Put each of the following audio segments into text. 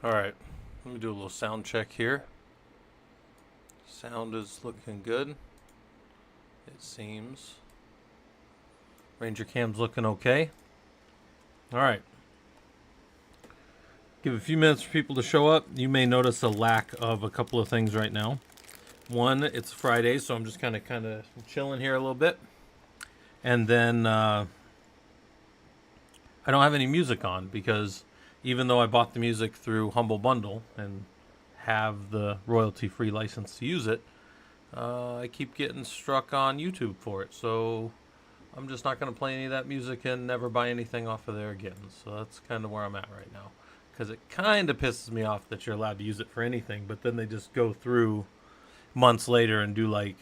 All right, let me do a little sound check here. Sound is looking good, it seems. Ranger cam's looking okay. All right. Give a few minutes for people to show up. You may notice a lack of a couple of things right now. One, it's Friday, so I'm just kind of chilling here a little bit. And then I don't have any music on because even though I bought the music through Humble Bundle and have the royalty-free license to use it, I keep getting struck on YouTube for it. So I'm just not going to play any of that music and never buy anything off of there again. So that's kind of where I'm at right now. Because it kind of pisses me off that you're allowed to use it for anything, but then they just go through months later and do like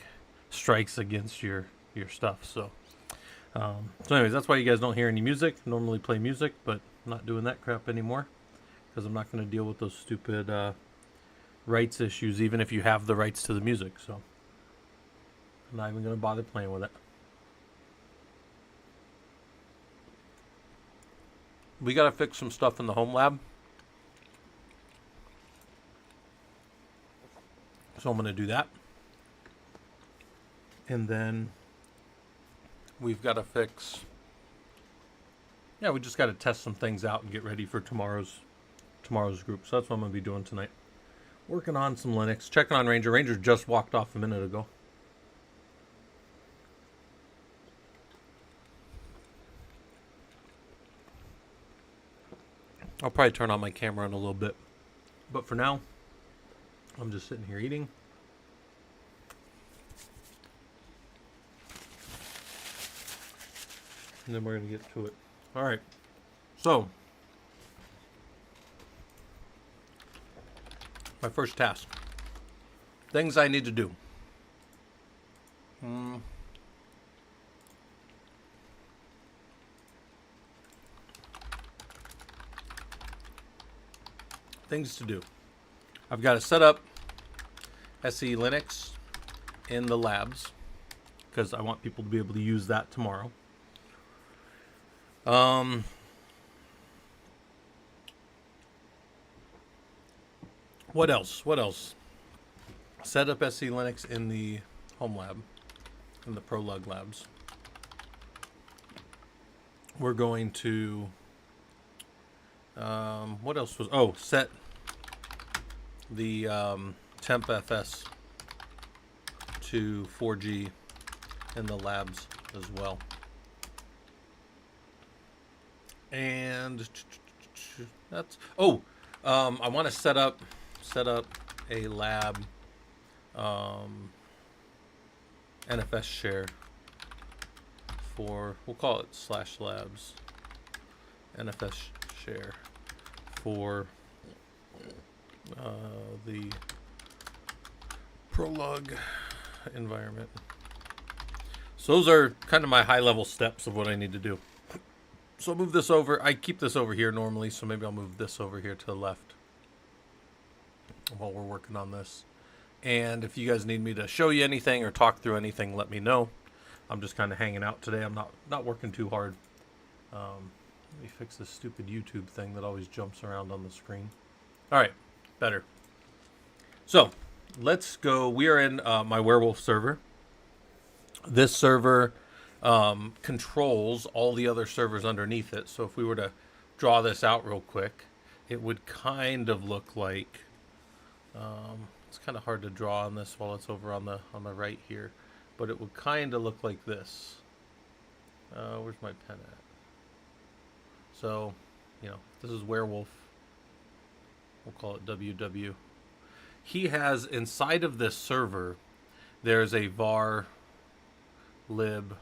strikes against your stuff. So anyways, that's why you guys don't hear any music. I normally play music, but I'm not doing that crap anymore because I'm not going to deal with those stupid rights issues, even if you have the rights to the music. So I'm not even going to bother playing with it. We got to fix some stuff in the home lab. So I'm going to do that. And then we've got to fix... Yeah, we just got to test some things out and get ready for tomorrow's group. So that's what I'm going to be doing tonight. Working on some Linux. Checking on Ranger. Ranger just walked off a minute ago. I'll probably turn on my camera in a little bit. But for now, I'm just sitting here eating. And then we're going to get to it. All right. So, my first task. Things I need to do. Things to do. I've got to set up SE Linux in the labs because I want people to be able to use that tomorrow. What else? Set up SE Linux in the home lab, in the ProLUG labs. We're going to, what else was, set the temp FS to 4G in the labs as well. And that's, I want to set up a lab NFS share for, we'll call it /labs NFS share for the ProLUG environment. So those are kind of my high level steps of what I need to do. So I'll move this over. I keep this over here normally, so maybe I'll move this over here to the left while we're working on this. And if you guys need me to show you anything or talk through anything, let me know. I'm just kind of hanging out today. I'm not working too hard. Let me fix this stupid YouTube thing that always jumps around on the screen. All right, better. So let's go. We are in my Werewolf server. This server controls all the other servers underneath it. So if we were to draw this out real quick, it would kind of look like, it's kind of hard to draw on this while it's over on the right here, but it would kind of look like this. Where's my pen at? So, this is Werewolf. We'll call it WW. He has, inside of this server, there's a var lib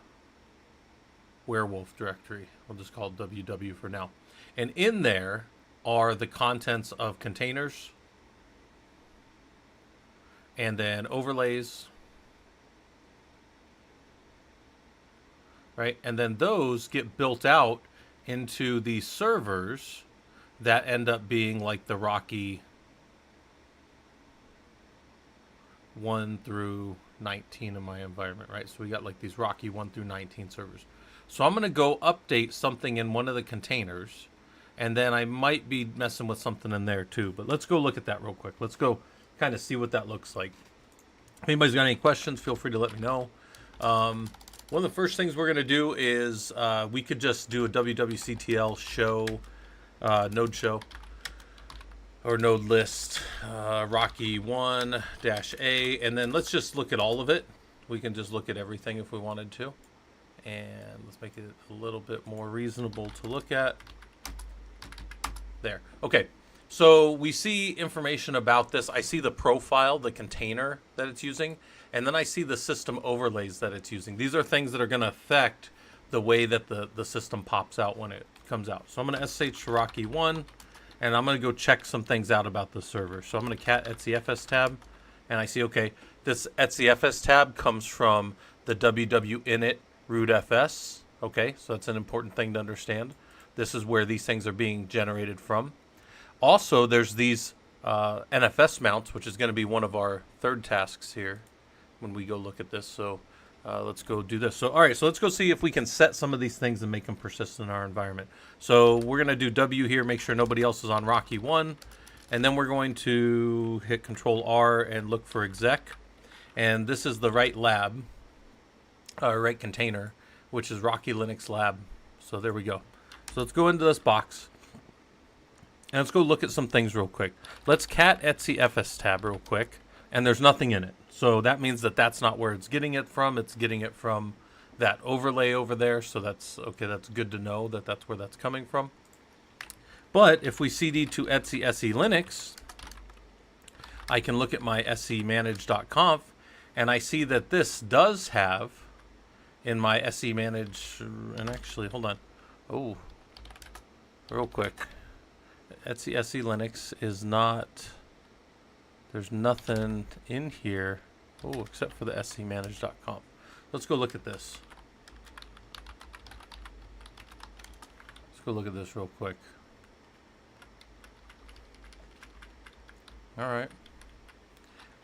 werewolf directory. We'll just call it WW for now. And in there are the contents of containers and then overlays, right? And then those get built out into the servers that end up being like the Rocky 1 through 19 in my environment, right? So we got like these Rocky 1 through 19 servers. So I'm going to go update something in one of the containers And then I might be messing with something in there too. But let's go look at that real quick. Let's go kind of see what that looks like. If anybody's got any questions, feel free to let me know. One of the first things we're going to do is we could just do a WWCTL show, node show, or node list, Rocky 1-A, and then let's just look at all of it. We can just look at everything if we wanted to. And let's make it a little bit more reasonable to look at. There. Okay. So we see information about this. I see the profile, the container that it's using, and then I see the system overlays that it's using. These are things that are going to affect the way that the system pops out when it comes out. So I'm going to SSH to Rocky 1, and I'm going to go check some things out about the server. So I'm going to cat etcfs tab, and I see, okay, this etcfs tab comes from the www.init rootfs. Okay, so that's an important thing to understand. This is where these things are being generated from. Also, there's these NFS mounts, which is going to be one of our third tasks here when we go look at this. So let's go do this. So, all right, so let's go see if we can set some of these things and make them persist in our environment. So we're going to do W here, make sure nobody else is on Rocky 1. And then we're going to hit Control R and look for exec. And this is the right lab, right container, which is Rocky Linux lab. So there we go. So let's go into this box. And let's go look at some things real quick. Let's cat etcfs tab real quick. And there's nothing in it. So that means that that's not where it's getting it from. It's getting it from that overlay over there. So that's okay. That's good to know that that's where that's coming from. But if we cd to etc se linux, I can look at my semanage.conf, and I see that this does have in my semanage, and actually, hold on. Oh, real quick. etc se linux is not, there's nothing in here, oh, except for the semanage.conf. Let's go look at this. Let's go look at this real quick. All right.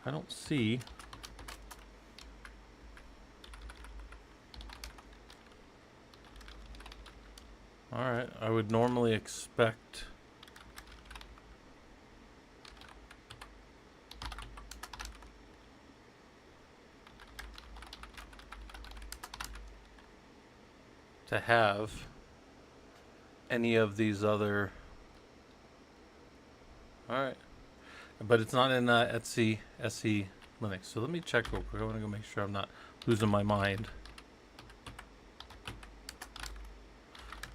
I don't see. All right. I would normally expect to have any of these other. All right. But it's not in etc se Linux. So let me check real quick. I want to go make sure I'm not losing my mind.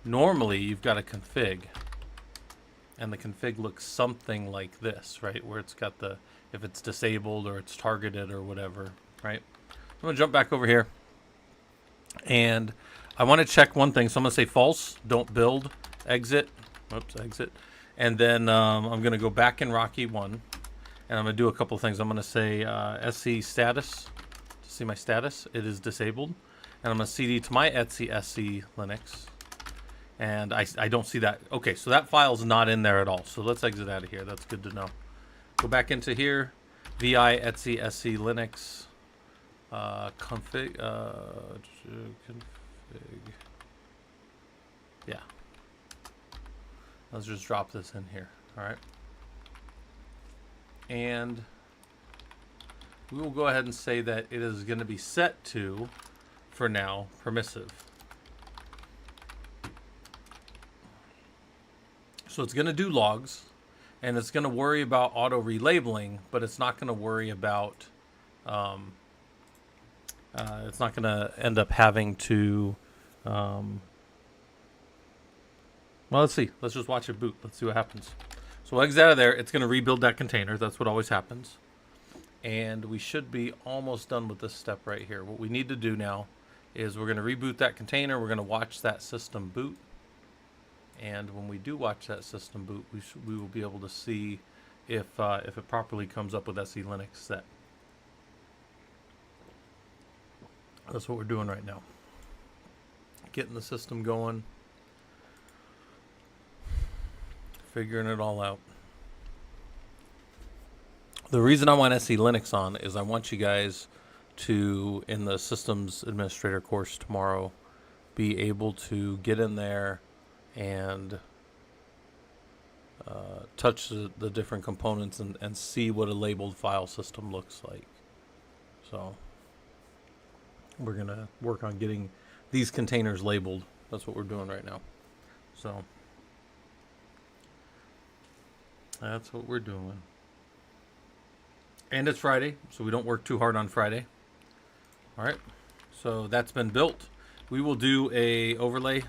Normally, you've got a config. And the config looks something like this, right? Where it's got the, if it's disabled or it's targeted or whatever, right? I'm going to jump back over here. And I want to check one thing. So I'm going to say false, don't build, exit. Oops, exit. And then I'm going to go back in Rocky 1. And I'm going to do a couple of things. I'm going to say SC status to see my status. It is disabled. And I'm going to cd to my etc se Linux. And I don't see that. Okay, so that file's not in there at all. So let's exit out of here. That's good to know. Go back into here. vi etc se Linux. Config. Config. Yeah. Let's just drop this in here. All right. And we will go ahead and say that it is going to be set to, for now, permissive. So it's going to do logs, and it's going to worry about auto relabeling, but it's not going to worry about, it's not going to end up having to, well, let's see. Let's just watch it boot. Let's see what happens. So we'll exit out of there. It's going to rebuild that container. That's what always happens. And we should be almost done with this step right here. What we need to do now is we're going to reboot that container. We're going to watch that system boot. And when we do watch that system boot, we will be able to see if it properly comes up with SE Linux set. That's what we're doing right now. Getting the system going. Figuring it all out. The reason I want SE Linux on is I want you guys to, in the systems administrator course tomorrow, be able to get in there and touch the different components and see what a labeled file system looks like. So we're going to work on getting these containers labeled. That's what we're doing right now. So that's what we're doing. And it's Friday, so we don't work too hard on Friday. All right, so that's been built. We will do a overlay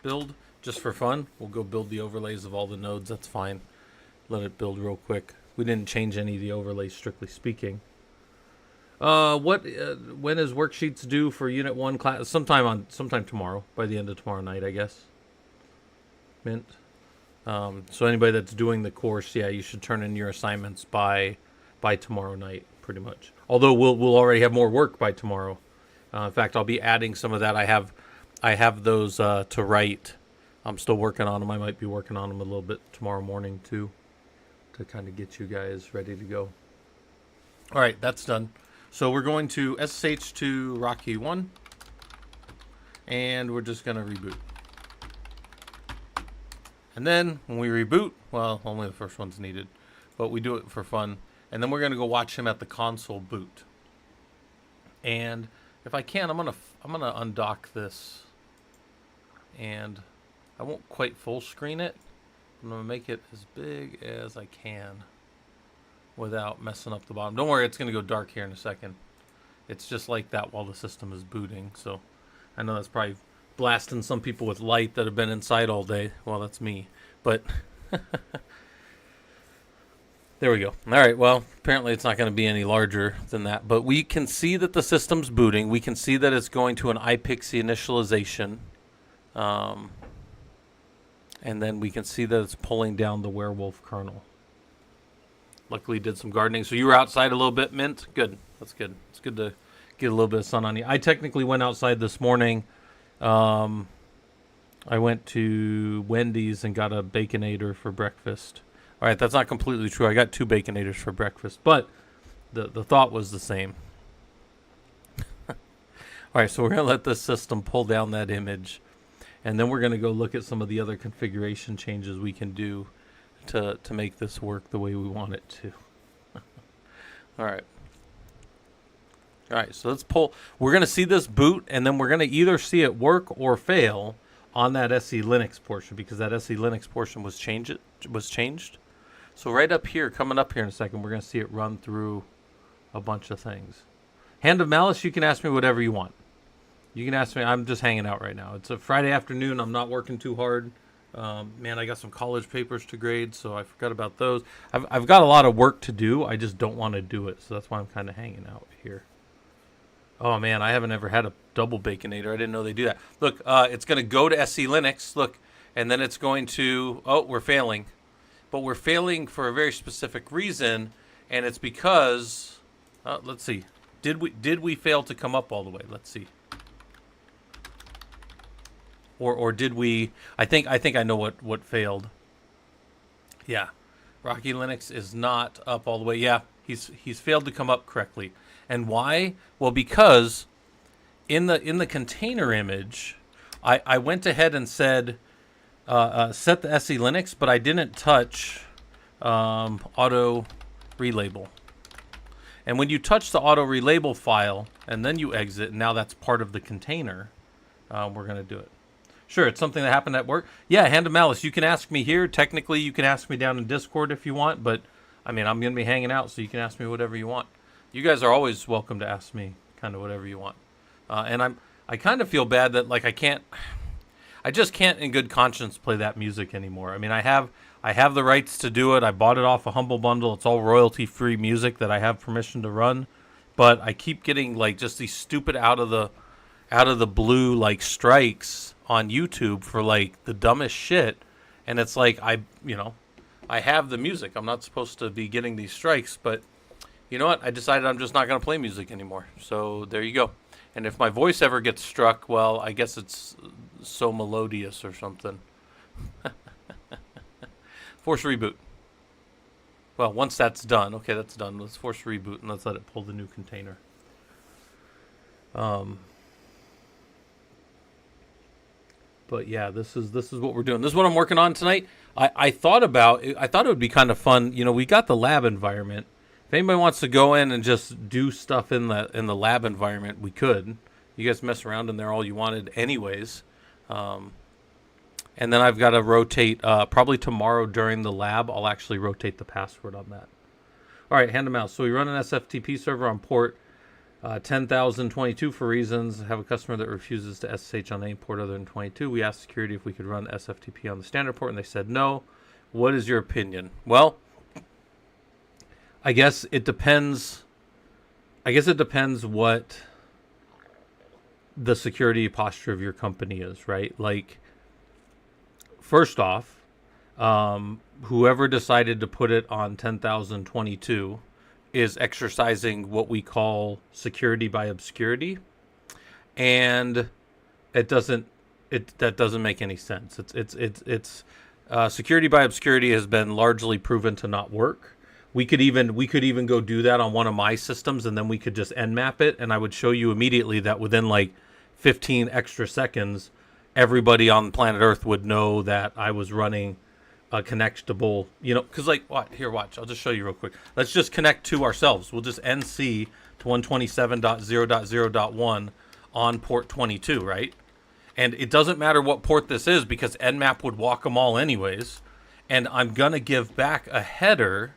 build just for fun. We'll go build the overlays of all the nodes. That's fine. Let it build real quick. We didn't change any of the overlays, strictly speaking. When is worksheets due for Unit 1 class? Sometime tomorrow, by the end of tomorrow night, I guess. Mint. So anybody that's doing the course, yeah, you should turn in your assignments by tomorrow night, pretty much. Although we'll already have more work by tomorrow. In fact, I'll be adding some of that. I have those to write. I'm still working on them. I might be working on them a little bit tomorrow morning too, to kind of get you guys ready to go. All right, that's done. So we're going to SSH to Rocky 1, and we're just going to reboot. And then when we reboot, well, only the first one's needed, but we do it for fun. And then we're going to go watch him at the console boot. And if I can, I'm gonna undock this, and I won't quite full screen it. I'm gonna make it as big as I can without messing up the bottom. Don't worry, it's gonna go dark here in a second. It's just like that while the system is booting. So I know that's probably blasting some people with light that have been inside all day. Well, that's me, but there we go. All right, well, apparently it's not going to be any larger than that, but we can see that the system's booting. We can see that it's going to an iPixie initialization, and then we can see that it's pulling down the werewolf kernel. Luckily did some gardening. So you were outside a little bit, Mint? Good. That's good. It's good to get a little bit of sun on you. I technically went outside this morning. I went to Wendy's and got a Baconator for breakfast. All right, that's not completely true. I got 2 Baconators for breakfast, but the thought was the same. All right, so we're going to let this system pull down that image, and then we're going to go look at some of the other configuration changes we can do to make this work the way we want it to. All right. All right, so let's pull. We're going to see this boot, and then we're going to either see it work or fail on that SE Linux portion, because that SE Linux portion was changed. So right up here, coming up here in a second, we're going to see it run through a bunch of things. Hand of Malice, you can ask me whatever you want. You can ask me. I'm just hanging out right now. It's a Friday afternoon. I'm not working too hard. Man, I got some college papers to grade, so I forgot about those. I've got a lot of work to do. I just don't want to do it, so that's why I'm kind of hanging out here. Oh, man, I haven't ever had a double Baconator. I didn't know they do that. Look, it's going to go to SE Linux. Look, and then it's going to... Oh, we're failing. But we're failing for a very specific reason, and it's because... let's see. Did we fail to come up all the way? Let's see. Or did we... I think I know what failed. Yeah. Rocky Linux is not up all the way. Yeah, he's failed to come up correctly. And why? Well, because in the container image, I went ahead and said set the SE Linux, but I didn't touch auto relabel. And when you touch the auto relabel file and then you exit, and now that's part of the container, we're going to do it. Sure, it's something that happened at work. Yeah, Hand of Malice, you can ask me here. Technically, you can ask me down in Discord if you want, but I mean, I'm going to be hanging out, so you can ask me whatever you want. You guys are always welcome to ask me kind of whatever you want. And I kind of feel bad that like I just can't in good conscience play that music anymore. I mean, I have the rights to do it. I bought it off a Humble Bundle. It's all royalty-free music that I have permission to run. But I keep getting like just these stupid out of the blue like strikes on YouTube for like the dumbest shit. And it's like I have the music. I'm not supposed to be getting these strikes, but you know what? I decided I'm just not going to play music anymore. So there you go. And if my voice ever gets struck, well, I guess it's so melodious or something. Force reboot. Well, once that's done, okay, that's done. Let's force reboot and let's let it pull the new container. But yeah, this is what we're doing. This is what I'm working on tonight. I thought it would be kind of fun. You know, we got the lab environment. If anybody wants to go in and just do stuff in the lab environment, we could. You guys mess around in there all you wanted, anyways. And then I've got to rotate. Probably tomorrow during the lab, I'll actually rotate the password on that. All right, hand them out. So we run an SFTP server on port 10,022 for reasons. Have a customer that refuses to SSH on any port other than 22. We asked security if we could run SFTP on the standard port, and they said no. What is your opinion? Well, I guess it depends. What the security posture of your company is, right? Like, first off, whoever decided to put it on 10,022 is exercising what we call security by obscurity, and that doesn't make any sense. It's security by obscurity has been largely proven to not work. We could even go do that on one of my systems, and then we could just nmap it, and I would show you immediately that within like 15 extra seconds, everybody on planet Earth would know that I was running a connectable, you know, because like, watch, I'll just show you real quick. Let's just connect to ourselves. We'll just NC to 127.0.0.1 on port 22, right? And it doesn't matter what port this is because Nmap would walk them all anyways. And I'm going to give back a header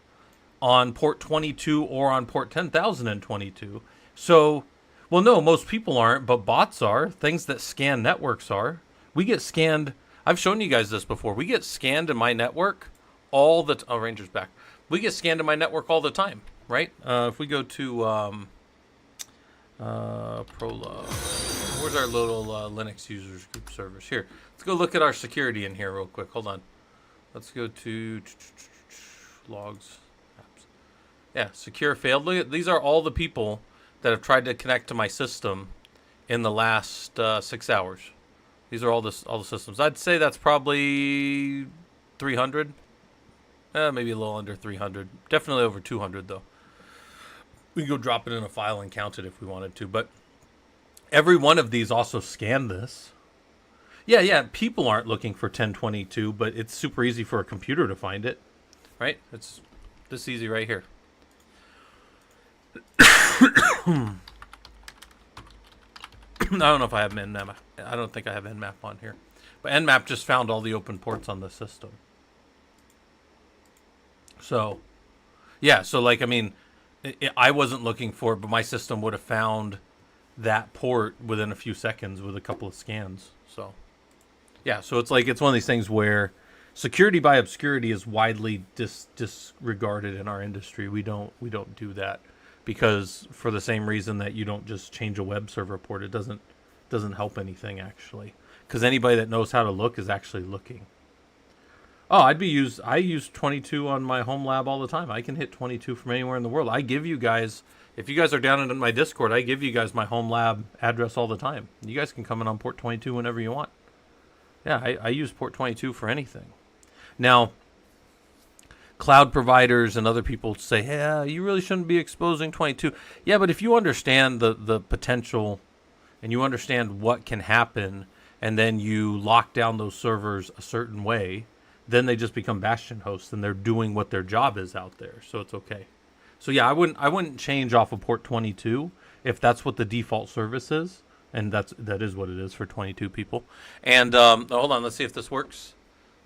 on port 22 or on port 10,022. So, well, no, most people aren't, but bots are. Things that scan networks are. We get scanned. I've shown you guys this before. We get scanned in my network all the oh, Ranger's back. We get scanned in my network all the time, right? If we go to ProLUG, where's our little Linux users group servers? Here, let's go look at our security in here real quick. Hold on. Let's go to logs, apps. Yeah, secure failed. Look at, these are all the people that have tried to connect to my system in the last 6 hours. These are all the systems. I'd say that's probably 300. Maybe a little under 300. Definitely over 200 though. We can go drop it in a file and count it if we wanted to. But every one of these also scan this. Yeah. People aren't looking for 1022, but it's super easy for a computer to find it, right? It's this easy right here. I don't know if I have Nmap. I don't think I have Nmap on here. But Nmap just found all the open ports on the system. So, yeah. So, like, I mean, I wasn't looking for it, but my system would have found that port within a few seconds with a couple of scans. So, yeah. So it's like it's one of these things where security by obscurity is widely disregarded in our industry. We don't do that. Because for the same reason that you don't just change a web server port, it doesn't help anything actually. Because anybody that knows how to look is actually looking. Oh, I use 22 on my home lab all the time. I can hit 22 from anywhere in the world. I give you guys, if you guys are down in my Discord, I give you guys my home lab address all the time. You guys can come in on port 22 whenever you want. Yeah, I use port 22 for anything. Now, cloud providers and other people say, hey, you really shouldn't be exposing 22. Yeah, but if you understand the potential and you understand what can happen and then you lock down those servers a certain way, then they just become bastion hosts and they're doing what their job is out there. So it's okay. So yeah, I wouldn't change off of port 22 if that's what the default service is. And that is what it is for 22 people. And hold on, let's see if this works.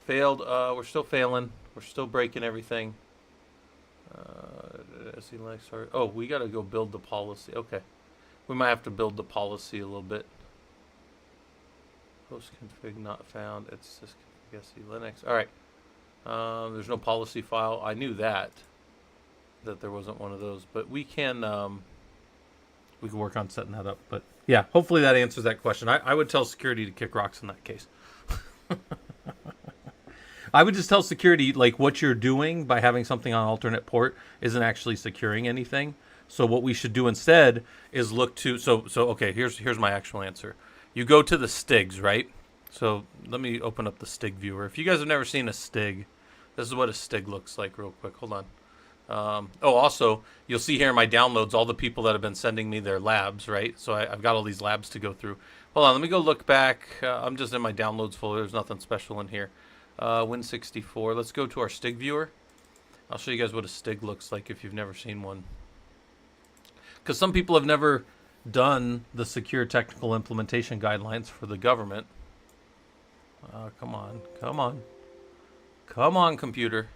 Failed. We're still failing. We're still breaking everything. Oh, we got to go build the policy. Okay. We might have to build the policy a little bit. Host config not found. It's just SE Linux. All right. There's no policy file. I knew that there wasn't one of those, but we can work on setting that up. But yeah, hopefully that answers that question. I would tell security to kick rocks in that case. I would just tell security, like, what you're doing by having something on alternate port isn't actually securing anything. So what we should do instead is look to, okay, here's my actual answer. You go to the STIGs, right? So let me open up the STIG viewer. If you guys have never seen a STIG, this is what a STIG looks like real quick. Hold on. Also, you'll see here in my downloads all the people that have been sending me their labs, right? So I've got all these labs to go through. Hold on, let me go look back. I'm just in my downloads folder. There's nothing special in here. Win64. Let's go to our STIG viewer. I'll show you guys what a STIG looks like if you've never seen one. Because some people have never done the secure technical implementation guidelines for the government. Come on, come on. Come on, computer.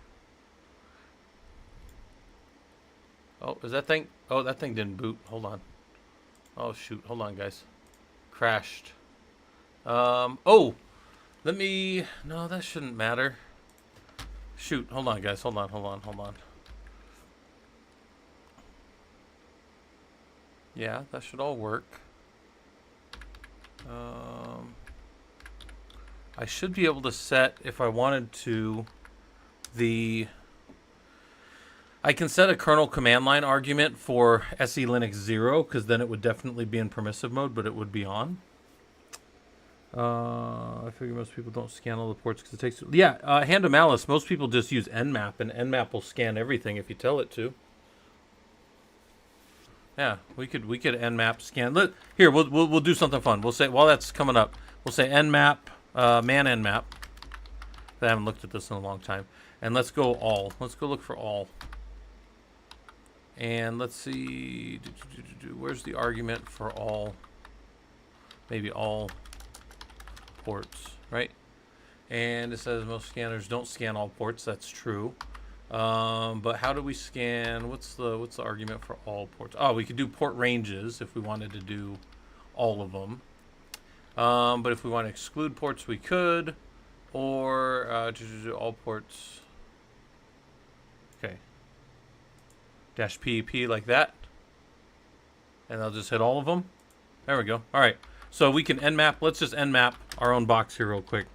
Oh, is that thing? Oh, that thing didn't boot. Hold on. Oh, shoot. Hold on, guys. Crashed. Oh, let me... No, that shouldn't matter. Shoot. Hold on, guys. Hold on. Yeah, that should all work. I should be able to set, if I wanted to, I can set a kernel command line argument for SE Linux 0, because then it would definitely be in permissive mode, but it would be on. I figure most people don't scan all the ports because it takes... Yeah, hand of malice, most people just use Nmap, and Nmap will scan everything if you tell it to. Yeah, we could Nmap scan. Here, we'll do something fun. We'll say, while that's coming up, we'll say Nmap, man Nmap. I haven't looked at this in a long time. And let's go all. Let's go look for all. And let's see, where's the argument for all? Maybe all ports, right? And it says most scanners don't scan all ports. That's true. But how do we scan? What's the argument for all ports? Oh, we could do port ranges if we wanted to do all of them. But if we want to exclude ports, we could, or to do all ports. Okay. -PEP like that, and I'll just hit all of them. There we go. All right, so we can Nmap. Let's just Nmap our own box here real quick,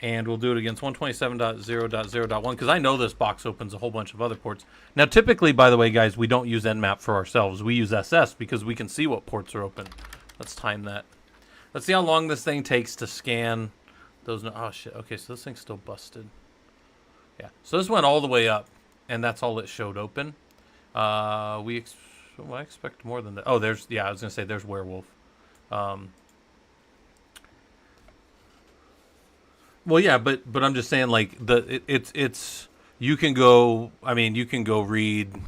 and we'll do it against 127.0.0.1 because I know this box opens a whole bunch of other ports. Now, typically, by the way, guys, we don't use Nmap for ourselves. We use SS because we can see what ports are open. Let's time that. Let's see how long this thing takes to scan those. Oh shit. Okay, so this thing's still busted. Yeah. So this went all the way up. And that's all it showed open. I expect more than that. Oh, there's, yeah, I was going to say there's werewolf. Well, yeah, but I'm just saying, like, it's you can go, I mean, you can go read,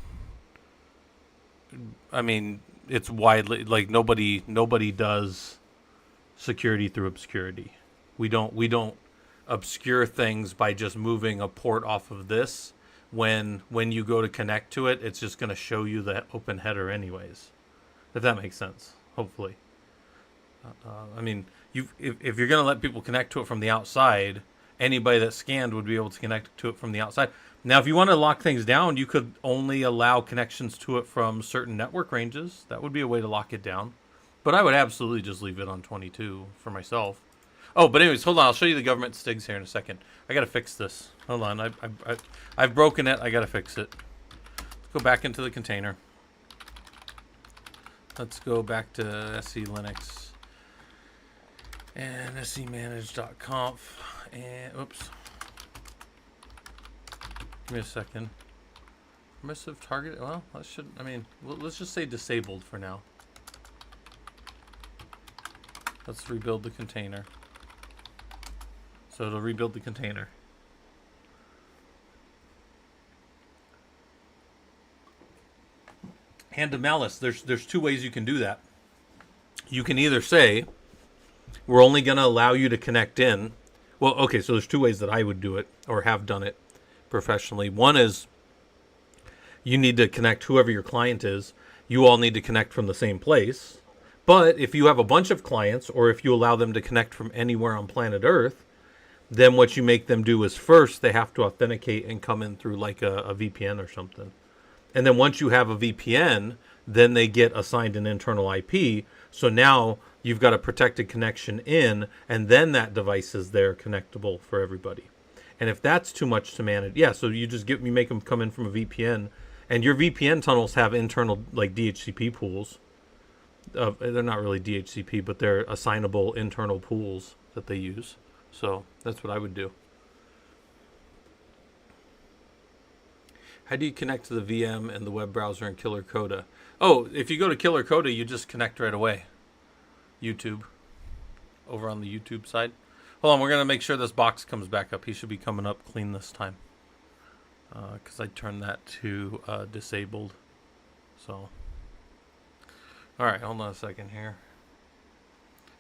I mean, it's widely, like, nobody does security through obscurity. We don't obscure things by just moving a port off of this. When you go to connect to it, it's just going to show you the open header anyways. If that makes sense, hopefully. I mean, if you're going to let people connect to it from the outside, anybody that scanned would be able to connect to it from the outside. Now, if you want to lock things down, you could only allow connections to it from certain network ranges. That would be a way to lock it down. But I would absolutely just leave it on 22 for myself. Oh, but anyways, hold on. I'll show you the government STIGs here in a second. I got to fix this. Hold on. I've broken it. I got to fix it. Let's go back into the container. Let's go back to SE Linux and semanage.conf and oops. Give me a second. Permissive target. Well, that should. I mean, let's just say disabled for now. Let's rebuild the container. So it'll rebuild the container. Hand of malice. There's two ways you can do that. You can either say, we're only going to allow you to connect in. Well, okay, so there's two ways that I would do it or have done it professionally. One is you need to connect whoever your client is. You all need to connect from the same place. But if you have a bunch of clients or if you allow them to connect from anywhere on planet Earth, then what you make them do is first they have to authenticate and come in through like a VPN or something. And then once you have a VPN, then they get assigned an internal IP. So now you've got a protected connection in, and then that device is there connectable for everybody. And if that's too much to manage, yeah, so you make them come in from a VPN, and your VPN tunnels have internal like DHCP pools. They're not really DHCP, but they're assignable internal pools that they use. So that's what I would do. How do you connect to the VM and the web browser in Killer Coda? Oh, if you go to Killer Coda, you just connect right away. YouTube. Over on the YouTube side. Hold on, we're going to make sure this box comes back up. He should be coming up clean this time. Because I turned that to disabled. So, alright, hold on a second here.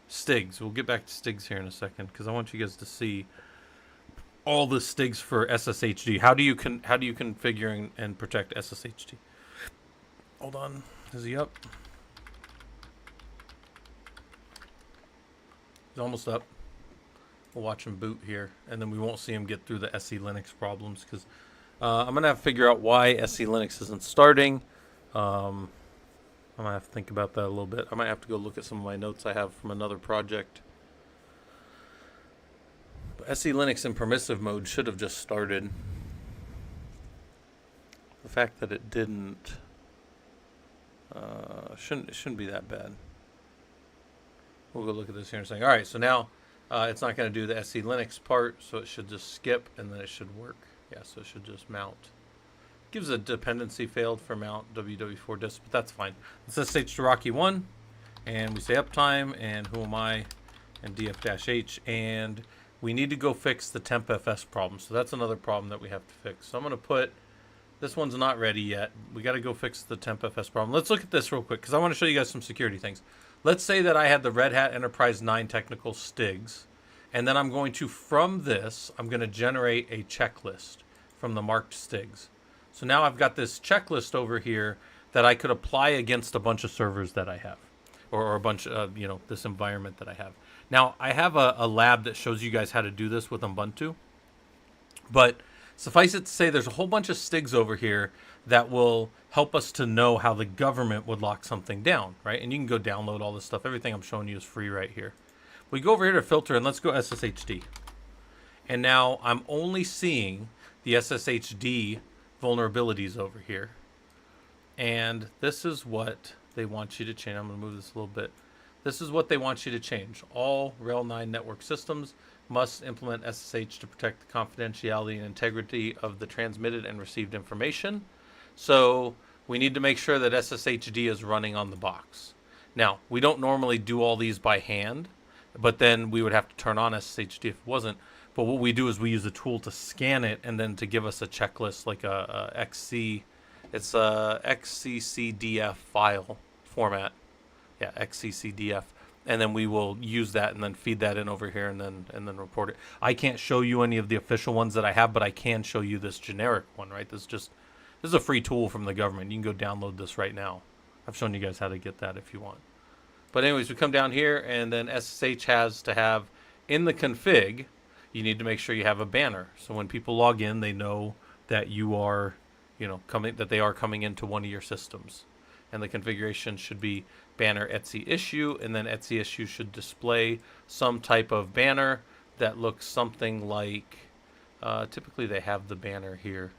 Stigs. We'll get back to Stigs here in a second, because I want you guys to see all the Stigs for SSHD. How do you configure and protect SSHD? Hold on. Is he up? He's almost up. We'll watch him boot here, and then we won't see him get through the SE Linux problems, because I'm going to have to figure out why SE Linux isn't starting. I'm going to have to think about that a little bit. I might have to go look at some of my notes I have from another project. But SE Linux in permissive mode should have just started. The fact that it didn't shouldn't be that bad. We'll go look at this here and say, all right, so now it's not going to do the SE Linux part, so it should just skip, and then it should work. Yeah, so it should just mount. Gives a dependency failed for mount ww4 disk, but that's fine. It says SSH to Rocky 1, and we say uptime, and who am I, and df-h, and we need to go fix the tempfs problem. So that's another problem that we have to fix. So I'm going to put, this one's not ready yet. We got to go fix the tempfs problem. Let's look at this real quick, because I want to show you guys some security things. Let's say that I had the Red Hat Enterprise 9 technical STIGs, and then I'm going to, from this, I'm going to generate a checklist from the marked STIGs. So now I've got this checklist over here that I could apply against a bunch of servers that I have, or a bunch of, this environment that I have. Now, I have a lab that shows you guys how to do this with Ubuntu, but suffice it to say there's a whole bunch of STIGs over here that will help us to know how the government would lock something down, right? And you can go download all this stuff. Everything I'm showing you is free right here. We go over here to filter, and let's go SSHD. And now I'm only seeing the SSHD vulnerabilities over here. And this is what they want you to change. I'm going to move this a little bit. This is what they want you to change. All RHEL 9 network systems must implement SSH to protect the confidentiality and integrity of the transmitted and received information. So we need to make sure that SSHD is running on the box. Now, we don't normally do all these by hand, but then we would have to turn on SSHD if it wasn't. But what we do is we use a tool to scan it and then to give us a checklist, like a XC. It's a XCCDF file format. Yeah, XCCDF. And then we will use that and then feed that in over here and then report it. I can't show you any of the official ones that I have, but I can show you this generic one, right? This is a free tool from the government. You can go download this right now. I've shown you guys how to get that if you want. But anyways, we come down here, and then SSH has to have, in the config, you need to make sure you have a banner. So when people log in, they know that you are, that they are coming into one of your systems. And the configuration should be banner etc issue, and then etc issue should display some type of banner that looks something like, typically they have the banner here.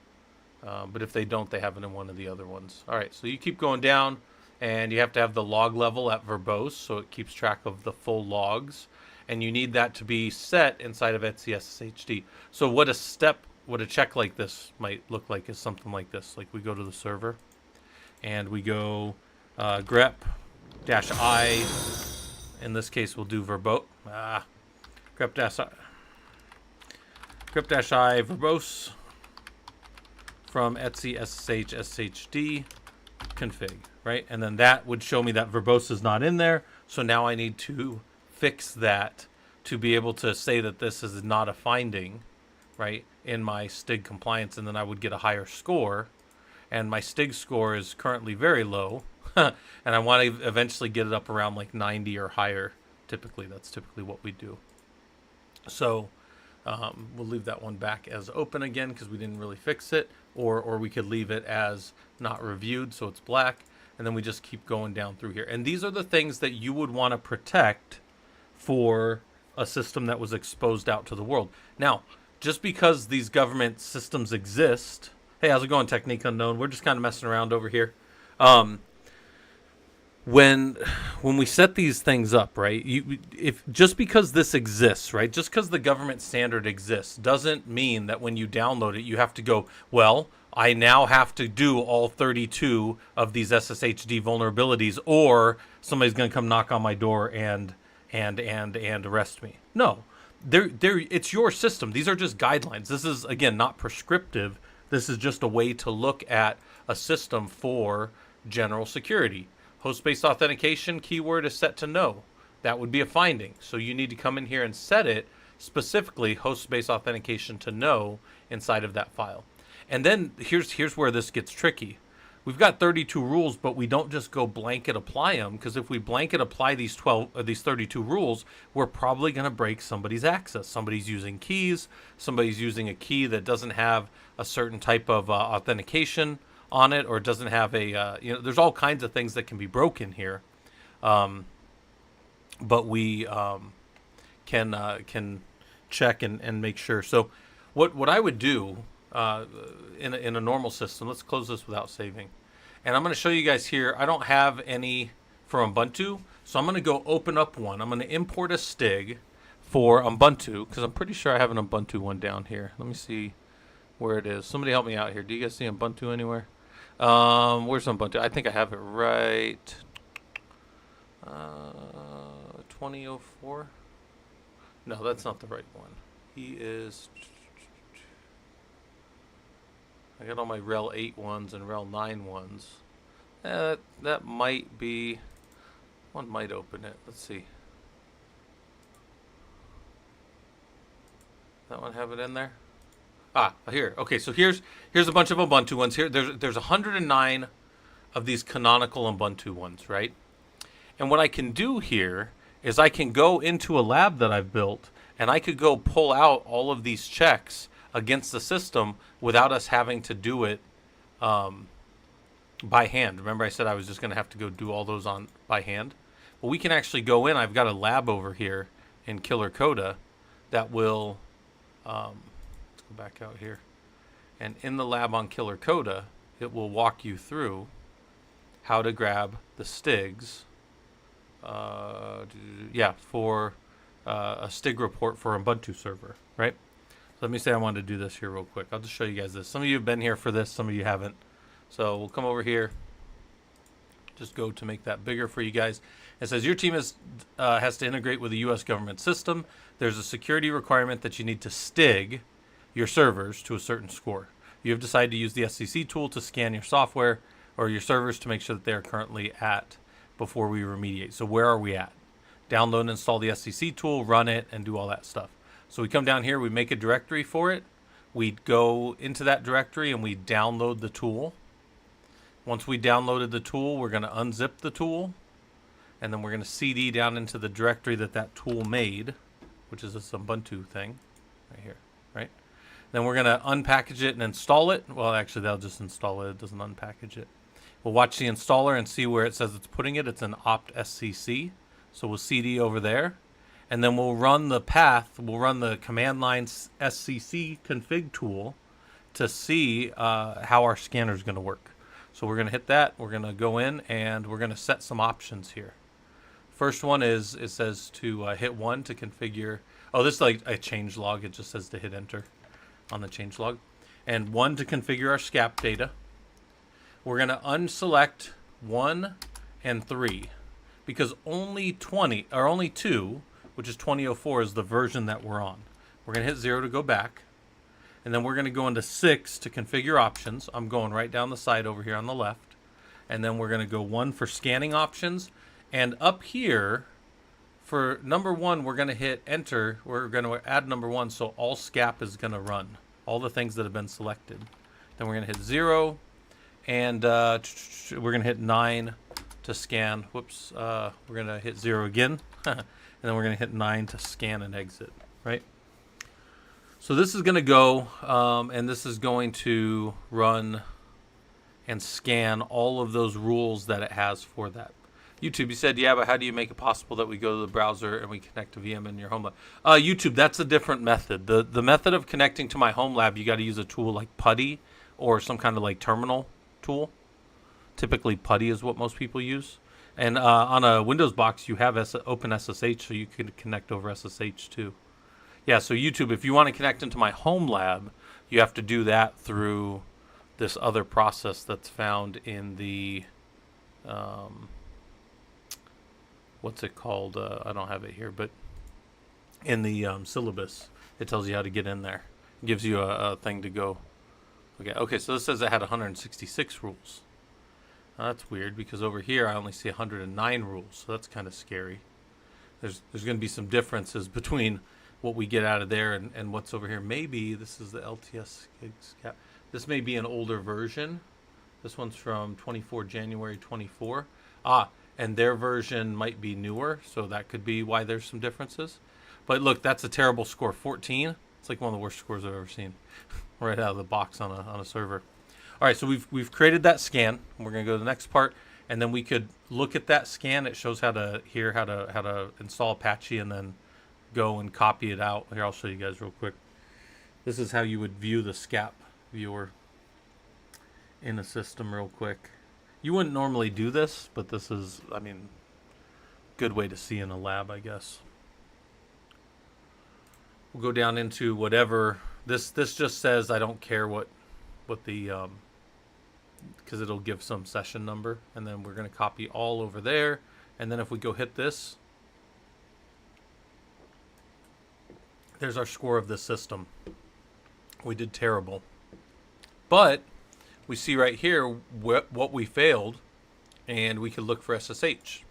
But if they don't, they have it in one of the other ones. All right, so you keep going down, and you have to have the log level at verbose, so it keeps track of the full logs. And you need that to be set inside of etc SSHD. So what a check like this might look like is something like this. Like we go to the server, and we go grep-i. In this case, we'll do verbose. Grep-i verbose from etc ssh sshd config, right? And then that would show me that verbose is not in there. So now I need to fix that to be able to say that this is not a finding, right, in my STIG compliance, and then I would get a higher score. And my STIG score is currently very low, and I want to eventually get it up around like 90 or higher. That's typically what we do. So we'll leave that one back as open again because we didn't really fix it, or we could leave it as not reviewed, so it's black, and then we just keep going down through here. And these are the things that you would want to protect for a system that was exposed out to the world. Now, just because these government systems exist, hey, how's it going, Technique Unknown? We're just kind of messing around over here. When we set these things up, right, if just because this exists, right, just because the government standard exists doesn't mean that when you download it, you have to go, well, I now have to do all 32 of these SSHD vulnerabilities, or somebody's going to come knock on my door and arrest me. No, it's your system. These are just guidelines. This is, again, not prescriptive. This is just a way to look at a system for general security. Host-based authentication keyword is set to no. That would be a finding. So you need to come in here and set it specifically host-based authentication to no inside of that file. And then here's where this gets tricky. We've got 32 rules, but we don't just go blanket apply them, because if we blanket apply these 32 rules, we're probably going to break somebody's access. Somebody's using keys. Somebody's using a key that doesn't have a certain type of authentication on it, or doesn't have a there's all kinds of things that can be broken here. But we can check and make sure. So what I would do in a normal system, let's close this without saving. And I'm going to show you guys here, I don't have any for Ubuntu, so I'm going to go open up one. I'm going to import a STIG for Ubuntu, because I'm pretty sure I have an Ubuntu one down here. Let me see where it is. Somebody help me out here. Do you guys see Ubuntu anywhere? Where's Ubuntu? I think I have it right. 2004? No, that's not the right one. He is... I got all my rel 8 ones and rel 9 ones. That might be... One might open it. Let's see. That one have it in there? Ah, here. Okay, so here's a bunch of Ubuntu ones here. There's 109 of these canonical Ubuntu ones, right? And what I can do here is I can go into a lab that I've built, and I could go pull out all of these checks against the system without us having to do it by hand. Remember I said I was just going to have to go do all those by hand? Well, we can actually go in. I've got a lab over here in Killer Coda that will... let's go back out here. And in the lab on Killer Coda, it will walk you through how to grab the STIGs. For a STIG report for Ubuntu server, right? Let me say I wanted to do this here real quick. I'll just show you guys this. Some of you have been here for this, some of you haven't. So we'll come over here. Just go to make that bigger for you guys. It says your team has to integrate with a U.S. government system. There's a security requirement that you need to STIG your servers to a certain score. You have decided to use the SCC tool to scan your software or your servers to make sure that they are currently at before we remediate. So where are we at? Download and install the SCC tool, run it, and do all that stuff. So we come down here, we make a directory for it. We go into that directory and we download the tool. Once we downloaded the tool, we're going to unzip the tool. And then we're going to CD down into the directory that tool made, which is this Ubuntu thing right here, right? Then we're going to unpackage it and install it. Well, actually, that'll just install it. It doesn't unpackage it. We'll watch the installer and see where it says it's putting it. It's an opt SCC. So we'll CD over there. And then we'll run the path. We'll run the command line SCC config tool to see how our scanner is going to work. So we're going to hit that. We're going to go in and we're going to set some options here. First one is, it says to hit 1 to configure. Oh, this is like a change log. It just says to hit enter on the change log. And 1 to configure our SCAP data. We're going to unselect 1 and 3 because only 2, which is 2004, is the version that we're on. We're going to hit 0 to go back. And then we're going to go into 6 to configure options. I'm going right down the side over here on the left. And then we're going to go 1 for scanning options. And up here, for number 1, we're going to hit enter. We're going to add number 1, so all SCAP is going to run. All the things that have been selected. Then we're going to hit 0. And we're going to hit 9 to scan. Whoops. We're going to hit 0 again. And then we're going to hit 9 to scan and exit. Right? So this is going to go, and this is going to run and scan all of those rules that it has for that. YouTube, you said, yeah, but how do you make it possible that we go to the browser and we connect to VM in your home lab? YouTube, that's a different method. The method of connecting to my home lab, you got to use a tool like PuTTY or some kind of like terminal tool. Typically, PuTTY is what most people use. And on a Windows box, you have OpenSSH, so you can connect over SSH too. Yeah, so YouTube, if you want to connect into my home lab, you have to do that through this other process that's found in the... what's it called? I don't have it here, but in the syllabus. It tells you how to get in there. It gives you a thing to go. Okay, so this says it had 166 rules. That's weird because over here I only see 109 rules, so that's kind of scary. There's going to be some differences between what we get out of there and what's over here. Maybe this is the LTS cap. This may be an older version. This one's from January 24. And their version might be newer, so that could be why there's some differences. But look, that's a terrible score, 14. It's like one of the worst scores I've ever seen, right out of the box on a server. All right, so we've created that scan. We're gonna go to the next part, and then we could look at that scan. It shows how to install Apache and then go and copy it out. Here, I'll show you guys real quick. This is how you would view the SCAP viewer in a system real quick. You wouldn't normally do this, but this is, I mean, good way to see in a lab, I guess. We'll go down into whatever. This just says I don't care what the because it'll give some session number, and then we're going to copy all over there. And then if we go hit this, there's our score of this system. We did terrible, but we see right here what we failed, and we can look for SSH.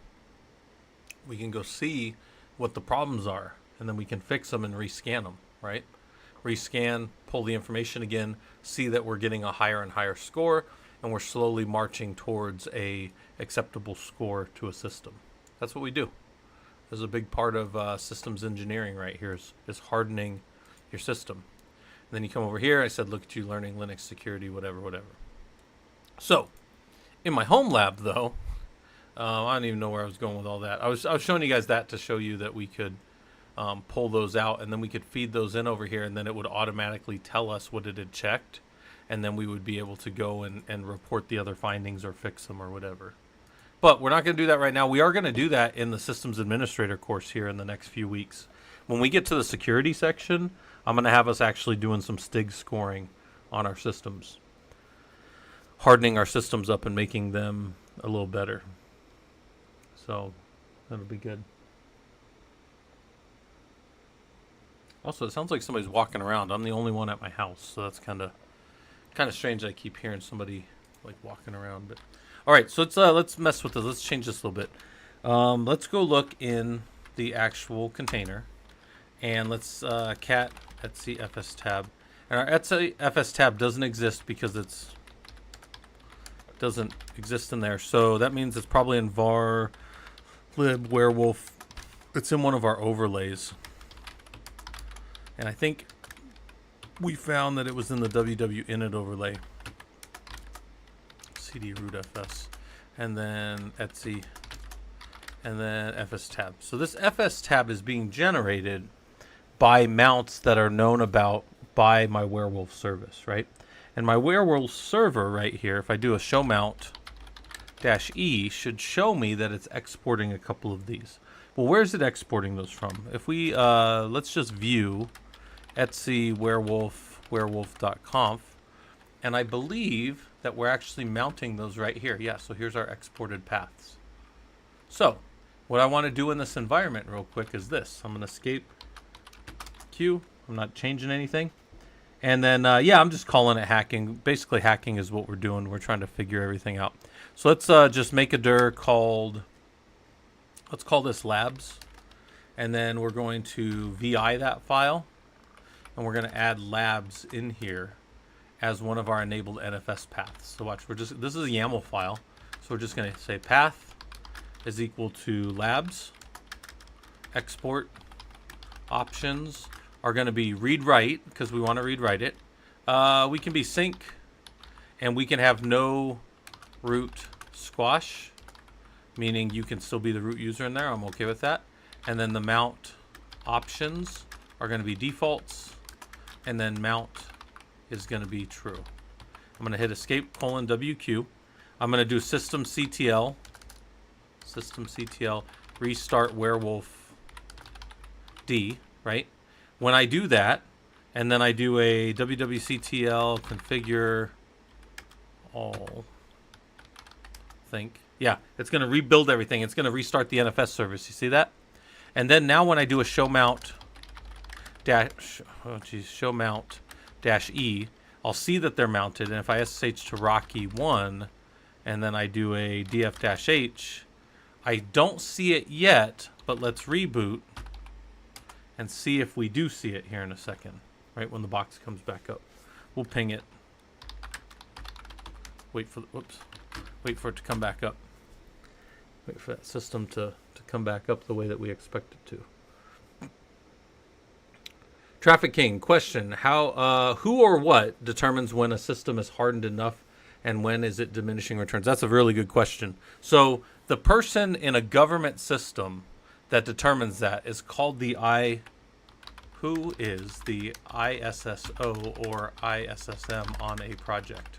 We can go see what the problems are, and then we can fix them and rescan them, right? Rescan, pull the information again, see that we're getting a higher and higher score, and we're slowly marching towards a acceptable score to a system. That's what we do. This is a big part of systems engineering right here is hardening your system. And then you come over here, I said, look at you learning Linux security, whatever. So, in my home lab, though, I don't even know where I was going with all that. I was showing you guys that to show you that we could pull those out, and then we could feed those in over here, and then it would automatically tell us what it had checked, and then we would be able to go and report the other findings or fix them or whatever. But we're not going to do that right now. We are going to do that in the Systems Administrator course here in the next few weeks. When we get to the security section, I'm going to have us actually doing some STIG scoring on our systems, hardening our systems up and making them a little better. So that'll be good. Also, it sounds like somebody's walking around. I'm the only one at my house, so that's kind of strange that I keep hearing somebody like walking around. But all right, so let's mess with this. Let's change this a little bit. Let's go look in the actual container, and let's cat etc fs tab. And our etc fs tab doesn't exist because it doesn't exist in there. So that means it's probably in var lib werewolf. It's in one of our overlays. And I think we found that it was in the ww init overlay. cd root fs. And then etc. And then fs tab. So this fs tab is being generated by mounts that are known about by my werewolf service, right? And my werewolf server right here, if I do a show mount -e, should show me that it's exporting a couple of these. Well, where's it exporting those from? If we, let's just view etc werewolf.conf, and I believe that we're actually mounting those right here. Yeah, so here's our exported paths. So what I want to do in this environment real quick is this. I'm going to escape Q. I'm not changing anything. And then, yeah, I'm just calling it hacking. Basically, hacking is what we're doing. We're trying to figure everything out. So let's just make a dir called, let's call this labs. And then we're going to VI that file. And we're going to add labs in here as one of our enabled NFS paths. So watch, this is a YAML file. So we're just going to say path is equal to labs. Export options are going to be read write, because we want to read write it. We can be sync, and we can have no root squash, meaning you can still be the root user in there. I'm okay with that. And then the mount options are going to be defaults, and then mount is going to be true. I'm going to hit escape :WQ. I'm going to do systemctl restart werewolf D, right? When I do that, and then I do a wwctl configure all, yeah, it's going to rebuild everything. It's going to restart the NFS service. You see that? And then now when I do a show mount dash, oh geez, show mount dash E, I'll see that they're mounted. And if I SSH to Rocky 1 and then I do a df dash H, I don't see it yet, but let's reboot and see if we do see it here in a second, right when the box comes back up. We'll ping it. Wait for it to come back up. Wait for that system to come back up the way that we expect it to. Traffic King, question: who or what determines when a system is hardened enough, and when is it diminishing returns? That's a really good question. So the person in a government system that determines that is called who is the ISSO or ISSM on a project,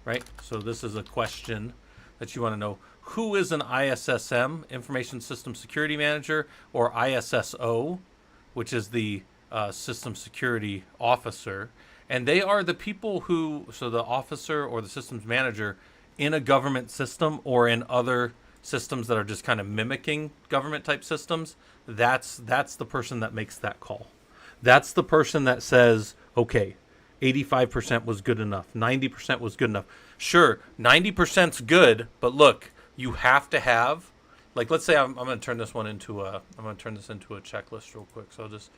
right? So this is a question that you want to know. Who is an ISSM, Information System Security Manager, or ISSO, which is the System Security Officer? And they are the people who, so the officer or the systems manager in a government system or in other systems that are just kind of mimicking government type systems, that's the person that makes that call. That's the person that says, okay, 85% was good enough, 90% was good enough. Sure, 90%'s good, but look, you have to have, like, let's say I'm going to turn this into a checklist real quick. So I'll just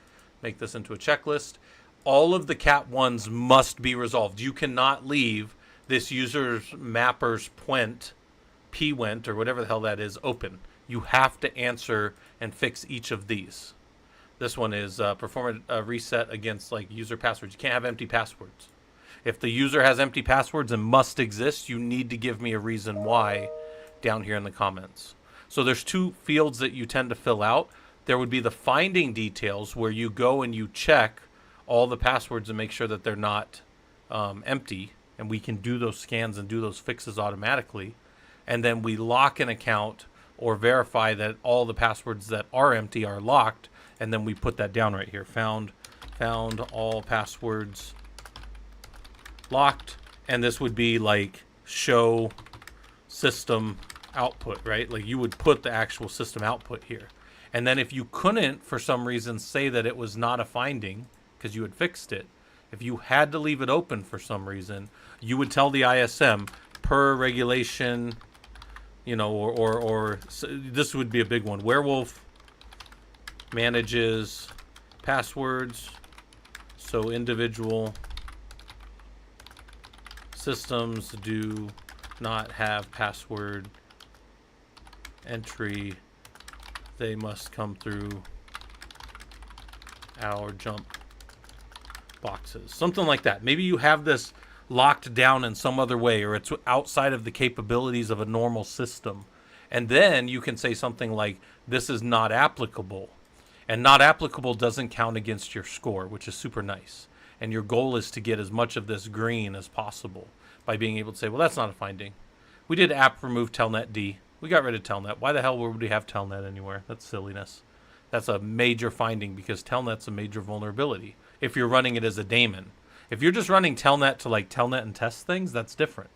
make this into a checklist. All of the cat ones must be resolved. You cannot leave this user's mapper's pwent, or whatever the hell that is, open. You have to answer and fix each of these. This one is perform a reset against like user passwords. You can't have empty passwords. If the user has empty passwords and must exist, you need to give me a reason why down here in the comments. So there's two fields that you tend to fill out. There would be the finding details, where you go and you check all the passwords and make sure that they're not empty, and we can do those scans and do those fixes automatically. And then we lock an account or verify that all the passwords that are empty are locked, and then we put that down right here. Found all passwords locked, and this would be like show system output, right? Like you would put the actual system output here. And then if you couldn't, for some reason, say that it was not a finding because you had fixed it, if you had to leave it open for some reason, you would tell the ISM per regulation, you know, or so this would be a big one. Werewolf manages passwords, so individual systems do not have password entry. They must come through our jump boxes. Something like that. Maybe you have this locked down in some other way, or it's outside of the capabilities of a normal system. And then you can say something like, this is not applicable. And not applicable doesn't count against your score, which is super nice. And your goal is to get as much of this green as possible by being able to say, well, that's not a finding. We did app remove telnet D. We got rid of telnet. Why the hell would we have telnet anywhere? That's silliness. That's a major finding because telnet's a major vulnerability if you're running it as a daemon. If you're just running telnet to like telnet and test things, that's different.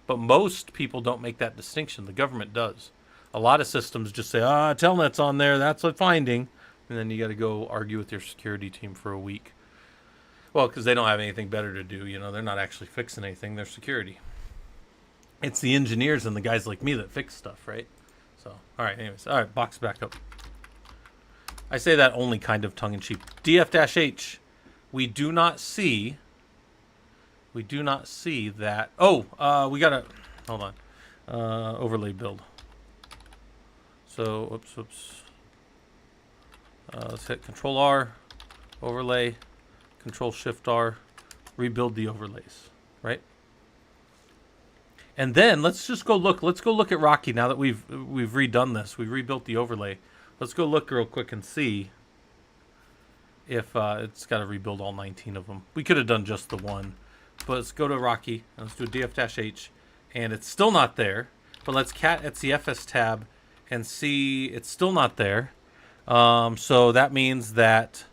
But most people don't make that distinction. The government does. A lot of systems just say, telnet's on there, that's a finding. And then you got to go argue with your security team for a week. Well, because they don't have anything better to do. You know, they're not actually fixing anything. They're security. It's the engineers and the guys like me that fix stuff, right? So, all right, anyways. All right, box back up. I say that only kind of tongue-in-cheek. DF-H. We do not see that. Oh, we got to, hold on. Overlay build. So, oops. Let's hit Control-R, overlay, Control-Shift-R, rebuild the overlays, right? And then let's just go look. Let's go look at Rocky now that we've redone this. We rebuilt the overlay. Let's go look real quick and see if it's got to rebuild all 19 of them. We could have done just the one. But let's go to Rocky and let's do a df-h, and it's still not there. But let's cat etcfs tab and see it's still not there. So that means that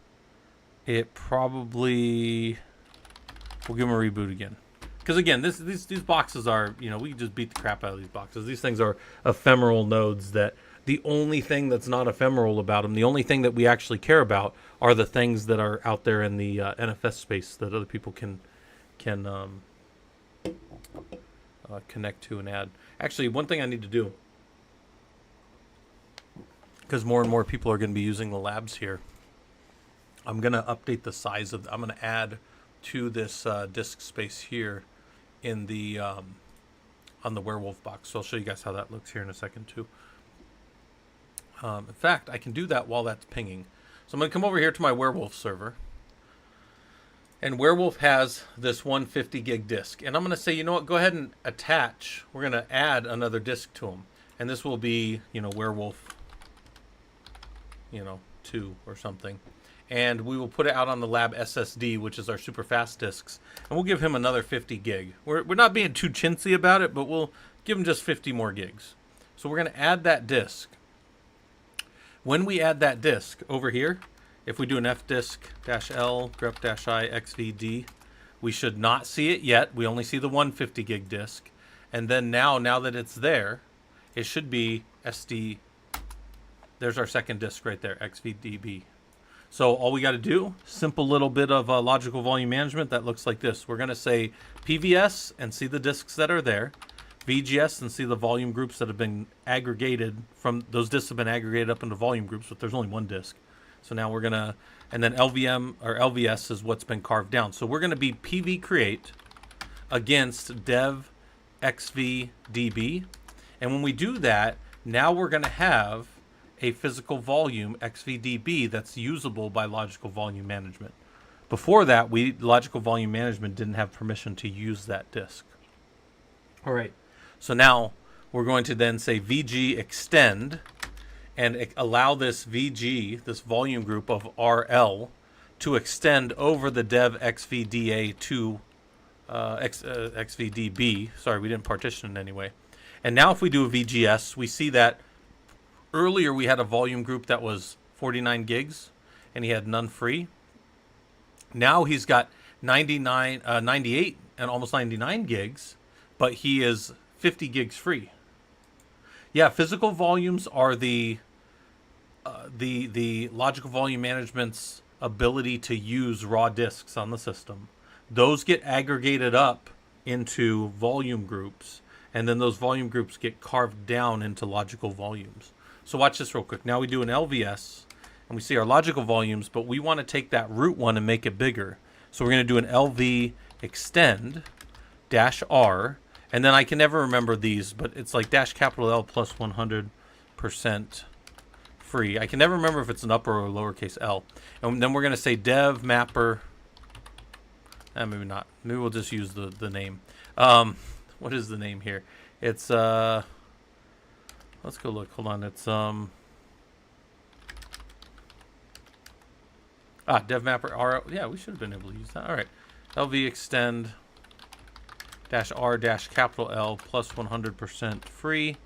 it probably, we'll give them a reboot again. Because again, these boxes are, you know, we just beat the crap out of these boxes. These things are ephemeral nodes that the only thing that's not ephemeral about them, the only thing that we actually care about, are the things that are out there in the NFS space that other people can connect to and add. Actually, one thing I need to do, because more and more people are going to be using the labs here, I'm going to update the size of. I'm going to add to this disk space here in the on the werewolf box. So I'll show you guys how that looks here in a second too. In fact, I can do that while that's pinging. So I'm going to come over here to my werewolf server. And werewolf has this 150 gig disk. And I'm going to say, you know what, go ahead and attach. We're going to add another disk to them. And this will be, werewolf, 2 or something. And we will put it out on the lab SSD, which is our super fast disks. And we'll give him another 50 gig. We're not being too chintzy about it, but we'll give him just 50 more gigs. So we're going to add that disk. When we add that disk over here, if we do an fdisk-l grep-i xvd, we should not see it yet. We only see the 150 gig disk. And then now that it's there, it should be SD. There's our second disk right there, xvdb. So all we got to do, simple little bit of logical volume management that looks like this. We're going to say PVS and see the disks that are there. VGS and see the volume groups that have been aggregated from those disks have been aggregated up into volume groups, but there's only one disk. So now we're going to, and then LVM or LVS is what's been carved down. So we're going to be PV create against dev xvdb. And when we do that, now we're going to have a physical volume xvdb that's usable by logical volume management. Before that, logical volume management didn't have permission to use that disk. All right. So now we're going to then say VG extend and allow this VG, this volume group of RL, to extend over the dev xvda to xvdb. Sorry, we didn't partition it anyway. And now if we do a VGS, we see that earlier we had a volume group that was 49 gigs and he had none free. Now he's got 98 and almost 99 gigs, but he is 50 gigs free. Yeah, physical volumes are the logical volume management's ability to use raw disks on the system. Those get aggregated up into volume groups, and then those volume groups get carved down into logical volumes. So watch this real quick. Now we do an LVS, and we see our logical volumes, but we want to take that root one and make it bigger. So we're going to do an LV extend -R, and then I can never remember these, but it's like -L plus 100% free. I can never remember if it's an upper or lowercase l. And then we're going to say dev mapper. Maybe not. Maybe we'll just use the name. What is the name here? It's let's go look. Hold on. It's dev mapper R. Yeah, we should have been able to use that. All right. LV extend -R -L plus 100% free.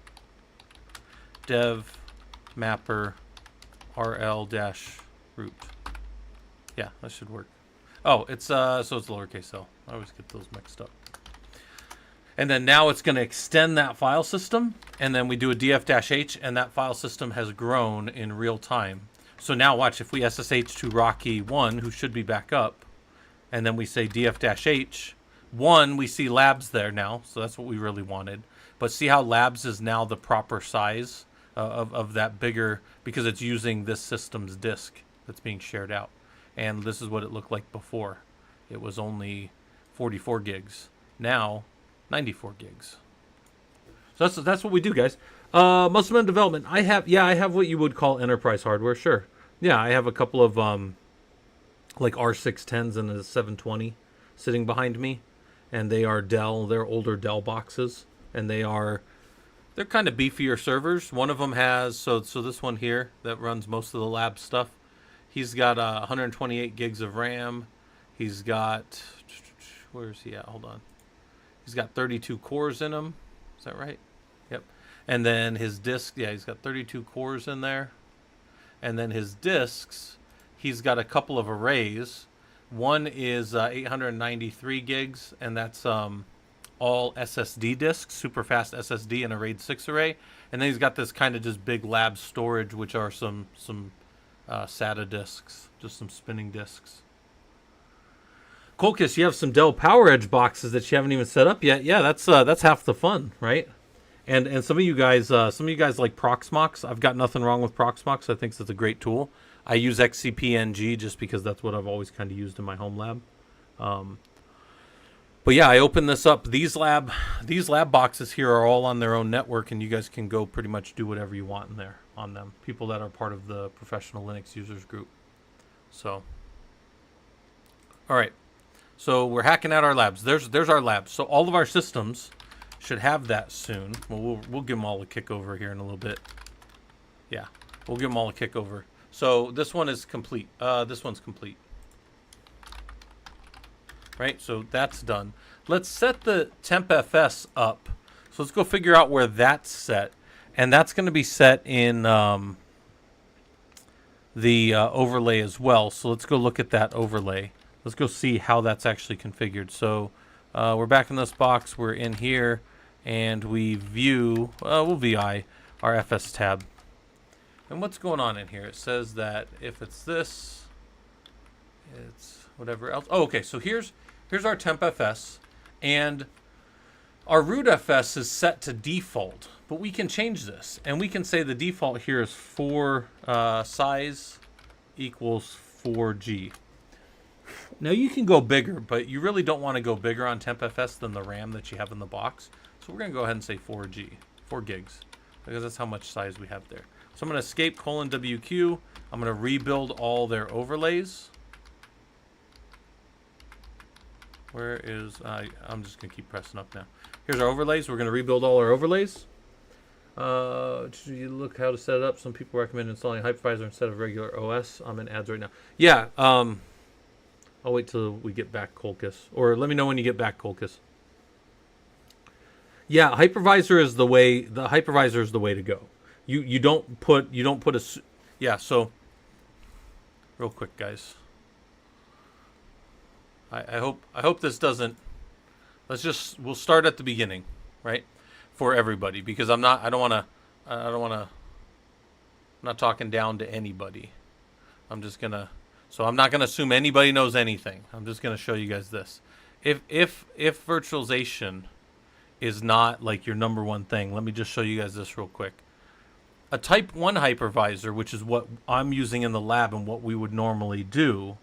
Dev mapper RL -root. Yeah, that should work. Oh, it's so it's lowercase l. I always get those mixed up. And then now it's going to extend that file system, and then we do a df-h, and that file system has grown in real time. So now watch, if we SSH to Rocky1, who should be back up, and then we say df-h, 1, we see labs there now, so that's what we really wanted. But see how labs is now the proper size of that bigger, because it's using this system's disk that's being shared out. And this is what it looked like before. It was only 44 gigs. Now, 94 gigs. So that's what we do, guys. Muscle development. I have what you would call enterprise hardware. Sure. Yeah, I have a couple of like R610s and a 720 sitting behind me, and they are Dell. They're older Dell boxes, and they're kind of beefier servers. One of them has so this one here that runs most of the lab stuff. He's got 128 gigs of RAM. He's got, where is he at? Hold on. He's got 32 cores in him. Is that right? Yep. And then his disk, yeah, he's got 32 cores in there. And then his disks, he's got a couple of arrays. One is 893 gigs, and that's all SSD disks, super fast SSD and a RAID 6 array. And then he's got this kind of just big lab storage, which are some SATA disks, just some spinning disks. Colchis, you have some Dell PowerEdge boxes that you haven't even set up yet. Yeah, that's half the fun, right? And some of you guys like Proxmox. I've got nothing wrong with Proxmox. I think it's a great tool. I use XCP-NG just because that's what I've always kind of used in my home lab. But yeah, I opened this up. These lab boxes here are all on their own network, and you guys can go pretty much do whatever you want in there on them. People that are part of the professional Linux users group. So, all right. So we're hacking out our labs. There's our labs. So all of our systems should have that soon. Well, we'll give them all a kick over here in a little bit. Yeah, we'll give them all a kick over. So this one is complete. This one's complete. Right, so that's done. Let's set the TempFS up. So let's go figure out where that's set. And that's going to be set in the overlay as well. So let's go look at that overlay. Let's go see how that's actually configured. So we're back in this box. We're in here. And we view, we'll VI our FS tab. And what's going on in here? It says that if it's this, it's whatever else. Oh, okay, so here's our TempFS, and our rootfs is set to default, but we can change this, and we can say the default here is 4 size equals 4G. Now you can go bigger, but you really don't want to go bigger on TempFS than the RAM that you have in the box. So we're going to go ahead and say 4G, 4 gigs, because that's how much size we have there. So I'm going to escape :WQ. I'm going to rebuild all their overlays. Where is, I'm just going to keep pressing up now. Here's our overlays. We're going to rebuild all our overlays. You look how to set it up. Some people recommend installing hypervisor instead of regular OS. I'm in ads right now. Yeah, I'll wait till we get back, Colchis. Or let me know when you get back, Colchis. Yeah, hypervisor is the way, to go. You don't put a, yeah, so, real quick, guys. I hope this doesn't. We'll start at the beginning, right, for everybody, because I'm not talking down to anybody. I'm not gonna assume anybody knows anything. I'm just gonna show you guys this. If virtualization is not like your number one thing, let me just show you guys this real quick. A type 1 hypervisor, which is what I'm using in the lab and what we would normally do,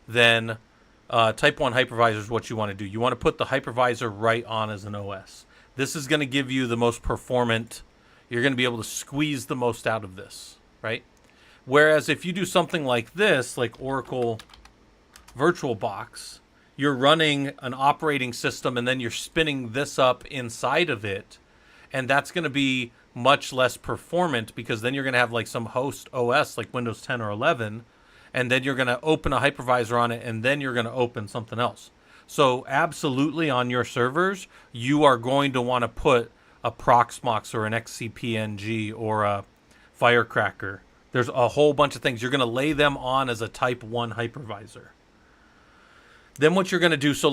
then type 1 hypervisor is what you want to do. You want to put the hypervisor right on as an OS. This is going to give you the most performant. You're going to be able to squeeze the most out of this, right? Whereas if you do something like this, like Oracle VirtualBox, you're running an operating system and then you're spinning this up inside of it, and that's going to be much less performant, because then you're going to have like some host OS like Windows 10 or 11, and then you're going to open a hypervisor on it, and then you're going to open something else. So absolutely on your servers, you are going to want to put a Proxmox or an XCP-NG or a Firecracker. There's a whole bunch of things. You're going to lay them on as a type 1 hypervisor. Then what you're going to do, so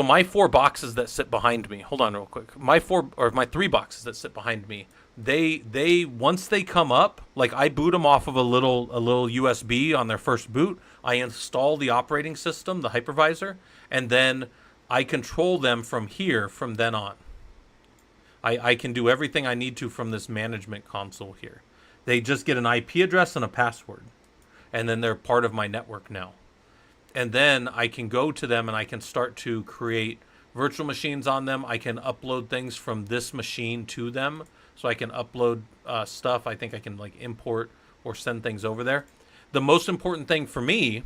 my 4 boxes that sit behind me, hold on real quick. My 3 boxes that sit behind me, they once they come up, like I boot them off of a little USB on their first boot. I install the operating system, the hypervisor, and then I control them from here from then on. I can do everything I need to from this management console here. They just get an IP address and a password, and then they're part of my network now. And then I can go to them and I can start to create virtual machines on them. I can upload things from this machine to them. So I can upload stuff. I think I can like import or send things over there. The most important thing for me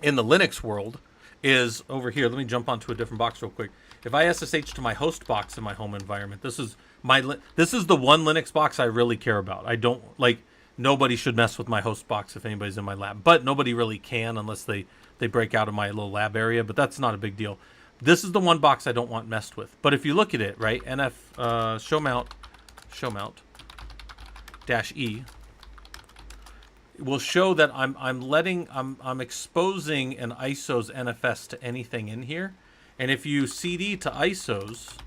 in the Linux world is over here. Let me jump onto a different box real quick. If I SSH to my host box in my home environment, this is the one Linux box I really care about. I don't like, nobody should mess with my host box if anybody's in my lab, but nobody really can unless they break out of my little lab area, but that's not a big deal. This is the one box I don't want messed with. But if you look at it, right, NF show mount -E will show that I'm exposing an ISO's NFS to anything in here. And if you CD to ISOs,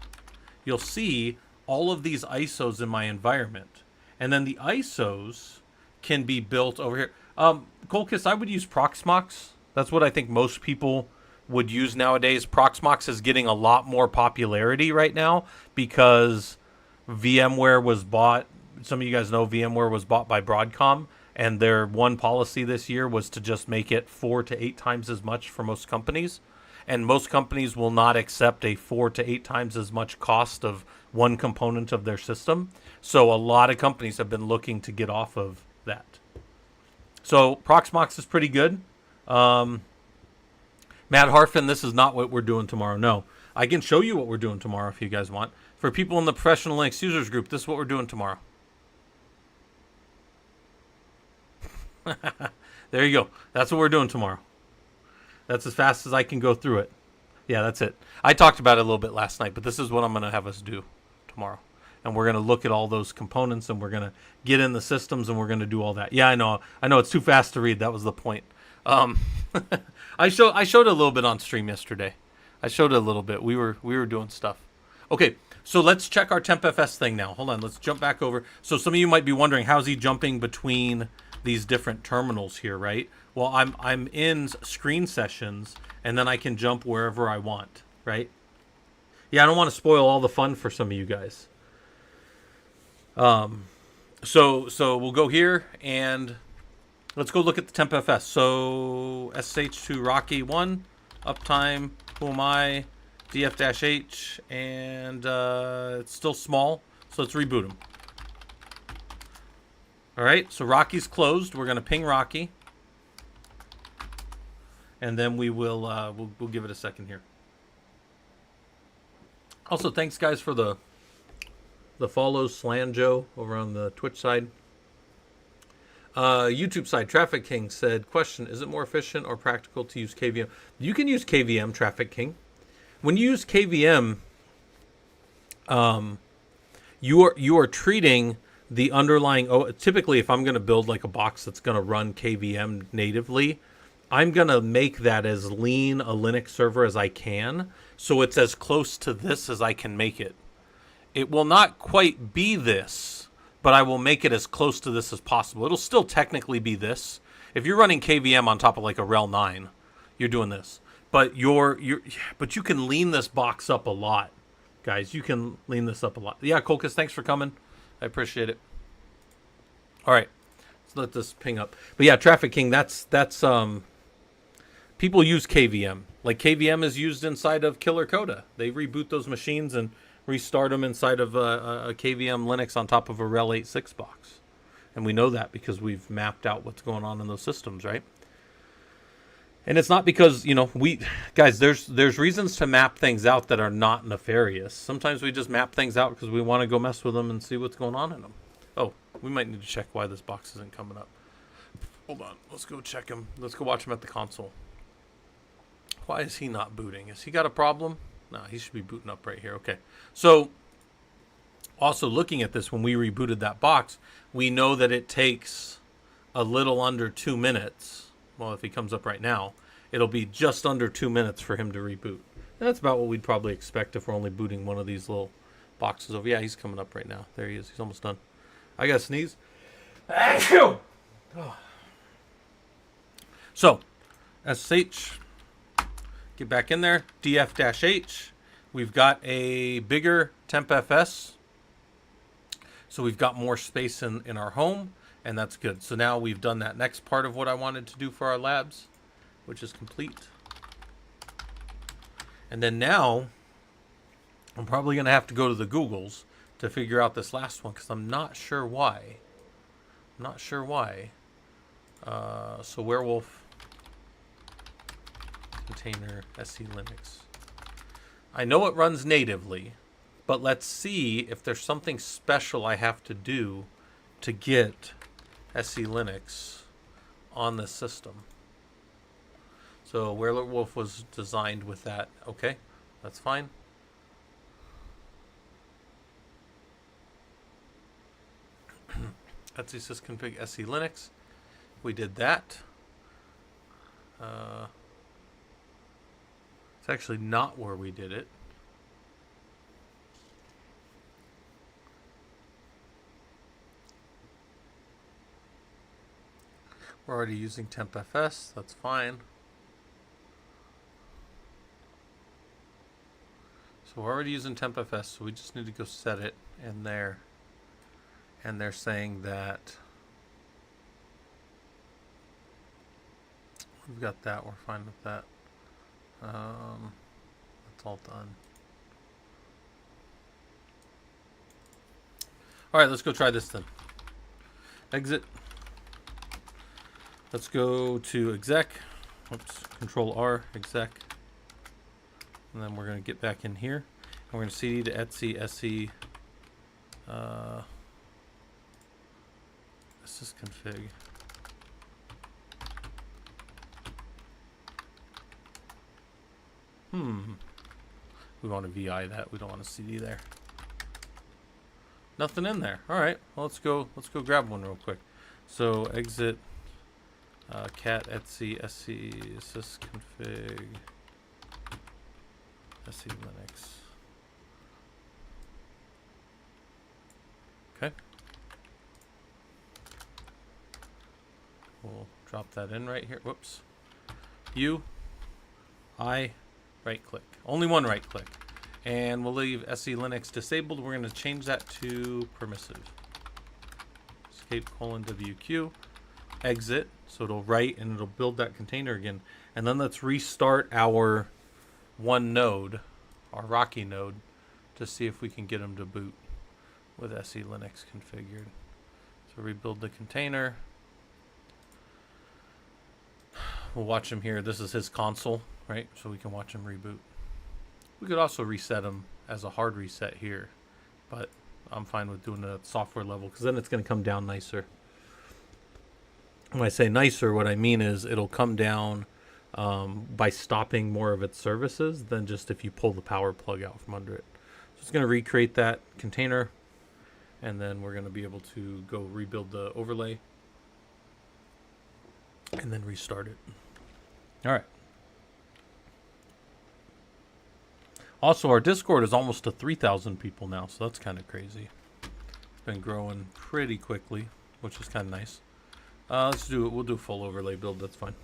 you'll see all of these ISOs in my environment. And then the ISOs can be built over here. Colchis, I would use Proxmox. That's what I think most people would use nowadays. Proxmox is getting a lot more popularity right now because VMware was bought. Some of you guys know VMware was bought by Broadcom, and their one policy this year was to just make it 4 to 8 times as much for most companies. And most companies will not accept a 4 to 8 times as much cost of one component of their system. So a lot of companies have been looking to get off of that. So Proxmox is pretty good. Matt Harfin, this is not what we're doing tomorrow. No, I can show you what we're doing tomorrow if you guys want. For people in the Professional Linux Users Group, this is what we're doing tomorrow. There you go. That's what we're doing tomorrow. That's as fast as I can go through it. Yeah, that's it. I talked about it a little bit last night, but this is what I'm going to have us do tomorrow. And we're going to look at all those components, and we're going to get in the systems, and we're going to do all that. Yeah, I know it's too fast to read. That was the point. I showed a little bit on stream yesterday. I showed it a little bit. We were doing stuff. Okay, so let's check our TempFS thing now. Hold on, let's jump back over. So some of you might be wondering, how's he jumping between these different terminals here, right? Well, I'm in screen sessions, and then I can jump wherever I want, right? Yeah, I don't want to spoil all the fun for some of you guys. So we'll go here, and let's go look at the TempFS. So SSH2 Rocky 1, uptime, who am I, df-h, and it's still small, so let's reboot him. All right, so Rocky's closed. We're going to ping Rocky, and then we will we'll give it a second here. Also, thanks guys for the follows, Slanjo over on the Twitch side. YouTube side, Traffic King said, question, is it more efficient or practical to use KVM? You can use KVM, Traffic King. When you use KVM, you are treating the underlying, typically if I'm going to build like a box that's going to run KVM natively, I'm going to make that as lean a Linux server as I can, so it's as close to this as I can make it. It will not quite be this, but I will make it as close to this as possible. It'll still technically be this. If you're running KVM on top of like a RHEL 9, you're doing this. But but you can lean this box up a lot, guys. You can lean this up a lot. Yeah, Colchis, thanks for coming. I appreciate it. All right, let's let this ping up. But yeah, Traffic King, that's people use KVM. Like KVM is used inside of Killer Coda. They reboot those machines and restart them inside of a KVM Linux on top of a RHEL 8.6 box. And we know that because we've mapped out what's going on in those systems, right? And it's not because, guys, there's reasons to map things out that are not nefarious. Sometimes we just map things out because we want to go mess with them and see what's going on in them. Oh, we might need to check why this box isn't coming up. Hold on. Let's go check him. Let's go watch him at the console. Why is he not booting? Has he got a problem? No, he should be booting up right here. Okay. So, also looking at this, when we rebooted that box, we know that it takes a little under 2 minutes. Well, if he comes up right now, it'll be just under 2 minutes for him to reboot. And that's about what we'd probably expect if we're only booting one of these little boxes over. Yeah, he's coming up right now. There he is. He's almost done. I got to sneeze. Oh. So, SSH, get back in there, df-h. We've got a bigger TempFS, so we've got more space in our home, and that's good. So now we've done that next part of what I wanted to do for our labs, which is complete. And then now, I'm probably going to have to go to the Googles to figure out this last one, because I'm not sure why. So Werewolf container SC Linux. I know it runs natively, but let's see if there's something special I have to do to get SC Linux on this system. So Werewolf was designed with that. Okay, that's fine. Etsy sysconfig SC Linux. We did that. It's actually not where we did it. We're already using tempfs. That's fine. So we're already using tempfs, so we just need to go set it in there. And they're saying that we've got that. We're fine with that. That's all done. All right, let's go try this then. Exit. Let's go to exec. Oops, Control R, exec. And then we're going to get back in here. And we're going to cd to etsy se sysconfig. We want to VI that. We don't want to CD there. Nothing in there. All right. Well, let's go grab one real quick. So exit cat etsy se sysconfig se Linux. Okay. We'll drop that in right here. Whoops. Right click. Only one right click. And we'll leave SE Linux disabled. We're going to change that to permissive. Escape : WQ. Exit. So it'll write and it'll build that container again. And then let's restart our one node, our Rocky node, to see if we can get them to boot with SE Linux configured. So rebuild the container. We'll watch him here. This is his console, right? So we can watch him reboot. We could also reset him as a hard reset here, but I'm fine with doing it at software level because then it's going to come down nicer. When I say nicer, what I mean is it'll come down by stopping more of its services than just if you pull the power plug out from under it. So it's going to recreate that container, and then we're going to be able to go rebuild the overlay and then restart it. All right. Also, our Discord is almost to 3,000 people now, so that's kind of crazy. It's been growing pretty quickly, which is kind of nice. Let's do it. We'll do a full overlay build. That's fine.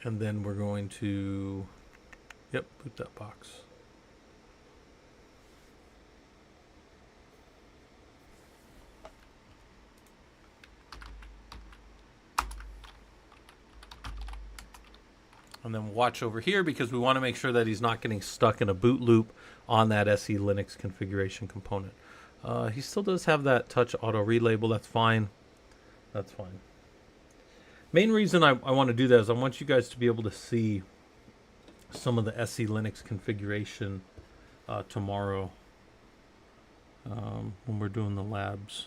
And then we're going to, boot that box. And then watch over here because we want to make sure that he's not getting stuck in a boot loop on that SE Linux configuration component. He still does have that touch auto relabel. That's fine. That's fine. Main reason I want to do that is I want you guys to be able to see some of the SE Linux configuration tomorrow when we're doing the labs.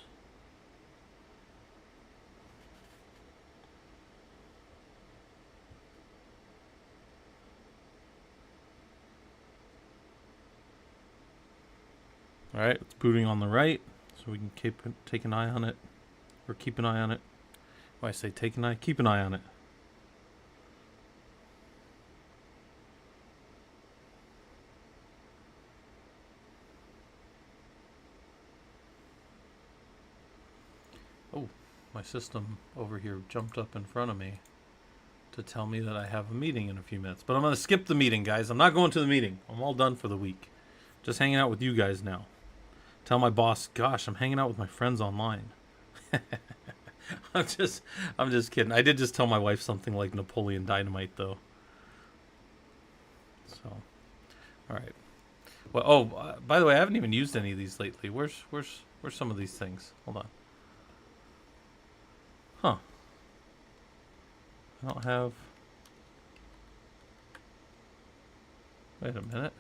All right, it's booting on the right, so we can take an eye on it, or keep an eye on it. When I say take an eye, keep an eye on it. Oh, my system over here jumped up in front of me to tell me that I have a meeting in a few minutes. But I'm going to skip the meeting, guys. I'm not going to the meeting. I'm all done for the week. Just hanging out with you guys now. Tell my boss, gosh, I'm hanging out with my friends online. I'm just kidding. I did just tell my wife something like Napoleon Dynamite, though. So, all right. Well, oh, by the way, I haven't even used any of these lately. Where's some of these things? Hold on. Huh. I don't have. Wait a minute.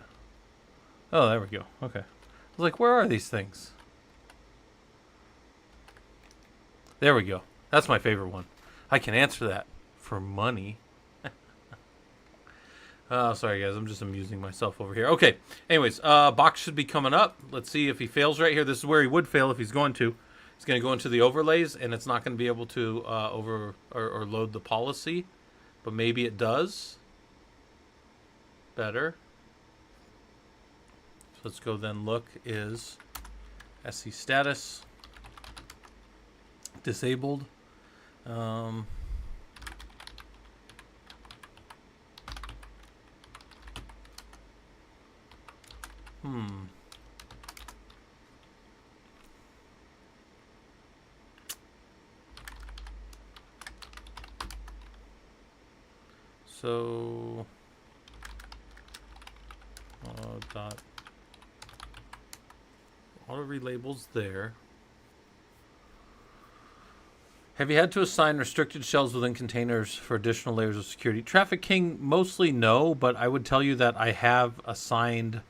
Oh, there we go. Okay. I was like, where are these things? There we go. That's my favorite one. I can answer that for money. Oh, sorry, guys. I'm just amusing myself over here. Okay. Anyways, box should be coming up. Let's see if he fails right here. This is where he would fail if he's going to. He's going to go into the overlays, and it's not going to be able to or load the policy. But maybe it does. Better. So let's go then look is SE status disabled. Um, So, dot auto relabels there. Have you had to assign restricted shells within containers for additional layers of security? Traffic King, mostly no, but I would tell you that I have assigned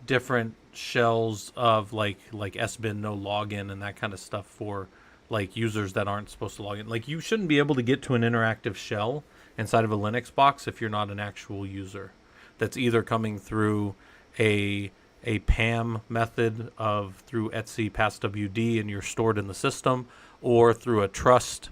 different shells of like SBIN no login and that kind of stuff for like users that aren't supposed to log in. Like you shouldn't be able to get to an interactive shell inside of a Linux box if you're not an actual user. That's either coming through a PAM method of through etc passwd and you're stored in the system, or through a trust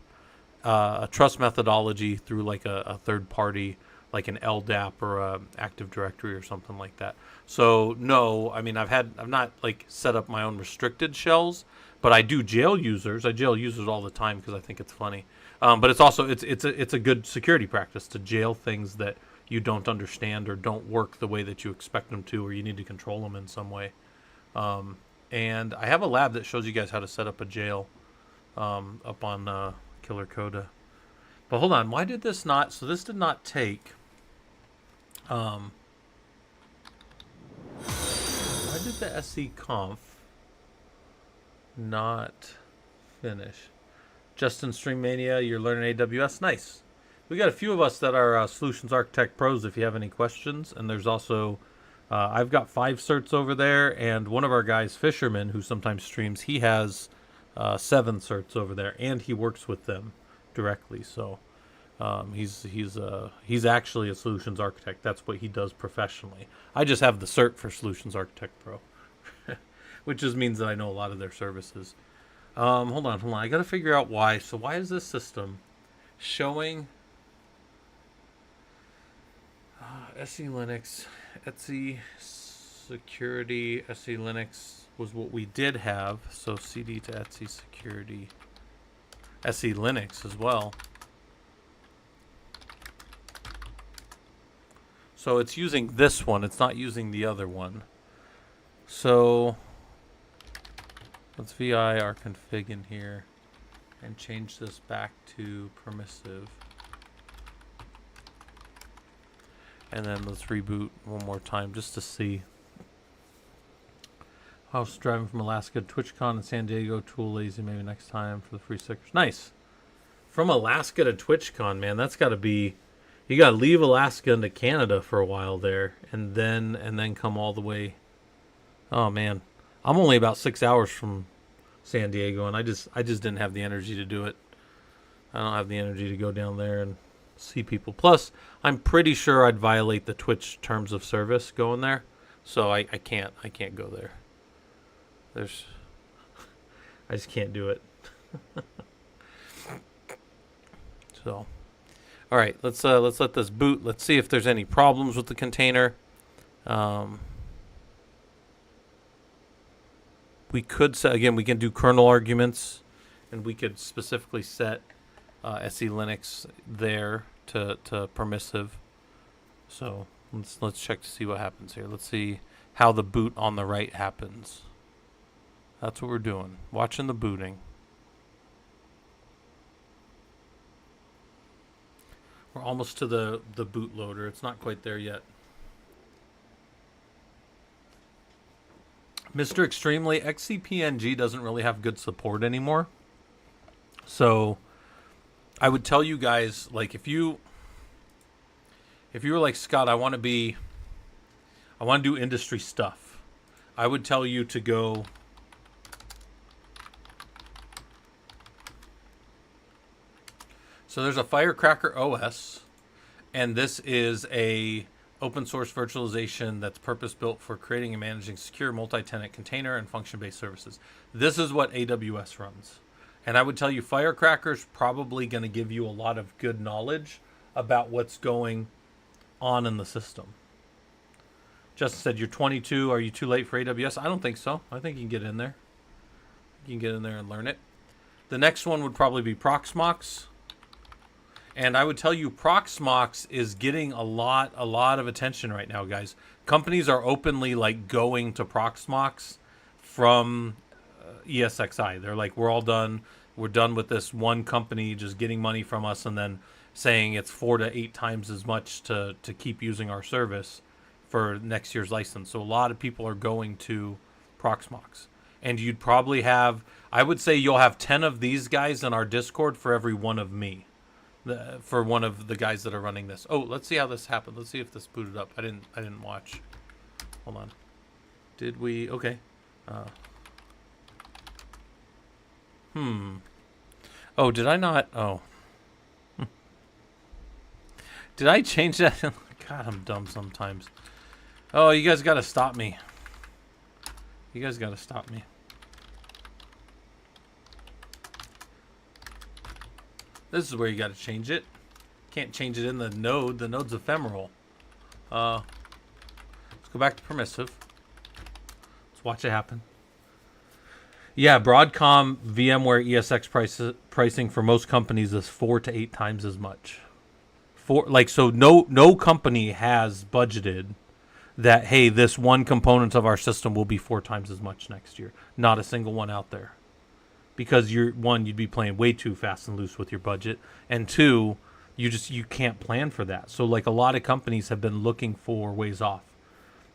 methodology through like a third party like an LDAP or a Active Directory or something like that. So no, I mean I've not like set up my own restricted shells, but I do jail users. I jail users all the time because I think it's funny. But it's also it's a good security practice to jail things that you don't understand or don't work the way that you expect them to, or you need to control them in some way. And I have a lab that shows you guys how to set up a jail up on Killer Coda. But hold on, why did this not? So this did not take. Why did the SE-conf not finish? Justin Streammania, you're learning AWS. Nice. We got a few of us that are Solutions Architect Pros if you have any questions. And there's also, I've got 5 certs over there. And one of our guys, Fisherman, who sometimes streams, he has 7 certs over there. And he works with them directly. So he's actually a Solutions Architect. That's what he does professionally. I just have the cert for Solutions Architect Pro. Which just means that I know a lot of their services. Hold on. I got to figure out why. So why is this system showing SE Linux, Etsy security, SE Linux was what we did have. So CD to Etsy security, SE Linux as well. So it's using this one. It's not using the other one. So let's VI our config in here and change this back to permissive. And then let's reboot one more time just to see. House driving from Alaska to TwitchCon in San Diego. Tool lazy maybe next time for the free stickers. Nice. From Alaska to TwitchCon, man, that's got to be. You got to leave Alaska into Canada for a while there, and then come all the way. Oh man, I'm only about 6 hours from San Diego, and I just didn't have the energy to do it. I don't have the energy to go down there and see people. Plus, I'm pretty sure I'd violate the Twitch terms of service going there, so I can't go there. I just can't do it. So, all right, let's let this boot. Let's see if there's any problems with the container. We could set, again, we can do kernel arguments, and we could specifically set SE Linux there to permissive. So let's check to see what happens here. Let's see how the boot on the right happens. That's what we're doing. Watching the booting. We're almost to the bootloader. It's not quite there yet. Mr. Extremely, XCPNG doesn't really have good support anymore. So I would tell you guys, like, if you were like, Scott, I want to do industry stuff, I would tell you to go so there's a Firecracker OS, and this is a open source virtualization that's purpose-built for creating and managing secure multi-tenant container and function-based services. This is what AWS runs. And I would tell you Firecracker's probably going to give you a lot of good knowledge about what's going on in the system. Justin said, you're 22. Are you too late for AWS? I don't think so. I think you can get in there. You can get in there and learn it. The next one would probably be Proxmox. And I would tell you, Proxmox is getting a lot of attention right now, guys. Companies are openly like going to Proxmox from ESXi. They're like, we're all done. We're done with this one company just getting money from us and then saying it's 4 to 8 times as much to keep using our service for next year's license. So a lot of people are going to Proxmox. And you'd probably have, I would say you'll have 10 of these guys in our Discord for every one of me. For one of the guys that are running this. Oh, let's see how this happened. Let's see if this booted up. I didn't watch. Hold on. Did we? Okay. Oh, did I not? Oh. Did I change that? God, I'm dumb sometimes. Oh, you guys got to stop me. You guys got to stop me. This is where you got to change it. Can't change it in the node. The node's ephemeral. Let's go back to permissive. Let's watch it happen. Yeah, Broadcom VMware ESX pricing for most companies is 4 to 8 times as much. So no company has budgeted that, hey, this one component of our system will be 4 times as much next year. Not a single one out there. Because you'd be playing way too fast and loose with your budget, and 2, you can't plan for that. So like a lot of companies have been looking for ways off.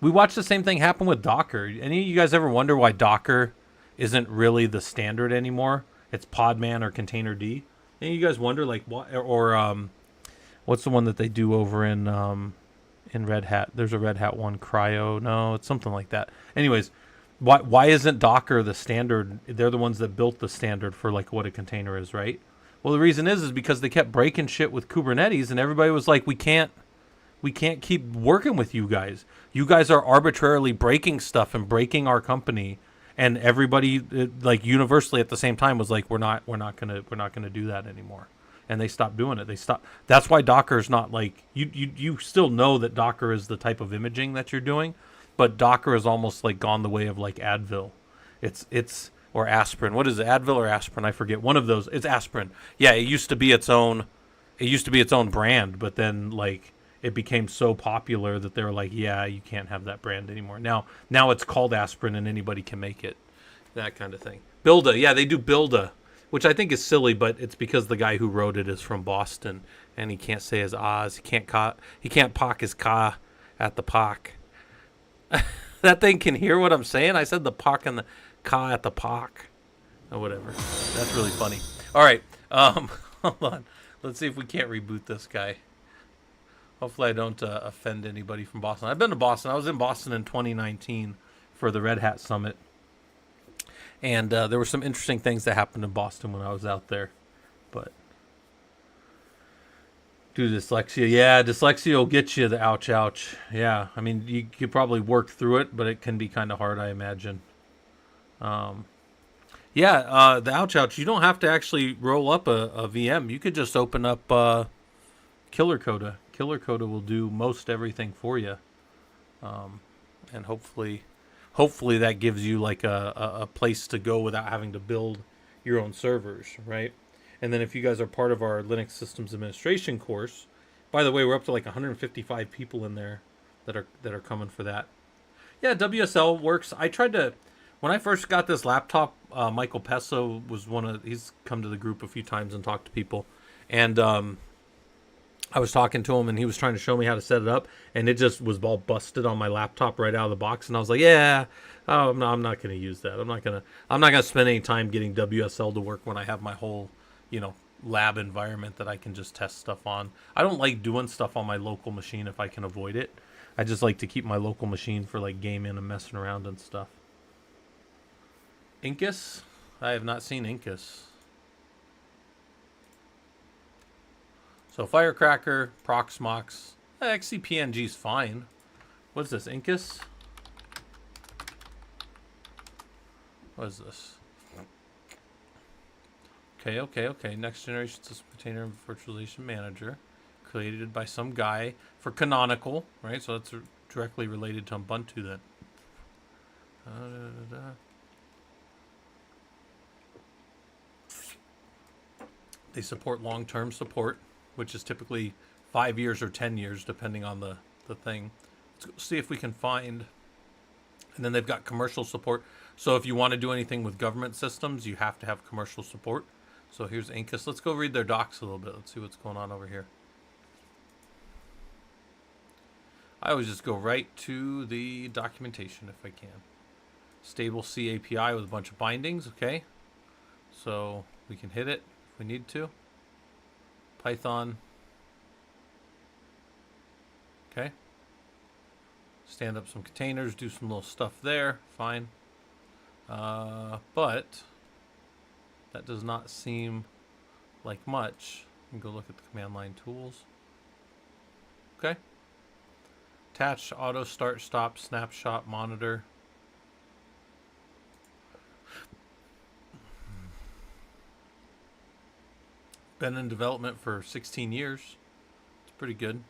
We watched the same thing happen with Docker. Any of you guys ever wonder why Docker isn't really the standard anymore? It's Podman or Containerd. Any of you guys wonder like what, or what's the one that they do over in Red Hat? There's a Red Hat one, Cryo. No, it's something like that. Anyways. Why isn't Docker the standard? They're the ones that built the standard for like what a container is, right? Well, the reason is because they kept breaking shit with Kubernetes, and everybody was like, we can't keep working with you guys. You guys are arbitrarily breaking stuff and breaking our company, and everybody like universally at the same time was like, we're not gonna do that anymore, and they stopped doing it. That's why Docker's not like you still know that Docker is the type of imaging that you're doing. But Docker is almost like gone the way of like Advil. It's or aspirin. What is it? Advil or aspirin? I forget. One of those. It's aspirin. Yeah, it used to be its own brand, but then like it became so popular that they were like, yeah, you can't have that brand anymore. Now it's called aspirin and anybody can make it. That kind of thing. Builda. Yeah, they do Builda, which I think is silly, but it's because the guy who wrote it is from Boston and he can't say his ahs. He can't pock his ka at the pock. That thing can hear what I'm saying. I said the pock and the ka at the pock, or whatever. That's really funny. All right, hold on. Let's see if we can't reboot this guy. Hopefully, I don't offend anybody from Boston. I've been to Boston. I was in Boston in 2019 for the Red Hat Summit, and there were some interesting things that happened in Boston when I was out there. But dyslexia. Yeah, dyslexia will get you the ouch. Yeah, I mean, you could probably work through it, but it can be kind of hard, I imagine. The ouch. You don't have to actually roll up a VM. You could just open up Killer Coda. Killer Coda will do most everything for you. And hopefully that gives you like a place to go without having to build your own servers, right? And then if you guys are part of our Linux Systems Administration course, by the way, we're up to like 155 people in there that are coming for that. Yeah, WSL works. I tried to, when I first got this laptop, Michael Pesso was he's come to the group a few times and talked to people. And I was talking to him and he was trying to show me how to set it up. And it just was all busted on my laptop right out of the box. And I was like, I'm not going to use that. I'm not going to spend any time getting WSL to work when I have my whole lab environment that I can just test stuff on. I don't like doing stuff on my local machine if I can avoid it. I just like to keep my local machine for like gaming and messing around and stuff. Incus? I have not seen Incus. So Firecracker, Proxmox, XCPNG is fine. What's this, Incus? What is this? Okay. Next generation system container virtualization manager, created by some guy for Canonical, right? So that's directly related to Ubuntu then. They support long-term support, which is typically 5 years or 10 years, depending on the thing. Let's see if we can find. And then they've got commercial support. So if you want to do anything with government systems, you have to have commercial support. So here's ANCUS. Let's go read their docs a little bit. Let's see what's going on over here. I always just go right to the documentation if I can. Stable C API with a bunch of bindings. Okay. So we can hit it if we need to. Python. Okay. Stand up some containers, do some little stuff there. Fine. But that does not seem like much. You can go look at the command line tools. Okay. Attach, auto, start, stop, snapshot, monitor. Been in development for 16 years. It's pretty good.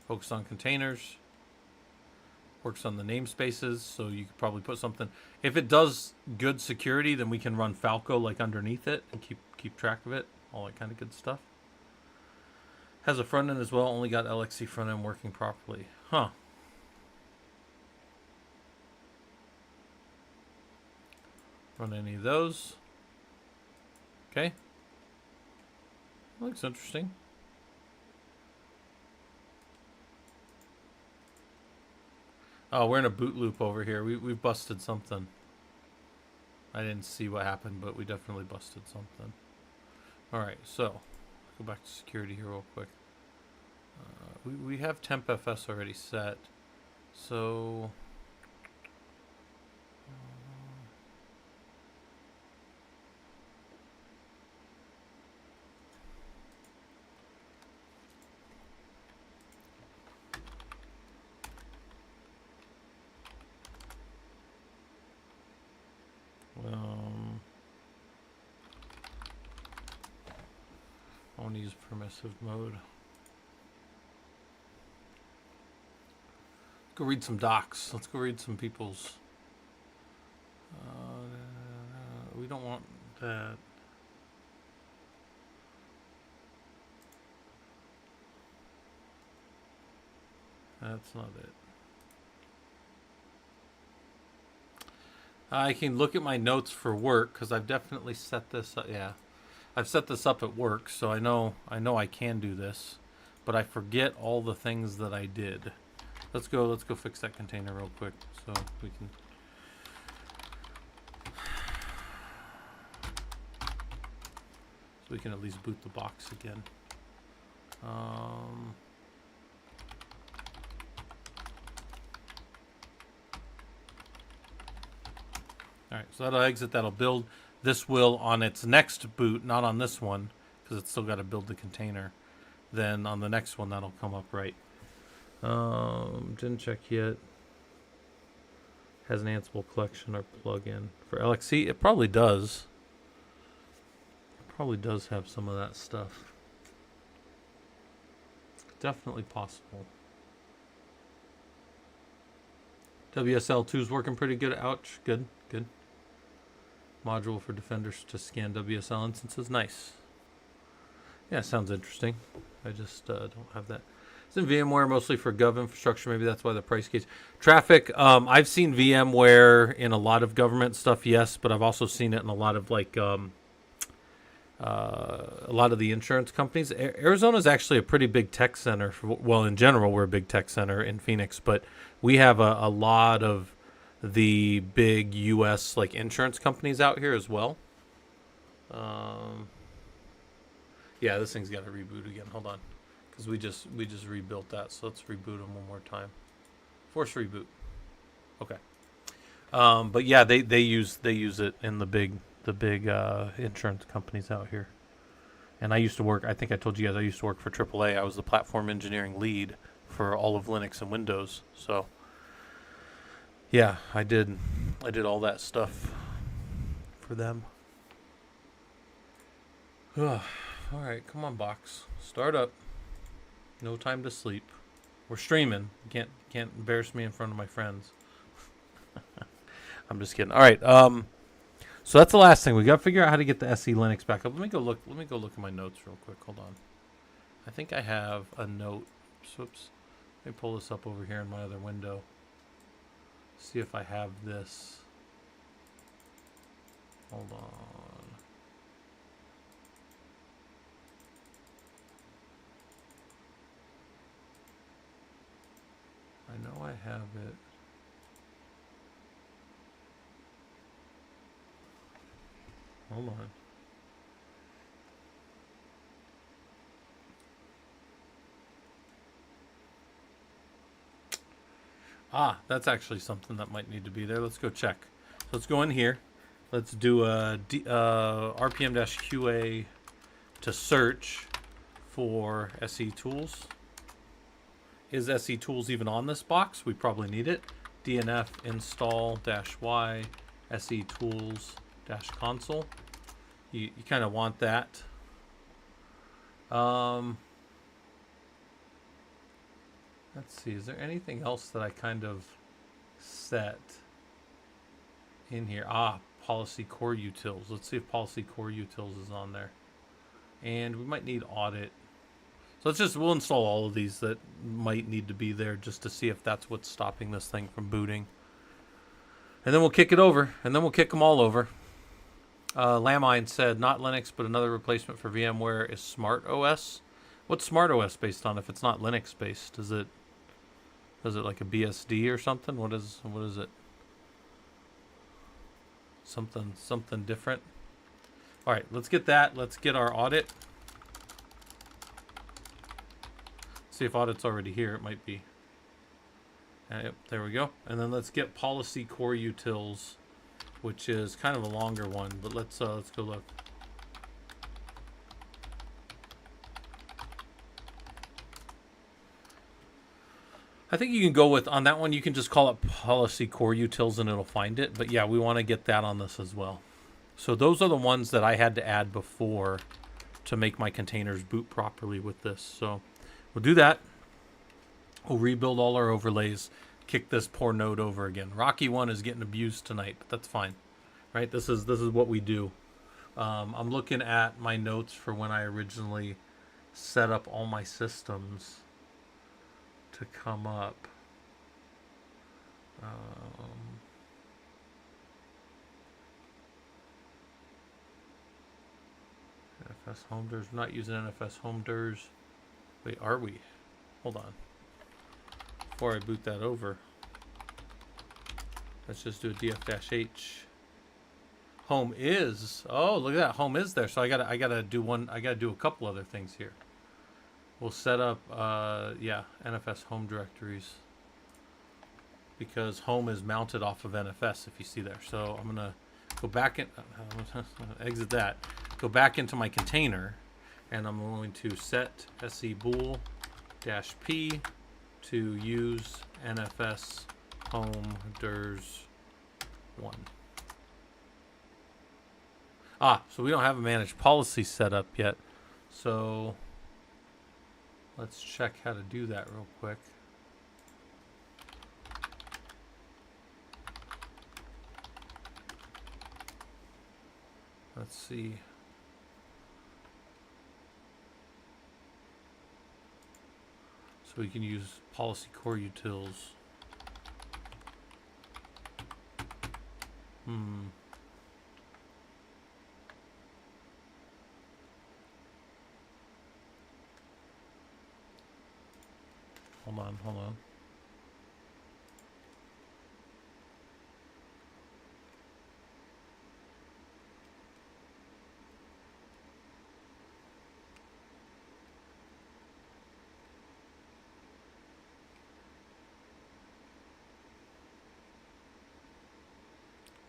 Focus on containers. Works on the namespaces, so you could probably put something. If it does good security, then we can run Falco like underneath it and keep track of it. All that kind of good stuff. Has a front end as well. Only got LXC front end working properly. Huh. Run any of those. Okay. Looks interesting. Oh, we're in a boot loop over here. We've busted something. I didn't see what happened, but we definitely busted something. Alright, so go back to security here real quick. We have temp FS already set. So I want to use permissive mode. Let's go read some docs. Let's go read some people's. We don't want that. That's not it. I can look at my notes for work because I've definitely set this up. Yeah, I've set this up at work, so I know I can do this, but I forget all the things that I did. Let's go fix that container real quick so we can at least boot the box again. Alright, so that'll exit, that'll build. This will on its next boot, not on this one, because it's still got to build the container. Then on the next one, that'll come up right. Didn't check yet. Has an Ansible collection or plugin for LXC? It probably does. It probably does have some of that stuff. Definitely possible. WSL2 is working pretty good. Ouch. Good. Good. Module for defenders to scan WSL instances. Nice. Yeah, sounds interesting. I just don't have that. It's in VMware mostly for gov infrastructure. Maybe that's why the price case. Traffic. I've seen VMware in a lot of government stuff, yes, but I've also seen it in a lot of like a lot of the insurance companies. Arizona is actually a pretty big tech center. Well, in general, we're a big tech center in Phoenix, but we have a lot of the big U.S. like insurance companies out here as well. Yeah, this thing's got to reboot again. Hold on, because we just rebuilt that. So let's reboot them one more time. Force reboot. Okay. But yeah, they use it in the big insurance companies out here. And I used to work. I think I told you guys I used to work for AAA. I was the platform engineering lead for all of Linux and Windows. So yeah, I did all that stuff for them. All right, come on, box. Start up. No time to sleep. We're streaming. Can't embarrass me in front of my friends. I'm just kidding. All right. So that's the last thing. We got to figure out how to get the SE Linux back up. Let me go look at my notes real quick. Hold on. I think I have a note. Whoops. Let me pull this up over here in my other window. See if I have this. Hold on. I know I have it. Hold on. Ah, that's actually something that might need to be there. Let's go check. So let's go in here. Let's do a RPM-QA to search for SE tools. Is SE tools even on this box? We probably need it. DNF install-y SE tools-console. You kind of want that. Let's see, is there anything else that I kind of set in here? Ah, policy core utils. Let's see if policy core utils is on there. And we might need audit. So we'll install all of these that might need to be there just to see if that's what's stopping this thing from booting. And then we'll kick it over, and then we'll kick them all over. Lamine said, not Linux, but another replacement for VMware is Smart OS. What's Smart OS based on if it's not Linux based? Is it like a BSD or something? What is it? Something different. All right, let's get that. Let's get our audit. See if audit's already here. It might be. Yep, there we go. And then let's get policy core utils, which is kind of a longer one, but let's go look. I think you can go with, on that one, you can just call it policy core utils and it'll find it. But yeah, we want to get that on this as well. So those are the ones that I had to add before to make my containers boot properly with this. So we'll do that. We'll rebuild all our overlays, kick this poor node over again. Rocky 1 is getting abused tonight, but that's fine. Right? This is what we do. I'm looking at my notes for when I originally set up all my systems to come up. NFS home DIRs. We're not using NFS home DIRs. Wait, are we? Hold on. Before I boot that over, let's just do a df-h. Home is. Oh, look at that. Home is there. So I gotta do a couple other things here. We'll set up NFS home directories, because home is mounted off of NFS, if you see there. So I'm gonna go back in, exit that, go back into my container, and I'm going to set se bool -p to use NFS home dirs 1. So we don't have a managed policy set up yet. So let's check how to do that real quick. Let's see. So we can use policy core utils. Hold on.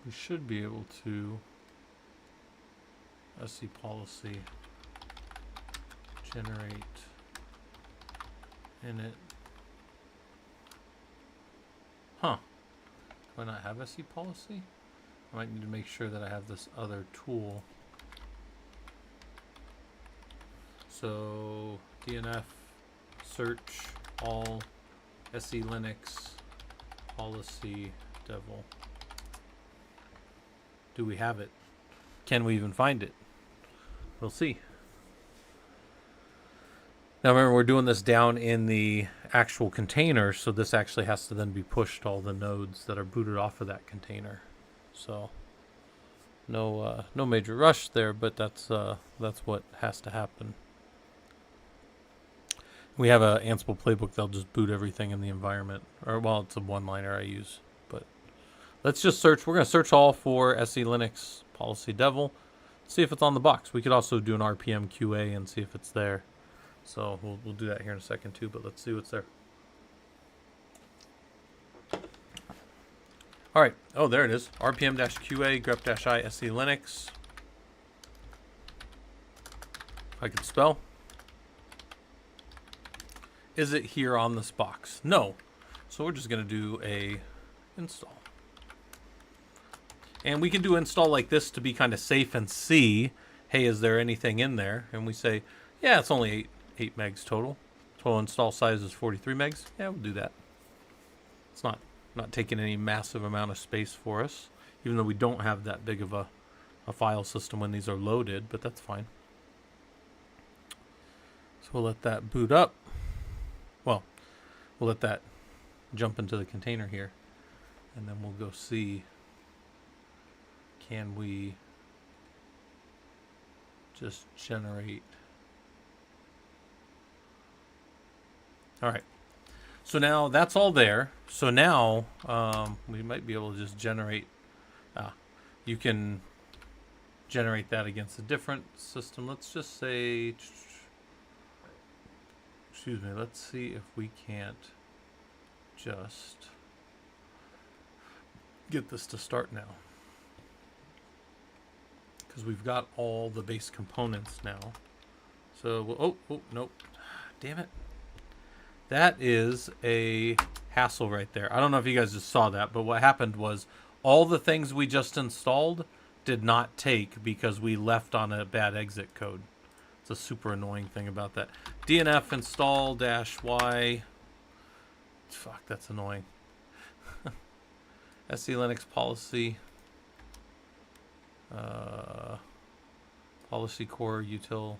We should be able to SC policy generate init. Huh. Do I not have SC policy? I might need to make sure that I have this other tool. So DNF search all SE Linux policy devil. Do we have it? Can we even find it? We'll see. Now remember, we're doing this down in the actual container, so this actually has to then be pushed to all the nodes that are booted off of that container. So no major rush there, but that's what has to happen. We have a Ansible playbook that'll just boot everything in the environment, or well, it's a one-liner I use. But let's just search. We're going to search all for SE Linux policy devil, see if it's on the box. We could also do an RPM QA and see if it's there. So we'll do that here in a second too, but let's see what's there. All right. Oh, there it is. RPM-QA grep-I SE Linux. If I could spell. Is it here on this box? No. So we're just going to do a install. And we can do install like this to be kind of safe and see, hey, is there anything in there? And we say, yeah, it's only 8 megs total. Total install size is 43 megs. Yeah, we'll do that. It's not taking any massive amount of space for us, even though we don't have that big of a file system when these are loaded, but that's fine. So we'll let that boot up. Well, we'll let that jump into the container here, and then we'll go see, can we just generate. All right, so now that's all there. So now we might be able to just generate, you can generate that against a different system. Let's just say, excuse me, let's see if we can't just get this to start now. Because we've got all the base components now. So, oh, nope. Damn it. That is a hassle right there. I don't know if you guys just saw that, but what happened was all the things we just installed did not take because we left on a bad exit code. It's a super annoying thing about that. DNF install -y. Fuck, that's annoying. SE Linux policy. Policy core util.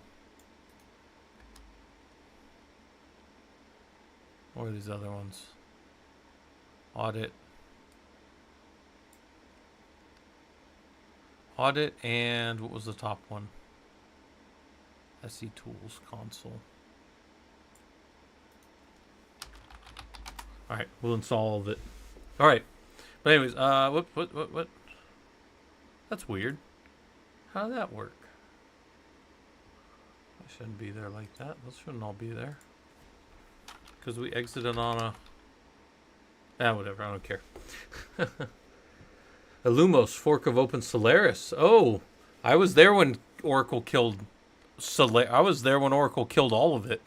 What are these other ones? Audit. Audit, and what was the top one? SE Tools console. All right, we'll install all of it. All right, but anyways, what? That's weird. How did that work? I shouldn't be there like that. Those shouldn't all be there. Because we exited on a... whatever, I don't care. Illumos, fork of Open Solaris. Oh, I was there when Oracle killed Solaris. I was there when Oracle killed all of it.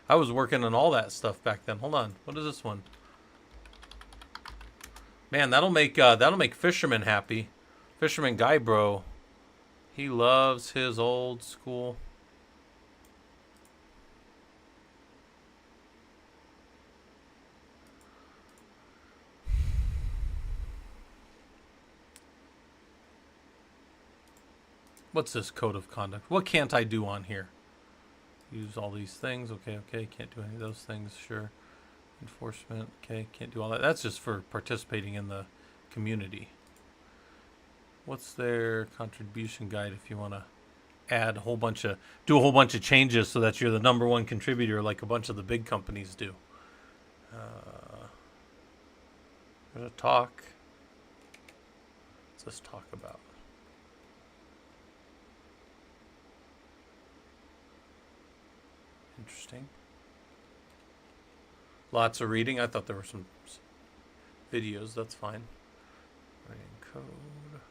I was working on all that stuff back then. Hold on, what is this one? Man, that'll make Fisherman happy. Fisherman Guy Bro. He loves his old school. What's this code of conduct? What can't I do on here? Use all these things. Okay. Can't do any of those things. Sure. Enforcement. Okay. Can't do all that. That's just for participating in the community. What's their contribution guide if you want to add a whole bunch of, do a whole bunch of changes so that you're the #1 contributor like a bunch of the big companies do? There's a talk. What's this talk about? Interesting. Lots of reading. I thought there were some videos. That's fine. Writing code.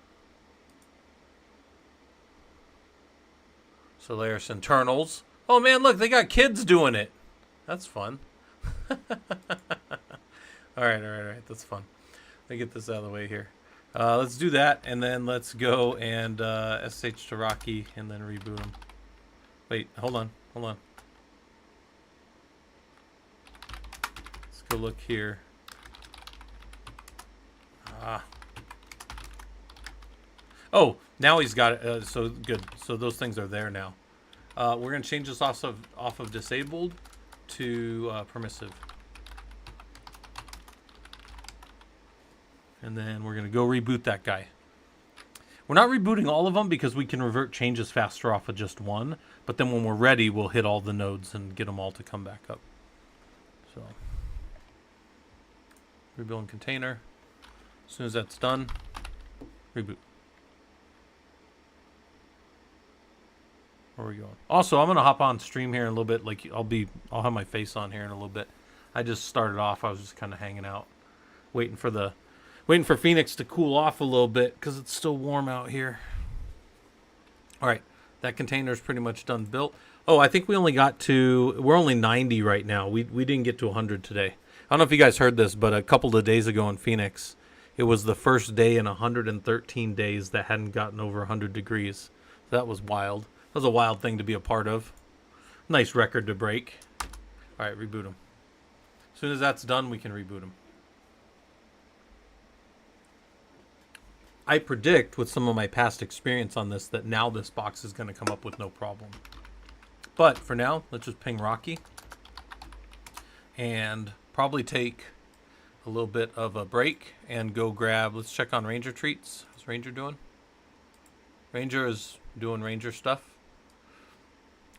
Solaris internals. Oh man, look, they got kids doing it. That's fun. All right. That's fun. Let me get this out of the way here. Let's do that, and then let's go and SH to Rocky, and then reboot them. Wait, hold on. Let's go look here. Oh, now he's got it. So good. So those things are there now. We're going to change this off of disabled to permissive. And then we're going to go reboot that guy. We're not rebooting all of them because we can revert changes faster off of just one. But then when we're ready, we'll hit all the nodes and get them all to come back up. So, rebuilding container. As soon as that's done, reboot. Where are we going? Also, I'm gonna hop on stream here in a little bit. Like I'll have my face on here in a little bit. I just started off. I was just kind of hanging out, waiting for Phoenix to cool off a little bit because it's still warm out here. All right, that container is pretty much done built. Oh, I think we only got to, we're only 90 right now. We didn't get to 100 today. I don't know if you guys heard this, but a couple of days ago in Phoenix, it was the first day in 113 days that hadn't gotten over 100 degrees. That was wild. That was a wild thing to be a part of. Nice record to break. All right, reboot them. As soon as that's done, we can reboot them. I predict with some of my past experience on this that now this box is going to come up with no problem. But for now, let's just ping Rocky and probably take a little bit of a break and go grab, let's check on Ranger treats. How's Ranger doing? Ranger is doing Ranger stuff.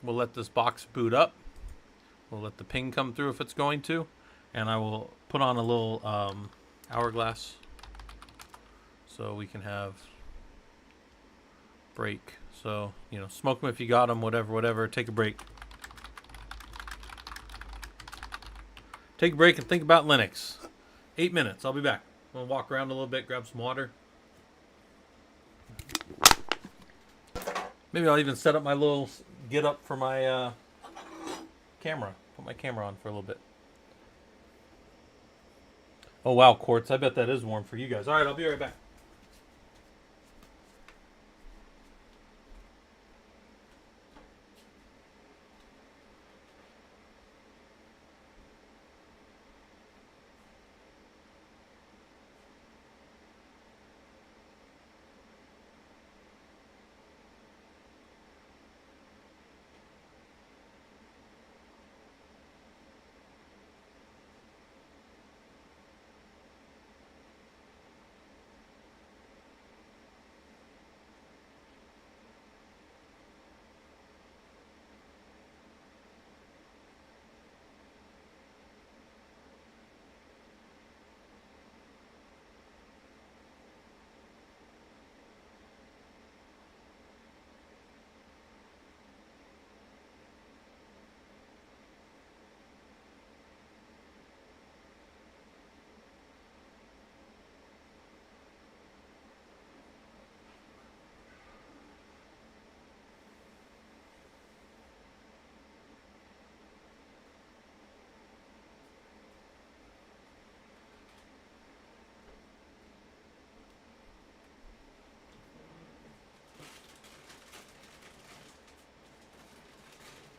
We'll let this box boot up. We'll let the ping come through if it's going to. And I will put on a little hourglass so we can have break. So, you know, smoke them if you got them, whatever. Take a break. Take a break and think about Linux. 8 minutes. I'll be back. I'm going to walk around a little bit, grab some water. Maybe I'll even set up my little get up for my camera. Put my camera on for a little bit. Oh, wow, Quartz. I bet that is warm for you guys. All right, I'll be right back.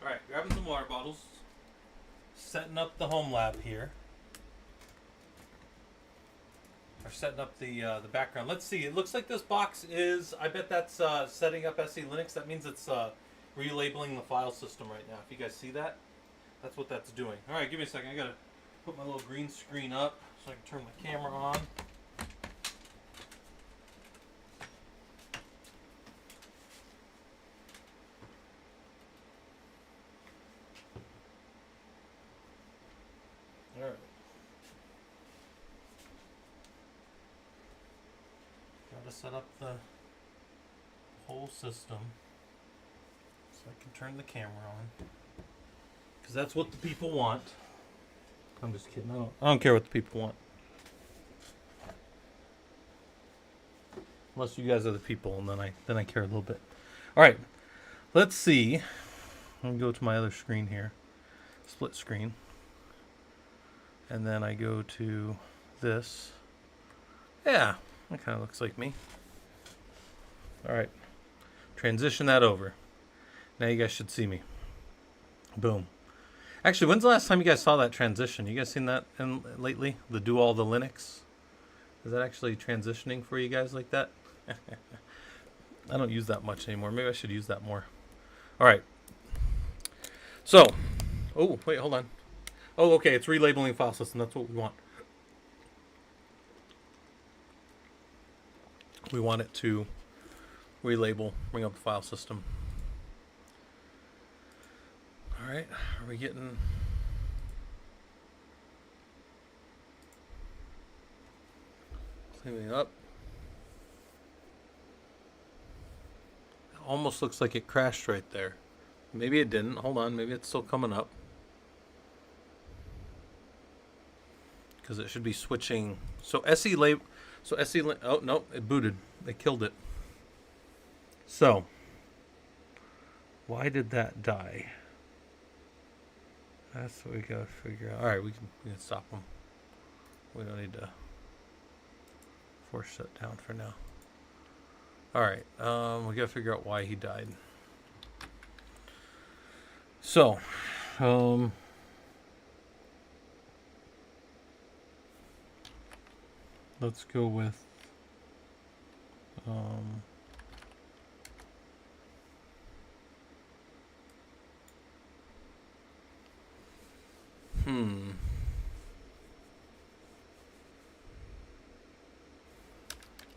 All right, grabbing some water bottles, setting up the home lab here. Or setting up the background. Let's see. It looks like this box is, I bet that's setting up SE Linux. That means it's relabeling the file system right now. If you guys see that, that's what that's doing. All right, give me a second. I got to put my little green screen up so I can turn my camera on. All right. Got to set up the whole system so I can turn the camera on. Because that's what the people want. I'm just kidding. I don't care what the people want. Unless you guys are the people, and then I care a little bit. All right. Let's see. Let me go to my other screen here. Split screen. And then I go to this. Yeah, that kind of looks like me. All right. Transition that over. Now you guys should see me. Boom. Actually, when's the last time you guys saw that transition? You guys seen that lately? The do all the Linux? Is that actually transitioning for you guys like that? I don't use that much anymore. Maybe I should use that more. All right. So, oh, wait, hold on. Oh, okay, it's relabeling file system. That's what we want. We want it to relabel, bring up the file system. All right, are we getting... Cleaning up. It almost looks like it crashed right there. Maybe it didn't. Hold on, maybe it's still coming up. Because it should be switching. So SE lab... So SE... Oh, no, it booted. They killed it. So, why did that die? That's what we gotta figure out. All right, we can stop them. We don't need to force shut down for now. All right, we gotta figure out why he died. So, let's go with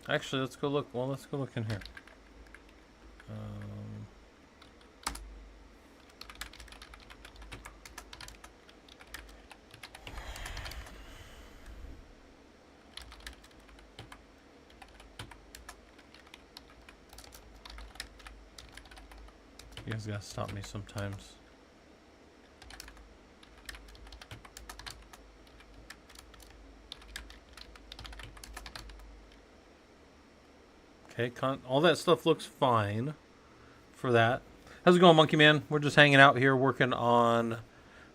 Actually, let's go look. Well, let's go look in here. You guys gotta stop me sometimes. Okay, all that stuff looks fine for that. How's it going, Monkey Man? We're just hanging out here working on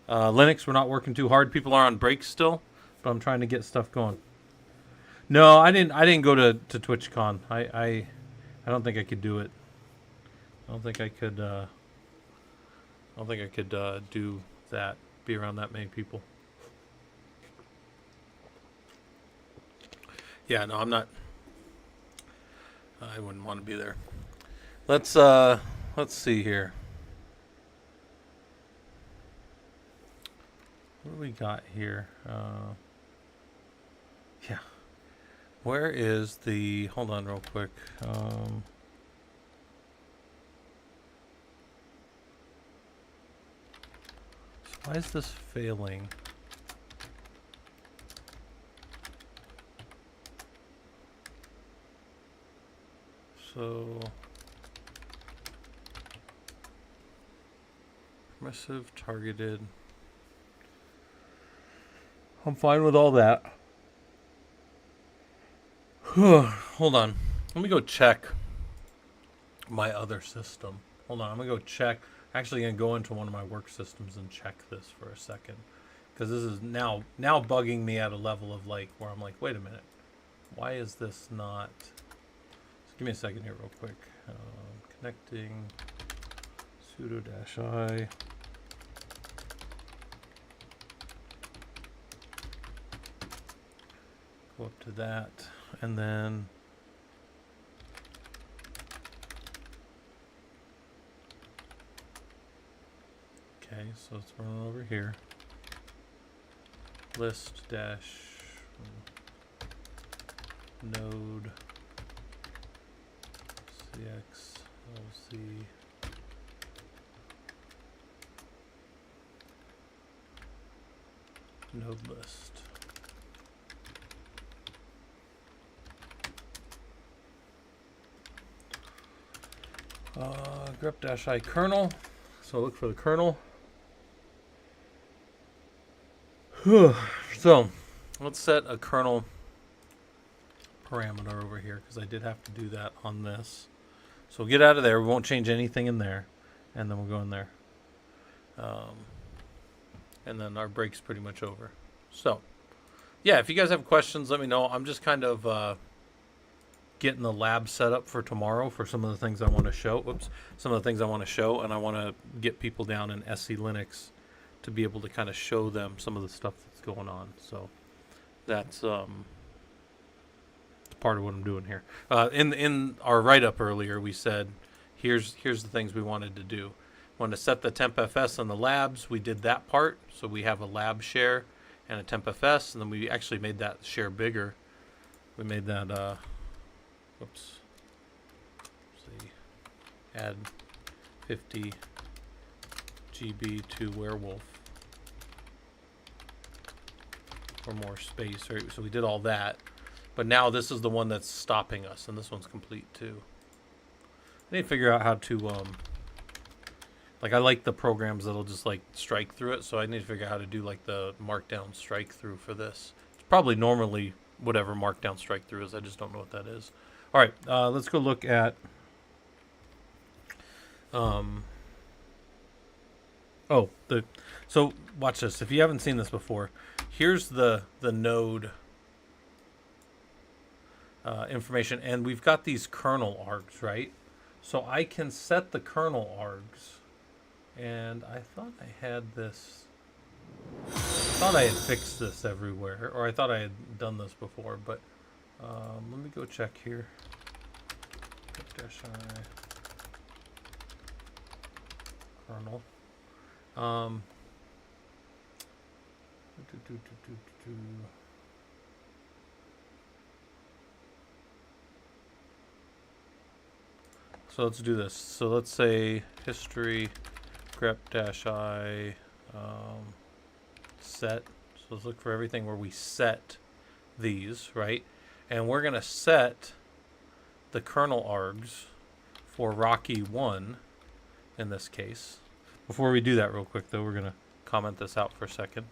Linux. We're not working too hard. People are on break still, but I'm trying to get stuff going. No, I didn't go to TwitchCon. I don't think I could do it. I don't think I could do that. Be around that many people. Yeah, no, I'm not. I wouldn't want to be there. Let's see here. What do we got here? Yeah. Where is the... Hold on real quick. So why is this failing? So... Permissive, targeted. I'm fine with all that. Hold on. Let me go check my other system. Hold on. I'm going to go check. Actually going to go into one of my work systems and check this for a second. Because this is now bugging me at a level of like where I'm like, wait a minute. Why is this not... So give me a second here real quick. Connecting sudo-i. Go up to that, and then okay, so it's running over here. List dash node cx lc node list. grep-i kernel. So look for the kernel. So let's set a kernel parameter over here because I did have to do that on this. So we'll get out of there. We won't change anything in there, and then we'll go in there. And then our break's pretty much over. So yeah, if you guys have questions, let me know. I'm just kind of getting the lab set up for tomorrow for some of the things I want to show. Some of the things I want to show, and I want to get people down in SC Linux to be able to kind of show them some of the stuff that's going on. So that's part of what I'm doing here. In our write-up earlier, we said here's the things we wanted to do. Want to set the temp FS on the labs. We did that part. So we have a lab share and a temp FS. And then we actually made that share bigger. We made that, whoops. Let's see. Add 50 GB to werewolf for more space, right? So we did all that, but now this is the one that's stopping us, and this one's complete too. I need to figure out how to, like I like the programs that'll just like strike through it, so I need to figure out how to do like the markdown strike through for this. It's probably normally whatever markdown strike through is, I just don't know what that is. All right, let's go look at, so watch this. If you haven't seen this before, here's the node information, and we've got these kernel args, right? So I can set the kernel args, and I thought I had this. I thought I had fixed this everywhere, or I thought I had done this before, but let me go check here. -I kernel. So let's do this. So let's say history grep-i set. So let's look for everything where we set these, right? And we're going to set the kernel args for Rocky 1 in this case. Before we do that real quick, though, we're going to comment this out for a second.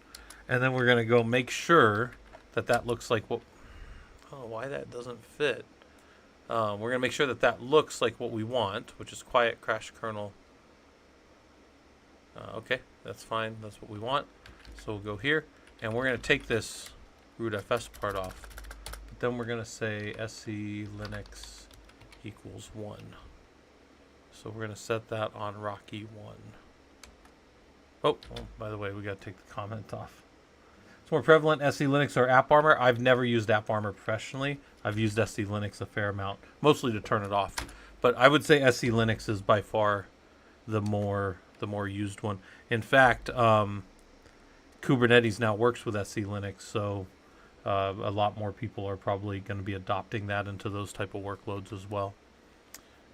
And then we're going to go make sure that that looks like what... Oh, why that doesn't fit. We're going to make sure that that looks like what we want, which is quiet crash kernel. Okay, that's fine. That's what we want. So we'll go here. And we're going to take this rootfs part off. But then we're going to say SC Linux equals 1. So we're going to set that on Rocky 1. Oh, by the way, we got to take the comment off. It's more prevalent, SC Linux or AppArmor. I've never used AppArmor professionally. I've used SC Linux a fair amount, mostly to turn it off. But I would say SC Linux is by far the more used one. In fact, Kubernetes now works with SC Linux, so a lot more people are probably going to be adopting that into those type of workloads as well.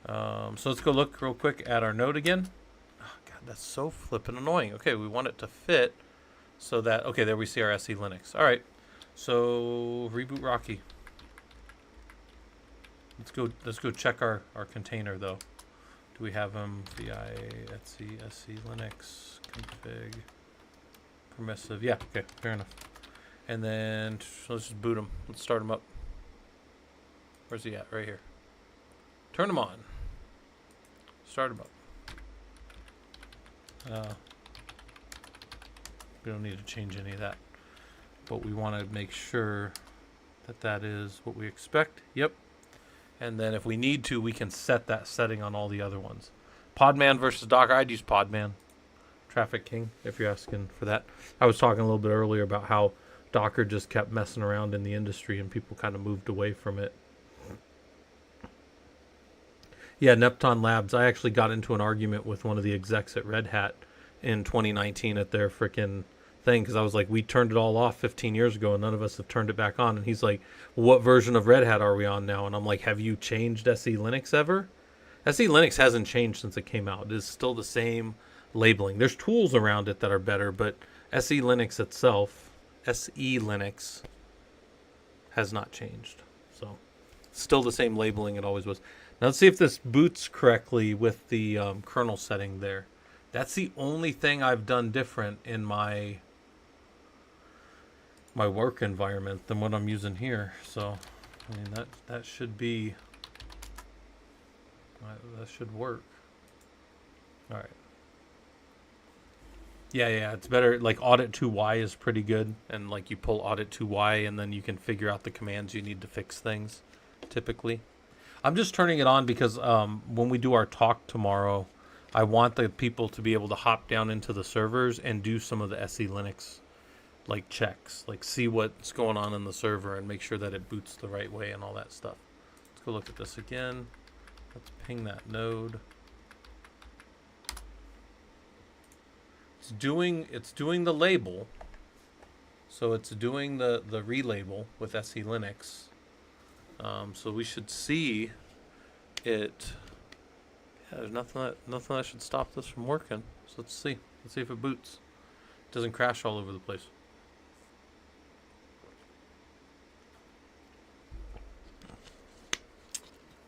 So let's go look real quick at our node again. Oh, God, that's so flippin' annoying. Okay, we want it to fit so that, okay, there we see our SE Linux. All right, so reboot Rocky. Let's go check our container though. Do we have them? Vi etc SC Linux config permissive? Yeah, okay, fair enough. And then let's just boot them. Let's start them up. Where's he at? Right here. Turn them on. Start them up. We don't need to change any of that, but we want to make sure that that is what we expect. Yep. And then if we need to, we can set that setting on all the other ones. Podman versus Docker. I'd use Podman. Traffic King, if you're asking for that. I was talking a little bit earlier about how Docker just kept messing around in the industry and people kind of moved away from it. Yeah, Neptune Labs. I actually got into an argument with one of the execs at Red Hat in 2019 at their frickin' thing, because I was like, we turned it all off 15 years ago and none of us have turned it back on. And he's like, what version of Red Hat are we on now? And I'm like, have you changed SE Linux ever? SE Linux hasn't changed since it came out. It is still the same labeling. There's tools around it that are better, but SE Linux itself, SE Linux, has not changed. So still the same labeling it always was. Now let's see if this boots correctly with the kernel setting there. That's the only thing I've done different in my work environment than what I'm using here. So, I mean, that should be, that should work. All right. Yeah, it's better. Like audit 2y is pretty good. And like you pull audit 2y and then you can figure out the commands you need to fix things typically. I'm just turning it on because when we do our talk tomorrow, I want the people to be able to hop down into the servers and do some of the SE Linux like checks, like see what's going on in the server and make sure that it boots the right way and all that stuff. Let's go look at this again. Let's ping that node. it's doing the label. So it's doing the relabel with SE Linux. So we should see it. Yeah, there's nothing that should stop this from working. So let's see. Let's see if it boots. It doesn't crash all over the place.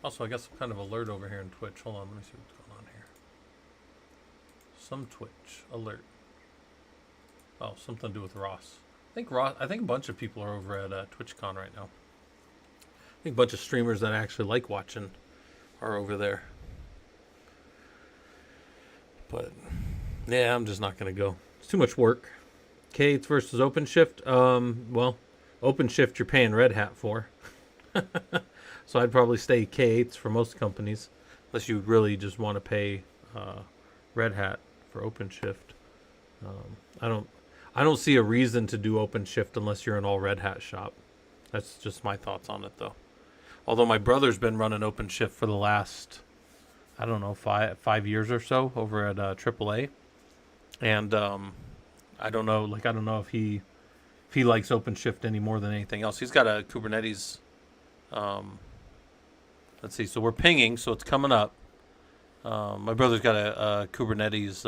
Also, I got some kind of alert over here in Twitch. Hold on, let me see what's going on here. Some Twitch alert. Oh, something to do with Ross. I think a bunch of people are over at TwitchCon right now. I think a bunch of streamers that I actually like watching are over there. But yeah, I'm just not gonna go. It's too much work. K8s versus OpenShift. Well, OpenShift you're paying Red Hat for. So I'd probably stay K8s for most companies, unless you really just want to pay Red Hat for OpenShift. I don't see a reason to do OpenShift unless you're an all Red Hat shop. That's just my thoughts on it, though. Although my brother's been running OpenShift for the last, I don't know, 5 years or so over at AAA, and I don't know if he likes OpenShift any more than anything else. He's got a Kubernetes. Let's see. So we're pinging, so it's coming up. My brother's got a Kubernetes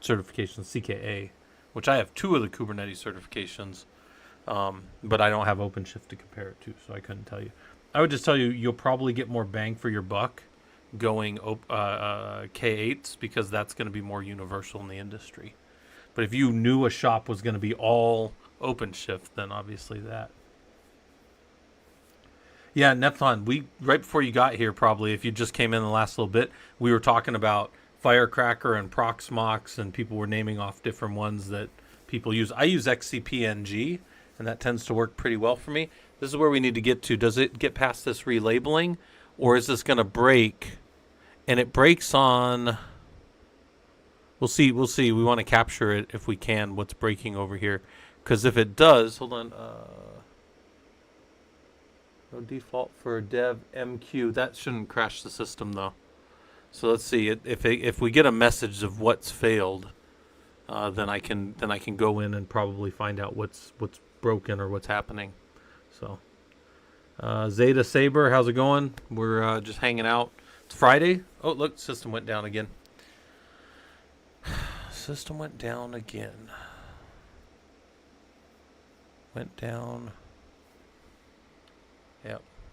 certification, CKA, which I have 2 of the Kubernetes certifications, but I don't have OpenShift to compare it to, so I couldn't tell you. I would just tell you you'll probably get more bang for your buck going K8s because that's going to be more universal in the industry. But if you knew a shop was going to be all OpenShift, then obviously that. Yeah, Nepthon, right before you got here, probably, if you just came in the last little bit, we were talking about Firecracker and Proxmox, and people were naming off different ones that people use. I use XCP-NG, and that tends to work pretty well for me. This is where we need to get to. Does it get past this relabeling, or is this going to break? And it breaks on... We'll see. We want to capture it if we can, what's breaking over here. Because if it does... Hold on. No default for dev MQ. That shouldn't crash the system, though. So let's see. If we get a message of what's failed, then I can go in and probably find out what's broken or what's happening. So Zeta Saber, how's it going? We're just hanging out. It's Friday. Oh, look, system went down again. System went down again. Went down.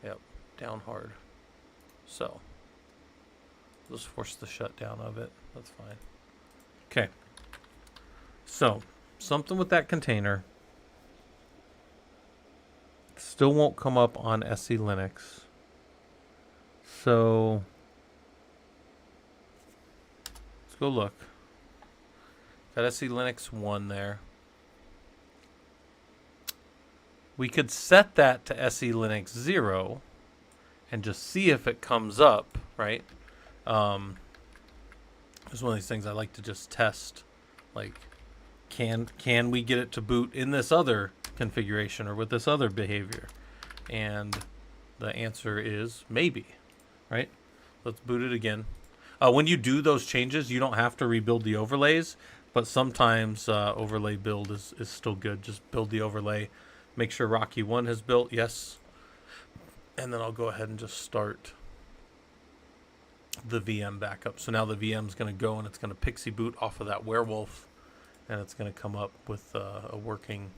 Yep, down hard. So, let's force the shutdown of it. That's fine. Okay. So, something with that container. Still won't come up on SE Linux. So, let's go look. Got SE Linux 1 there. We could set that to SE Linux 0 and just see if it comes up, right? It's one of these things I like to just test. Like, can we get it to boot in this other configuration or with this other behavior? And the answer is maybe, right? Let's boot it again. When you do those changes, you don't have to rebuild the overlays, but sometimes overlay build is still good. Just build the overlay. Make sure Rocky 1 has built, yes. And then I'll go ahead and just start the VM backup. So now the VM's going to go and it's going to pixie boot off of that werewolf. And it's going to come up with a working,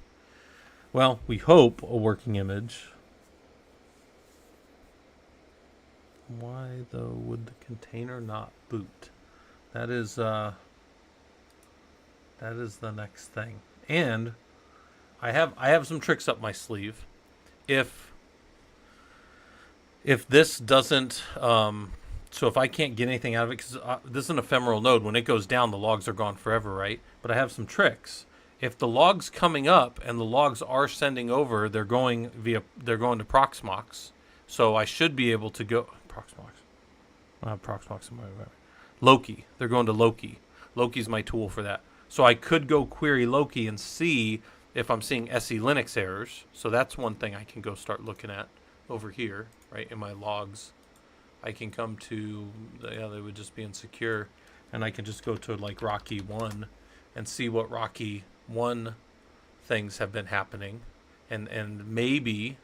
well, we hope a working image. Why, though, would the container not boot? That is the next thing. And I have some tricks up my sleeve. If this doesn't, so if I can't get anything out of it, because this is an ephemeral node. When it goes down, the logs are gone forever, right? But I have some tricks. If the log's coming up and the logs are sending over, they're going to Proxmox. So I should be able to go Proxmox. I have Proxmox in my Loki. They're going to Loki. Loki's my tool for that. So I could go query Loki and see if I'm seeing SE Linux errors. So that's one thing I can go start looking at over here, right, in my logs. I can come to, they would just be insecure, and I can just go to like Rocky 1 and see what Rocky 1 things have been happening. And maybe,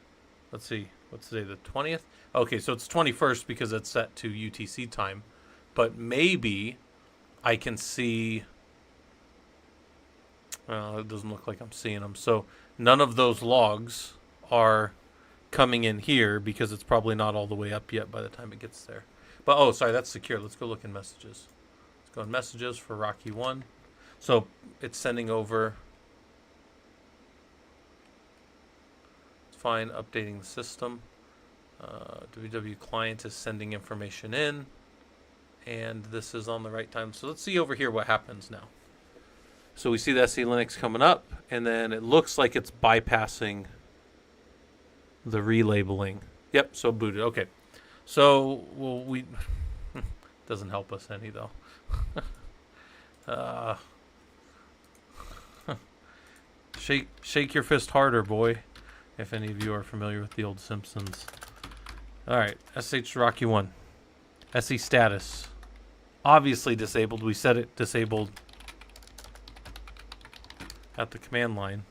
let's see, what's today, the 20th? Okay, so it's 21st because it's set to UTC time. But maybe I can see... Well, it doesn't look like I'm seeing them. So none of those logs are coming in here because it's probably not all the way up yet by the time it gets there. But, oh, sorry, that's secure. Let's go look in messages. Let's go in messages for Rocky 1. So it's sending over... It's fine, updating the system. WW client is sending information in. And this is on the right time. So let's see over here what happens now. So we see the SE Linux coming up, and then it looks like it's bypassing the relabeling. Yep, so booted. Okay. So, well, we... doesn't help us any, though. Shake your fist harder, boy, if any of you are familiar with the old Simpsons. All right, SH Rocky 1. SE status. Obviously disabled. We set it disabled at the command line.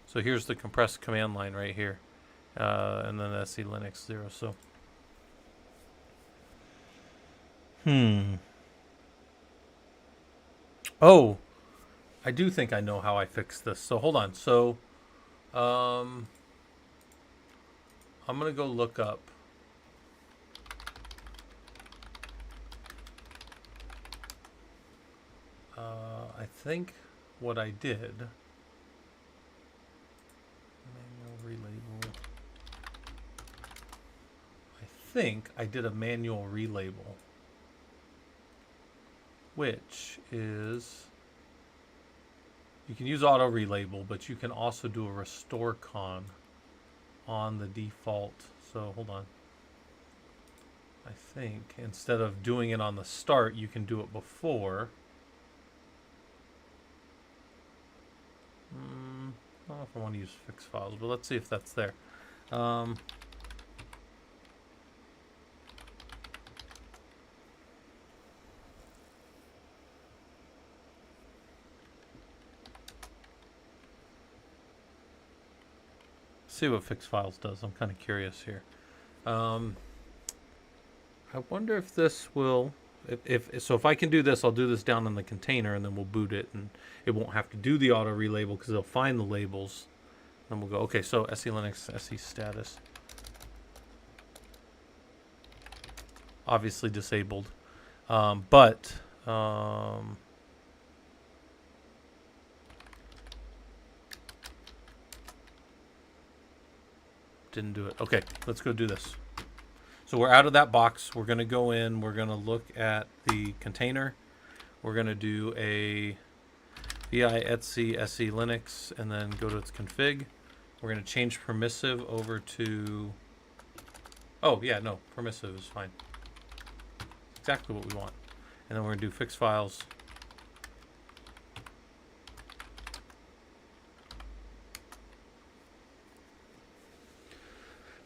So here's the compressed command line right here. And then SE Linux 0. So, Oh, I do think I know how I fix this. So hold on. So, I'm going to go look up. I think what I did... relabel. I think I did a manual relabel, which is, you can use auto relabel, but you can also do a restore con on the default. So hold on. I think instead of doing it on the start, you can do it before. I don't know if I want to use fix files, but let's see if that's there. See what fix files does. I'm kind of curious here. I wonder if this will... If I can do this, I'll do this down in the container, and then we'll boot it, and it won't have to do the auto relabel because it'll find the labels. Then we'll go, okay, so SE Linux, SE status. Obviously disabled. But didn't do it. Okay, let's go do this. So we're out of that box. We're going to go in. We're going to look at the container. We're going to do a vi etc se linux and then go to its config. We're going to change permissive over to... Oh, yeah, no, permissive is fine. Exactly what we want. And then we're going to do fix files.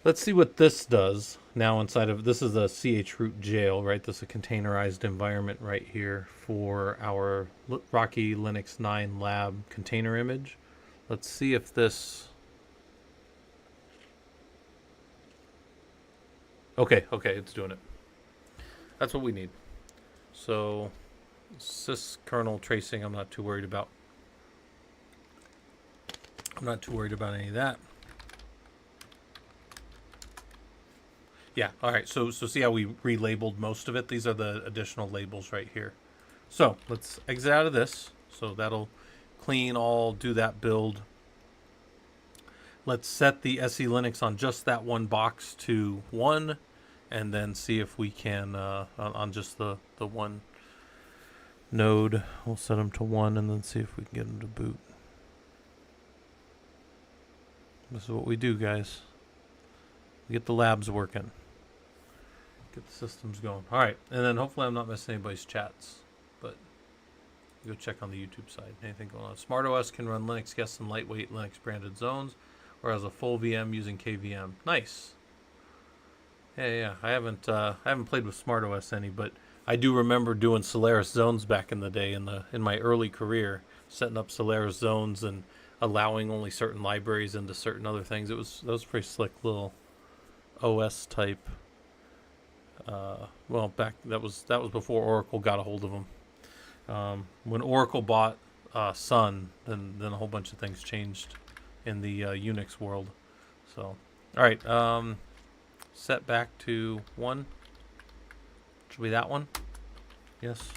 Let's see what this does now inside of... This is a chroot jail, right? This is a containerized environment right here for our Rocky Linux 9 lab container image. Let's see if this... Okay, it's doing it. That's what we need. So, syskernel tracing, I'm not too worried about. I'm not too worried about any of that. Yeah, all right, so see how we relabeled most of it? These are the additional labels right here. So let's exit out of this. So that'll clean all, do that build. Let's set the SE Linux on just that one box to 1, and then see if we can, on just the one node, we'll set them to 1 and then see if we can get them to boot. This is what we do, guys. We get the labs working. Get the systems going. All right, and then hopefully I'm not missing anybody's chats, but go check on the YouTube side. Anything going on? SmartOS can run Linux guests in lightweight Linux branded zones, or as a full VM using KVM. Nice. Yeah. I haven't played with SmartOS any, but I do remember doing Solaris zones back in the day in my early career. setting up Solaris zones and allowing only certain libraries into certain other things. That was pretty slick little OS type. Well, back that was before Oracle got a hold of them. When Oracle bought Sun, then a whole bunch of things changed in the Unix world. So, all right, set back to 1. Should be that one. Yes.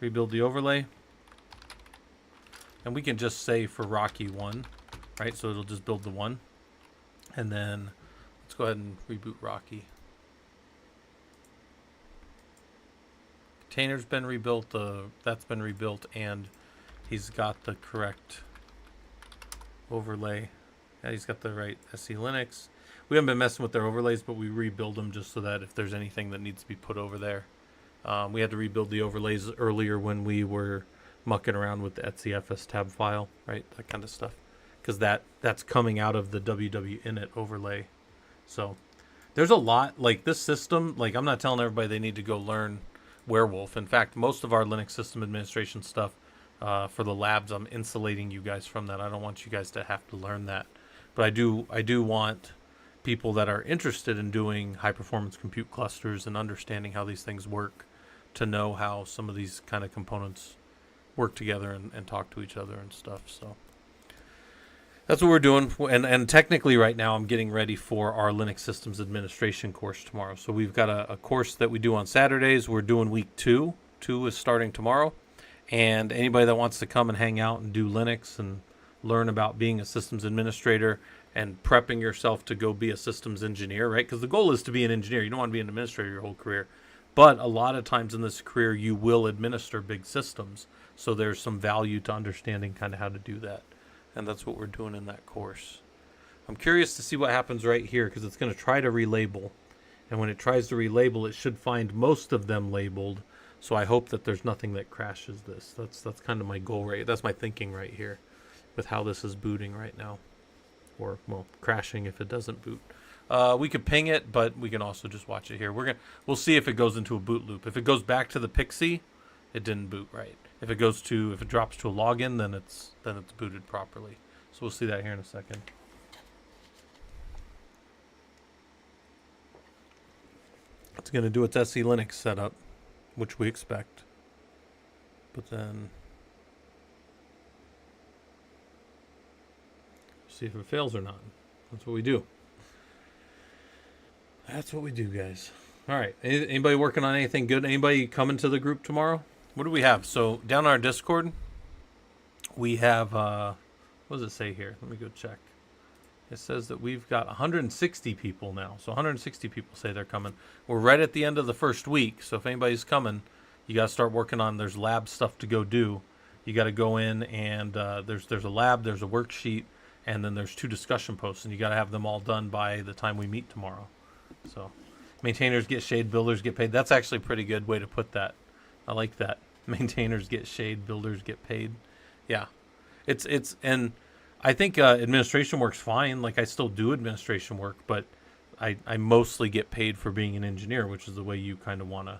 Rebuild the overlay. And we can just say for Rocky 1, right? So it'll just build the 1. And then let's go ahead and reboot Rocky. Container's been rebuilt, that's been rebuilt, and he's got the correct overlay. Yeah, he's got the right SC Linux. We haven't been messing with their overlays, but we rebuild them just so that if there's anything that needs to be put over there. We had to rebuild the overlays earlier when we were mucking around with the etcfs tab file, right? That kind of stuff. Because that's coming out of the wwinit overlay. So there's a lot, like this system, like I'm not telling everybody they need to go learn Werewolf. In fact, most of our Linux system administration stuff for the labs, I'm insulating you guys from that. I don't want you guys to have to learn that. But I do want people that are interested in doing high performance compute clusters and understanding how these things work to know how some of these kind of components work together and talk to each other and stuff. So that's what we're doing. And technically right now I'm getting ready for our Linux systems administration course tomorrow. So we've got a course that we do on Saturdays. We're doing week 2. 2 is starting tomorrow. And anybody that wants to come and hang out and do Linux and learn about being a systems administrator and prepping yourself to go be a systems engineer, right? Because the goal is to be an engineer. You don't want to be an administrator your whole career. But a lot of times in this career, you will administer big systems. So there's some value to understanding kind of how to do that. And that's what we're doing in that course. I'm curious to see what happens right here because it's going to try to relabel. And when it tries to relabel, it should find most of them labeled. So I hope that there's nothing that crashes this. That's kind of my goal right. That's my thinking right here with how this is booting right now. Or, well, crashing if it doesn't boot. We could ping it, but we can also just watch it here. We'll see if it goes into a boot loop. If it goes back to the Pixie, it didn't boot right. If it drops to a login, then it's booted properly. So we'll see that here in a second. It's going to do its SC Linux setup, which we expect. But then see if it fails or not. That's what we do. That's what we do, guys. All right. Anybody working on anything good? Anybody coming to the group tomorrow? What do we have? So down our Discord, we have, what does it say here? Let me go check. It says that we've got 160 people now. So 160 people say they're coming. We're right at the end of the first week. So if anybody's coming, you got to start working on, there's lab stuff to go do. You got to go in and there's a lab, there's a worksheet, and then there's 2 discussion posts. And you got to have them all done by the time we meet tomorrow. So maintainers get shade, builders get paid. That's actually a pretty good way to put that. I like that. Maintainers get shade, builders get paid. Yeah. It's and I think administration works fine. Like I still do administration work, but I mostly get paid for being an engineer, which is the way you kind of want to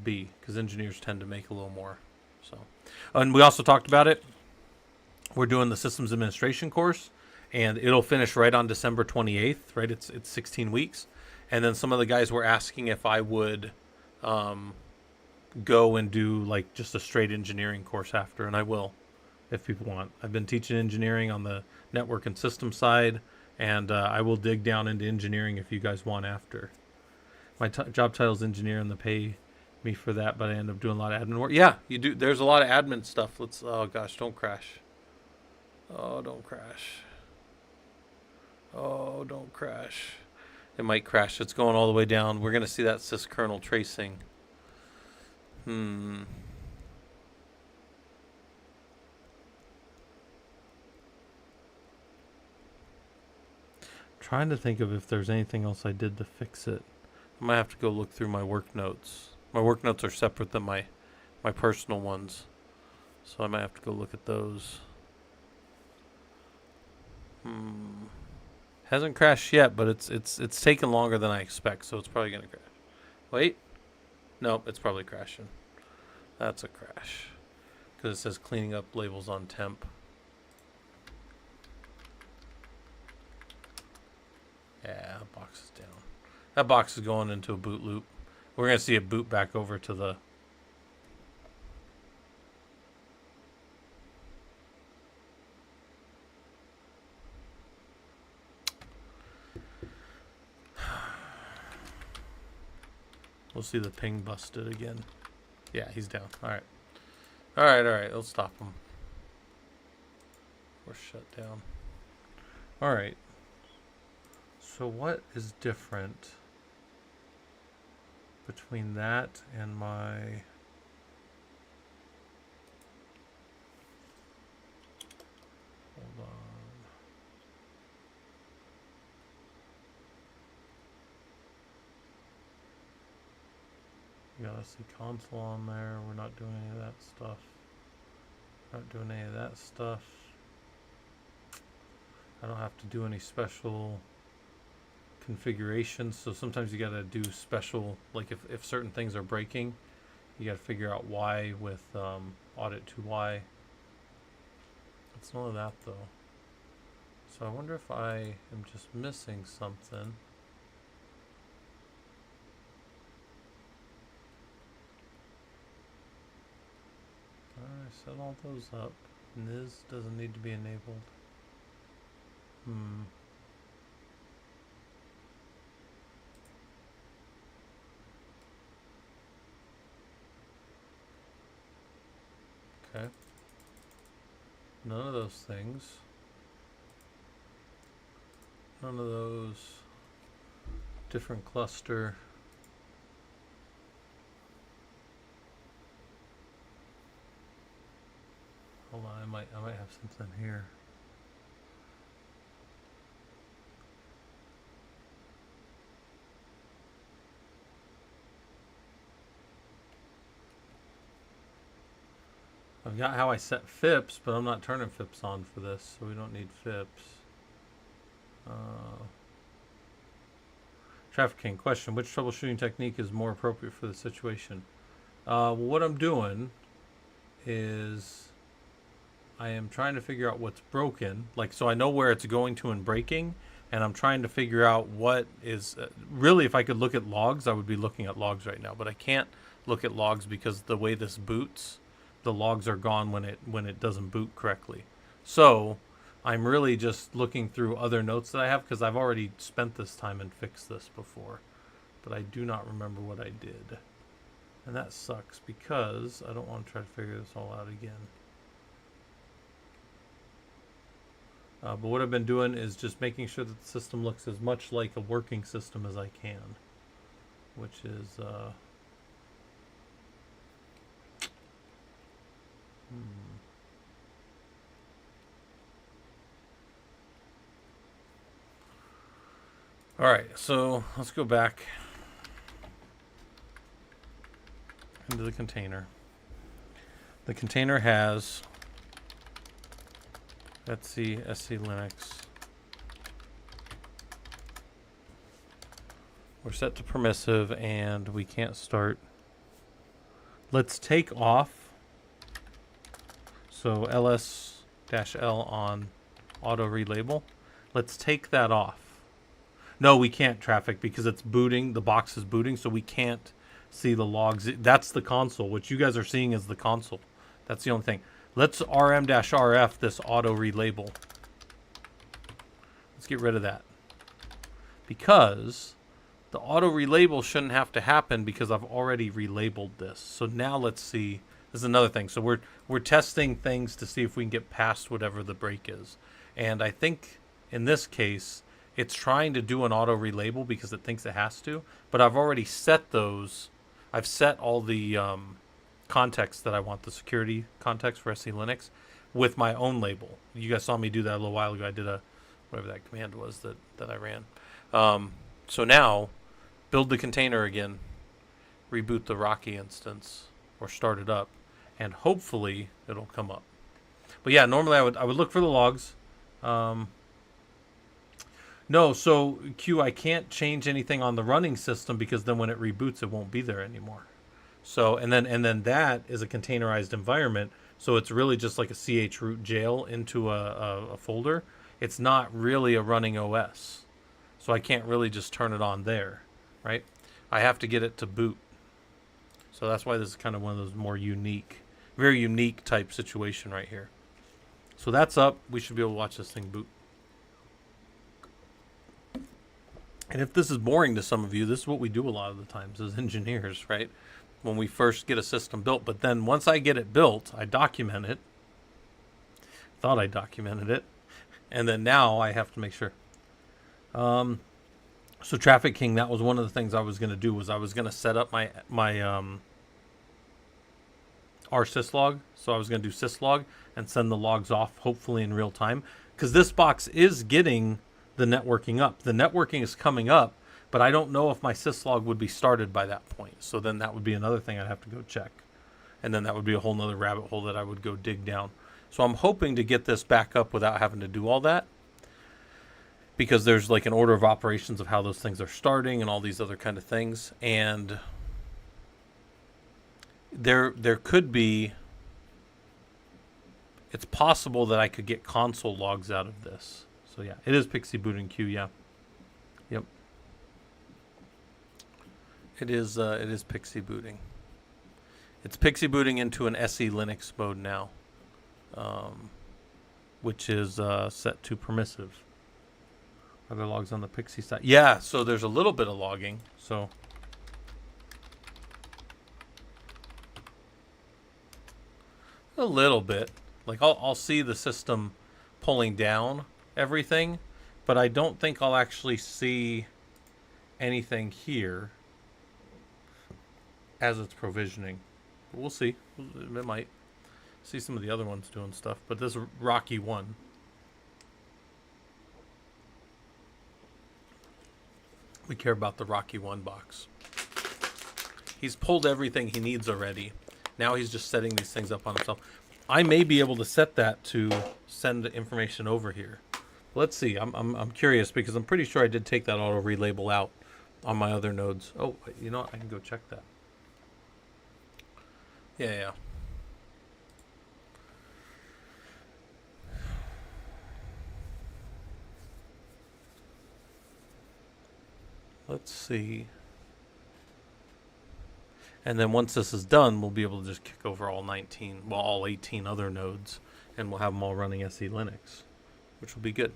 be, because engineers tend to make a little more. So, and we also talked about it. We're doing the systems administration course, and it'll finish right on December 28th, right? It's 16 weeks. And then some of the guys were asking if I would go and do like just a straight engineering course after, and I will if people want. I've been teaching engineering on the network and system side, and I will dig down into engineering if you guys want after. My job title is engineer, and they pay me for that, but I end up doing a lot of admin work. Yeah, you do. There's a lot of admin stuff. Oh gosh, don't crash. Oh, don't crash. Oh, don't crash. It might crash. It's going all the way down. We're going to see that syskernel tracing. Trying to think of if there's anything else I did to fix it. I might have to go look through my work notes. My work notes are separate than my personal ones, so I might have to go look at those. Hasn't crashed yet, but it's taken longer than I expect, so it's probably gonna crash. Wait, nope, it's probably crashing. That's a crash. because it says cleaning up labels on temp. Yeah, that box is down. That box is going into a boot loop. We're going to see it boot back over to the... We'll see the ping busted again. Yeah, he's down. All right. All right. Let's stop him. We're shut down. All right. So what is different between that and my... Hold on. You gotta see console on there. We're not doing any of that stuff. Not doing any of that stuff. I don't have to do any special configurations. So sometimes you gotta do special, like if certain things are breaking, you gotta figure out why with audit to why. It's none of that though. So I wonder if I am just missing something. I set all those up. NIS doesn't need to be enabled. Okay. None of those things. None of those. Different cluster. Hold on, I might have something here. I've got how I set FIPS, but I'm not turning FIPS on for this, so we don't need FIPS. Traffic King question: which troubleshooting technique is more appropriate for the situation? What I'm doing is I am trying to figure out what's broken. Like, so I know where it's going to and breaking, and I'm trying to figure out what is... really, if I could look at logs, I would be looking at logs right now, but I can't look at logs because the way this boots, the logs are gone when it doesn't boot correctly. So I'm really just looking through other notes that I have because I've already spent this time and fixed this before, but I do not remember what I did. And that sucks because I don't want to try to figure this all out again. But what I've been doing is just making sure that the system looks as much like a working system as I can, which is all right, so let's go back into the container. The container has Etsy, SC Linux. We're set to permissive and we can't start. Let's take off. So ls-l on auto relabel. Let's take that off. No, we can't traffic because it's booting. The box is booting, so we can't see the logs. That's the console. What you guys are seeing is the console. That's the only thing. Let's rm-rf this auto relabel. Let's get rid of that. Because the auto relabel shouldn't have to happen because I've already relabeled this. So now let's see. This is another thing. So we're testing things to see if we can get past whatever the break is. And I think in this case, it's trying to do an auto relabel because it thinks it has to. But I've already set those. I've set all the context that I want, the security context for SC Linux, with my own label. You guys saw me do that a little while ago. I did a, whatever that command was that I ran. So now, build the container again, reboot the Rocky instance, or start it up, and hopefully it'll come up. But yeah, normally I would look for the logs. No, so Q, I can't change anything on the running system because then when it reboots, it won't be there anymore. So and then that is a containerized environment. So it's really just like a chroot jail into a folder. It's not really a running OS. So I can't really just turn it on there, right? I have to get it to boot. So that's why this is kind of one of those more unique, very unique type situation right here. So that's up. We should be able to watch this thing boot. And if this is boring to some of you, this is what we do a lot of the times as engineers, right? When we first get a system built. But then once I get it built, I document it. Thought I documented it. And then now I have to make sure. So Traffic King, that was one of the things I was going to do, was I was going to set up my our syslog. So I was going to do syslog and send the logs off, hopefully in real time. Because this box is getting the networking up. The networking is coming up, but I don't know if my syslog would be started by that point. So then that would be another thing I'd have to go check. And then that would be a whole nother rabbit hole that I would go dig down. So I'm hoping to get this back up without having to do all that, because there's like an order of operations of how those things are starting and all these other kind of things. And there could be, it's possible that I could get console logs out of this. So yeah, it is Pixie booting Q, yeah. Yep. It is Pixie booting. It's Pixie booting into an SE Linux mode now, which is set to permissive. Are there logs on the Pixie side? Yeah, so there's a little bit of logging. So a little bit. Like I'll see the system pulling down everything, but I don't think I'll actually see anything here as it's provisioning. But we'll see. It might. See some of the other ones doing stuff, but this Rocky one. We care about the Rocky One box. He's pulled everything he needs already. Now he's just setting these things up on himself. I may be able to set that to send information over here. Let's see. I'm curious, because I'm pretty sure I did take that auto relabel out on my other nodes. Oh, you know what? I can go check that. Yeah. Let's see. And then once this is done, we'll be able to just kick over all 19, well, all 18 other nodes, and we'll have them all running SE Linux, which will be good.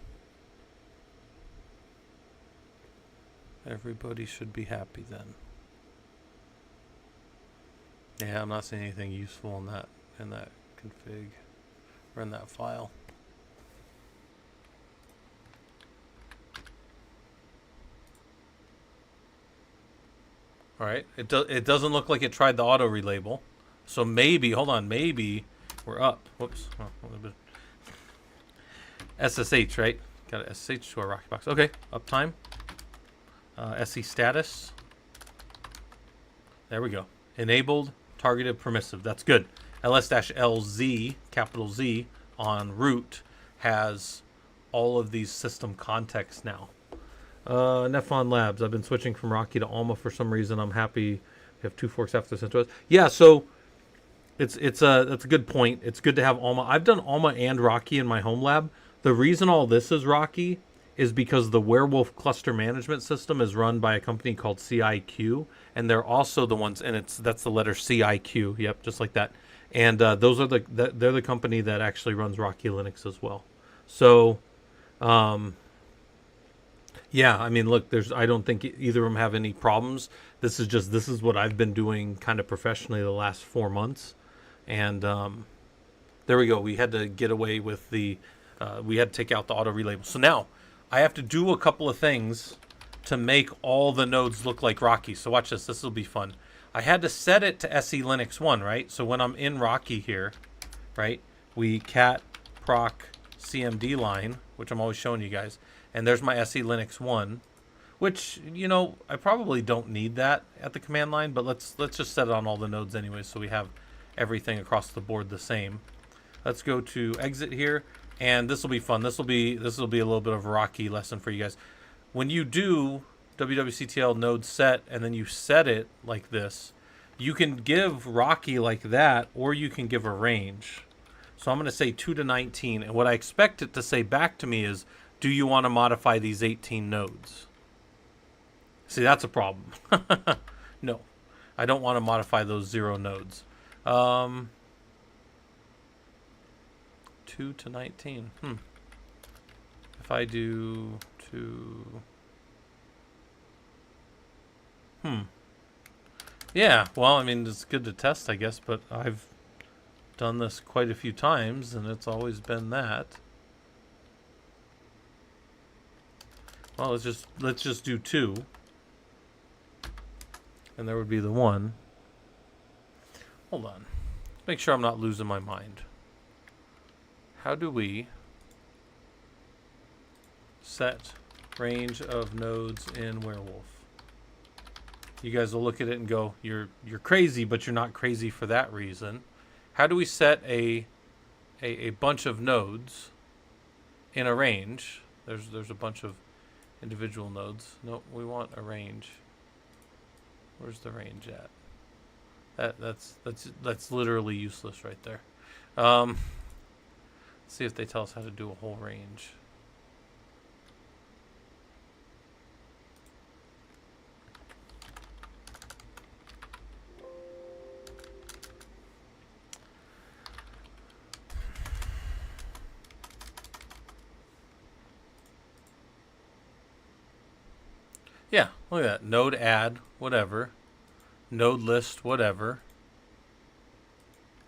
Everybody should be happy then. Yeah, I'm not seeing anything useful in that config or in that file. All right, it doesn't look like it tried the auto relabel, so maybe, hold on, maybe we're up. Whoops, oh, a little bit. SSH, right? Got a SSH to our Rocky box. Okay, uptime. SE status. There we go. Enabled, targeted, permissive. That's good. ls-lz, capital Z, on root has all of these system contexts now. Nefon Labs. I've been switching from Rocky to Alma for some reason. I'm happy we have 2 forks after CentOS. Yeah, so that's a good point. It's good to have Alma. I've done Alma and Rocky in my home lab. The reason all this is Rocky is because the Werewolf cluster management system is run by a company called CIQ, and they're also the ones, and that's the letter CIQ. Yep, just like that. And those are they're the company that actually runs Rocky Linux as well. So, yeah, I mean, look, I don't think either of them have any problems. This is what I've been doing kind of professionally the last 4 months, and there we go. We had to get away with we had to take out the auto relabel. So now I have to do a couple of things to make all the nodes look like Rocky. So watch this. This will be fun. I had to set it to SE Linux 1, right? So when I'm in Rocky here, right, we cat proc cmd line, which I'm always showing you guys, and there's my SE Linux 1, which, you know, I probably don't need that at the command line, but let's just set it on all the nodes anyway, so we have everything across the board the same. Let's go to exit here, and this will be fun. This will be a little bit of a Rocky lesson for you guys. When you do wwctl node set and then you set it like this, you can give Rocky like that, or you can give a range. So I'm going to say 2 to 19. And what I expect it to say back to me is, do you want to modify these 18 nodes? See, that's a problem. No, I don't want to modify those 0 nodes. 2 to 19. If I do 2... Yeah, well, I mean, it's good to test, I guess, but I've done this quite a few times, and it's always been that. Well, let's just do 2. And there would be the 1. Hold on. Make sure I'm not losing my mind. How do we set range of nodes in Werewolf? You guys will look at it and go, you're crazy, but you're not crazy for that reason. How do we set a bunch of nodes in a range? There's a bunch of individual nodes. No, we want a range. Where's the range at? That's literally useless right there. Let's see if they tell us how to do a whole range. Yeah, look at that. Node add, whatever. Node list, whatever.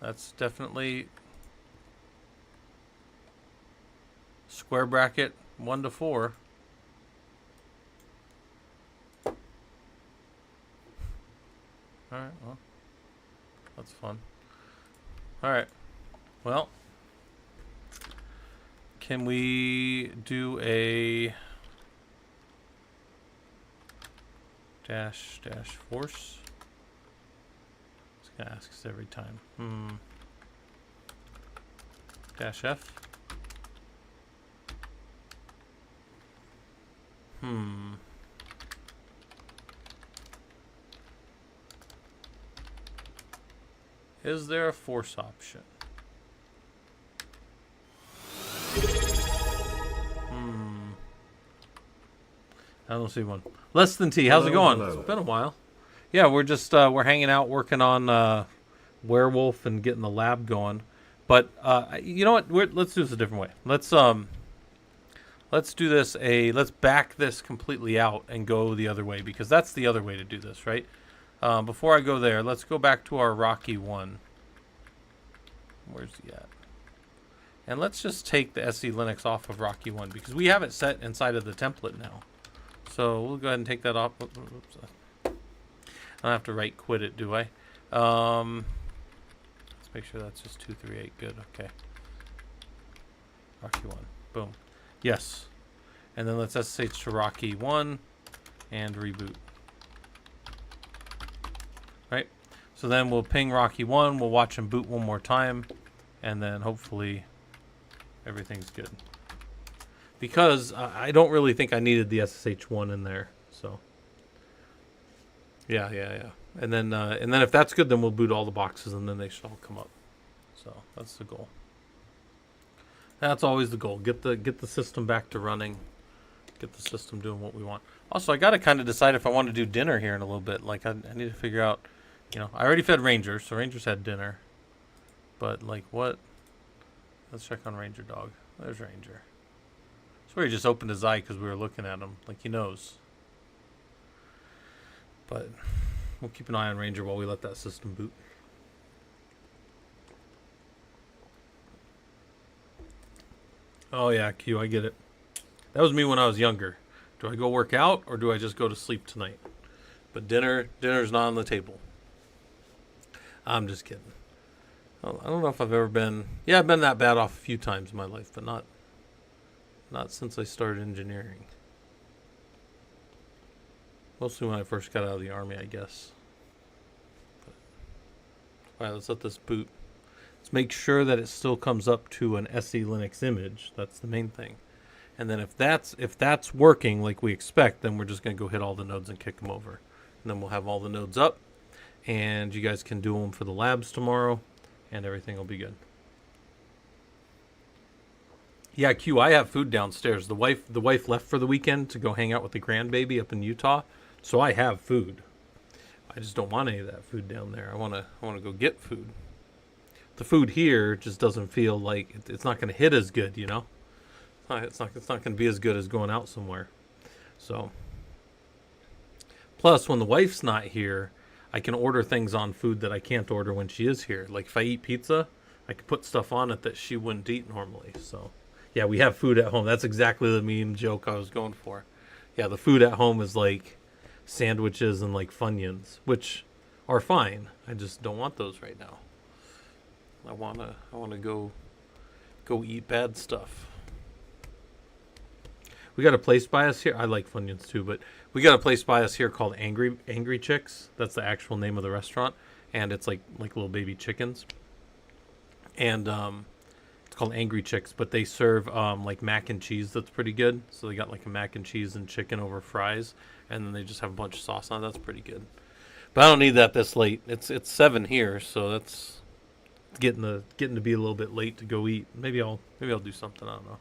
That's definitely square bracket 1 to 4. Alright, well, that's fun. Alright, well, can we do a dash force? It's gonna ask us every time. Dash F. Is there a force option? I don't see one. Less than T. How's it going? It's been a while. Yeah, we're just we're hanging out, working on Werewolf and getting the lab going. But you know what? Let's do this a different way. Let's do this let's back this completely out and go the other way, because that's the other way to do this, right? Before I go there, let's go back to our Rocky 1. Where's he at? And let's just take the SE Linux off of Rocky 1, because we have it set inside of the template now. So we'll go ahead and take that off. Oops. I don't have to right quit it, do I? Let's make sure that's just 238. Good. Okay. Rocky 1. Boom. Yes. And then let's SSH to Rocky 1 and reboot. Right. So then we'll ping Rocky 1. We'll watch him boot one more time, and then hopefully everything's good. Because I don't really think I needed the SSH1 in there, so yeah. And then if that's good, then we'll boot all the boxes, and then they should all come up. So that's the goal. That's always the goal. Get the system back to running. Get the system doing what we want. Also, I got to kind of decide if I want to do dinner here in a little bit. Like I need to figure out. You know, I already fed Ranger, so Ranger's had dinner. But like what? Let's check on Ranger Dog. There's Ranger. Where he just opened his eye because we were looking at him, like he knows. But we'll keep an eye on Ranger while we let that system boot. Oh yeah, Q, I get it. That was me when I was younger. Do I go work out or do I just go to sleep tonight? But dinner's not on the table. I'm just kidding. I don't know if I've ever been. Yeah, I've been that bad off a few times in my life, but not since I started engineering. Mostly when I first got out of the Army, I guess. Alright, let's let this boot. Let's make sure that it still comes up to an SE Linux image. That's the main thing. And then if that's working like we expect, then we're just going to go hit all the nodes and kick them over. And then we'll have all the nodes up. And you guys can do them for the labs tomorrow. And everything will be good. Yeah, Q, I have food downstairs. The wife left for the weekend to go hang out with the grandbaby up in Utah, so I have food. I just don't want any of that food down there. I wanna go get food. The food here just doesn't feel like it's not going to hit as good, you know. It's not going to be as good as going out somewhere. So, plus when the wife's not here, I can order things on food that I can't order when she is here. Like if I eat pizza, I can put stuff on it that she wouldn't eat normally. So, yeah, we have food at home. That's exactly the meme joke I was going for. Yeah, the food at home is like sandwiches and like Funyuns, which are fine. I just don't want those right now. I wanna go eat bad stuff. We got a place by us here. I like Funyuns too, but we got a place by us here called Angry Chicks. That's the actual name of the restaurant, and it's like little baby chickens. And it's called Angry Chicks, but they serve like mac and cheese that's pretty good. So they got like a mac and cheese and chicken over fries, and then they just have a bunch of sauce on it. That's pretty good. But I don't need that this late. It's 7 here, so that's getting to be a little bit late to go eat. Maybe I'll do something. I don't know.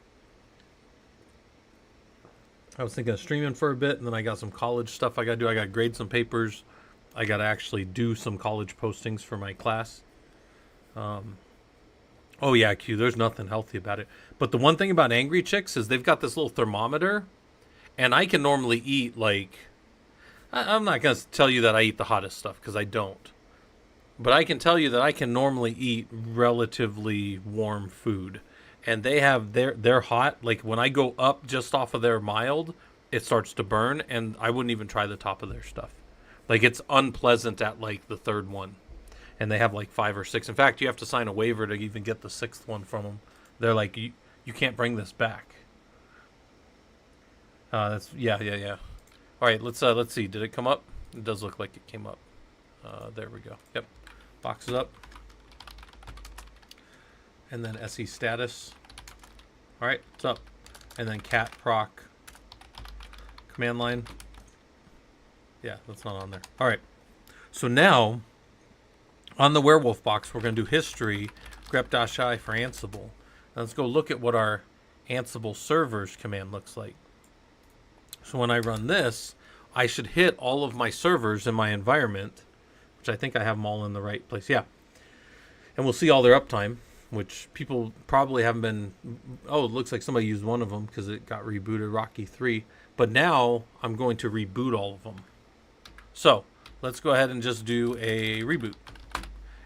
I was thinking of streaming for a bit, and then I got some college stuff I got to do. I got to grade some papers. I got to actually do some college postings for my class. Oh yeah, Q. There's nothing healthy about it. But the one thing about Angry Chicks is they've got this little thermometer, and I can normally eat like. I'm not gonna tell you that I eat the hottest stuff because I don't. But I can tell you that I can normally eat relatively warm food. And they have they're hot. Like when I go up just off of their mild, it starts to burn, and I wouldn't even try the top of their stuff. Like it's unpleasant at like the third one. And they have like 5 or 6. In fact, you have to sign a waiver to even get the 6th one from them. They're like, you can't bring this back. That's yeah. All right, let's see. Did it come up? It does look like it came up. There we go. Yep. Box it up. And then SE status. All right, it's up. And then cat proc command line. Yeah, that's not on there. All right. So now on the werewolf box, we're going to do history, grep-i for Ansible. Now let's go look at what our Ansible servers command looks like. So when I run this, I should hit all of my servers in my environment, which I think I have them all in the right place. Yeah. And we'll see all their uptime, which people probably haven't been. Oh, it looks like somebody used one of them because it got rebooted, Rocky 3. But now I'm going to reboot all of them. So let's go ahead and just do a reboot.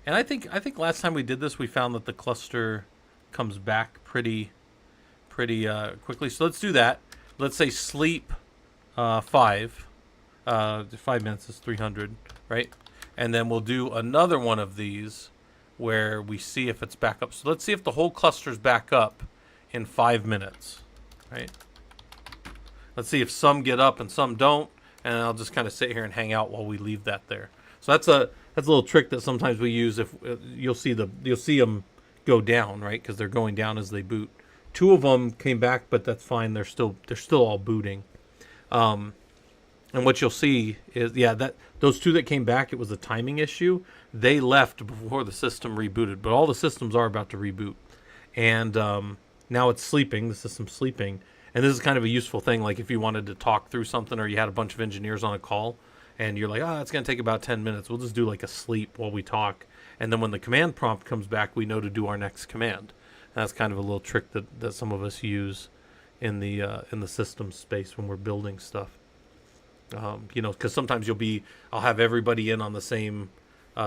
And I think last time we did this, we found that the cluster comes back pretty quickly. So let's do that. Let's say sleep 5. 5 minutes is 300, right? And then we'll do another one of these where we see if it's back up. So let's see if the whole cluster's back up in 5 minutes, right? Let's see if some get up and some don't, and I'll just kind of sit here and hang out while we leave that there. So that's a little trick that sometimes we use. If you'll see them go down, right? Because they're going down as they boot. 2 of them came back, but that's fine. They're still all booting. And what you'll see is, that those 2 that came back, it was a timing issue. They left before the system rebooted, but all the systems are about to reboot. And now it's sleeping, the system's sleeping. And this is kind of a useful thing, like if you wanted to talk through something or you had a bunch of engineers on a call, and you're like, it's going to take about 10 minutes. We'll just do like a sleep while we talk. And then when the command prompt comes back, we know to do our next command. And that's kind of a little trick that some of us use in the system space when we're building stuff. Because sometimes I'll have everybody in on the same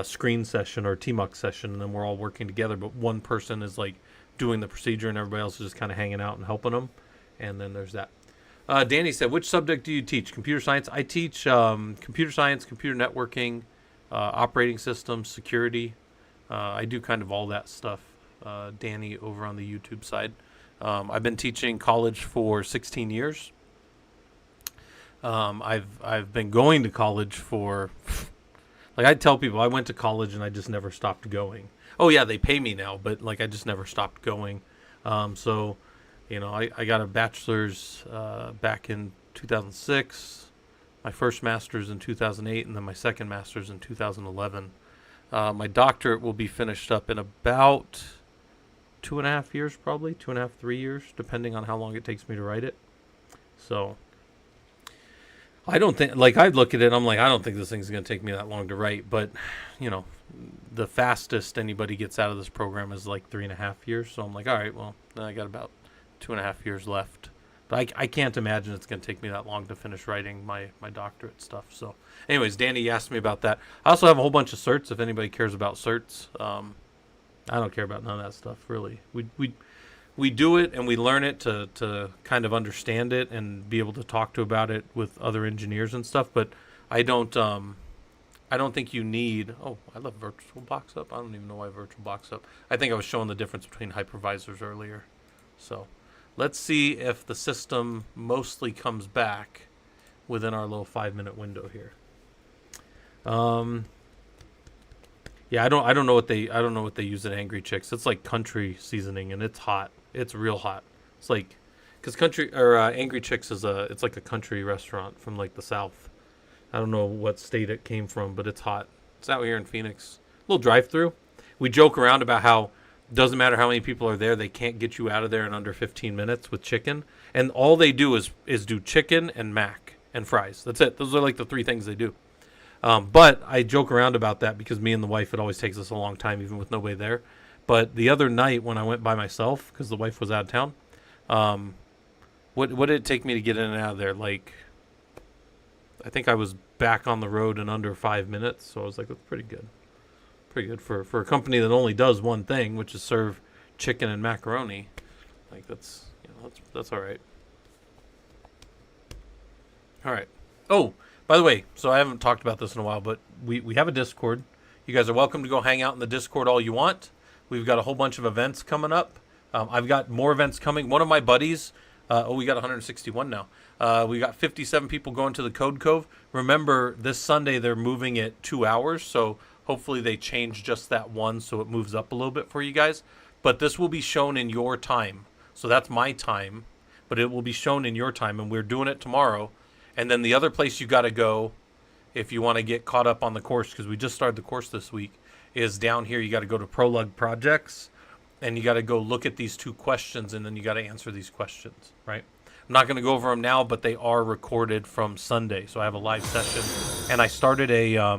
screen session or TMUX session, and then we're all working together, but one person is like doing the procedure and everybody else is just kind of hanging out and helping them. And then there's that. Danny said, which subject do you teach? Computer science? I teach computer science, computer networking, operating systems, security. I do kind of all that stuff, Danny, over on the YouTube side. I've been teaching college for 16 years. I've been going to college for, like I tell people, I went to college and I just never stopped going. Oh yeah, they pay me now, but like I just never stopped going. So, I got a bachelor's back in 2006, my first master's in 2008, and then my second master's in 2011. My doctorate will be finished up in about 2.5 years, probably 2.5, 3 years, depending on how long it takes me to write it. So I don't think, like, I look at it, I'm like, I don't think this thing's going to take me that long to write. But, the fastest anybody gets out of this program is like 3.5 years. So I'm like, all right, well, then I got about 2.5 years left. But I can't imagine it's going to take me that long to finish writing my doctorate stuff. So anyways, Danny asked me about that. I also have a whole bunch of certs if anybody cares about certs. I don't care about none of that stuff, really. We do it and we learn it to kind of understand it and be able to talk to about it with other engineers and stuff. But I don't think you need. Oh, I love virtual box up. I don't even know why virtual box up. I think I was showing the difference between hypervisors earlier. So let's see if the system mostly comes back within our little 5-minute window here. Yeah, I don't know what they use at Angry Chicks. It's like country seasoning and it's hot. It's real hot. It's like, because Angry Chicks it's like a country restaurant from like the South. I don't know what state it came from, but it's hot. It's out here in Phoenix. A little drive-through. We joke around about how doesn't matter how many people are there, they can't get you out of there in under 15 minutes with chicken. And all they do is do chicken and mac and fries. That's it. Those are like the 3 things they do. But I joke around about that because me and the wife, it always takes us a long time, even with nobody there. But the other night when I went by myself, because the wife was out of town, what did it take me to get in and out of there? Like, I think I was back on the road in under 5 minutes. So I was like, that's pretty good. Pretty good for a company that only does one thing, which is serve chicken and macaroni. Like, that's all right. All right. Oh, by the way, so I haven't talked about this in a while, but we have a Discord. You guys are welcome to go hang out in the Discord all you want. We've got a whole bunch of events coming up. I've got more events coming. One of my buddies, we got 161 now. We got 57 people going to the Code Cove. Remember, this Sunday they're moving it 2 hours, so hopefully they change just that one so it moves up a little bit for you guys. But this will be shown in your time. So that's my time, but it will be shown in your time, and we're doing it tomorrow. And then the other place you got to go if you want to get caught up on the course, because we just started the course this week, is down here. You got to go to ProLUG Projects, and you got to go look at these 2 questions, and then you got to answer these questions, right? I'm not going to go over them now, but they are recorded from Sunday. So I have a live session, and I started a,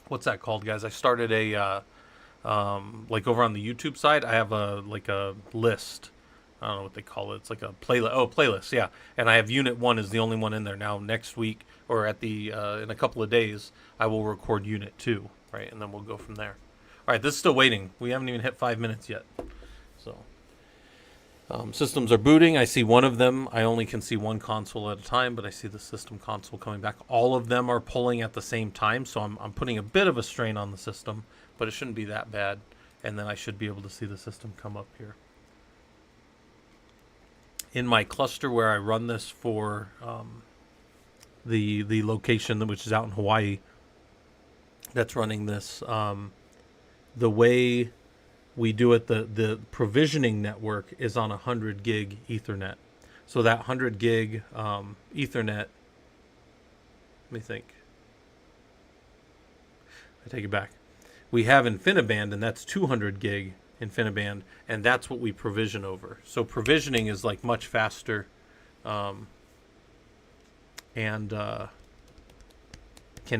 what's that called, guys? I started a, like over on the YouTube side, I have a list. I don't know what they call it. It's like a playlist. Oh, playlist, yeah. And I have Unit 1 is the only one in there. Now, next week, or at the in a couple of days, I will record Unit 2, right? And then we'll go from there. All right, this is still waiting. We haven't even hit 5 minutes yet. So, systems are booting. I see one of them. I only can see one console at a time, but I see the system console coming back. All of them are pulling at the same time, so I'm putting a bit of a strain on the system, but it shouldn't be that bad. And then I should be able to see the system come up here. In my cluster where I run this for the location which is out in Hawaii that's running this, the way we do it, the provisioning network is on 100 gig Ethernet. So that 100 gig Ethernet, let me think. I take it back. We have InfiniBand, and that's 200 gig InfiniBand, and that's what we provision over. So provisioning is like much faster, and can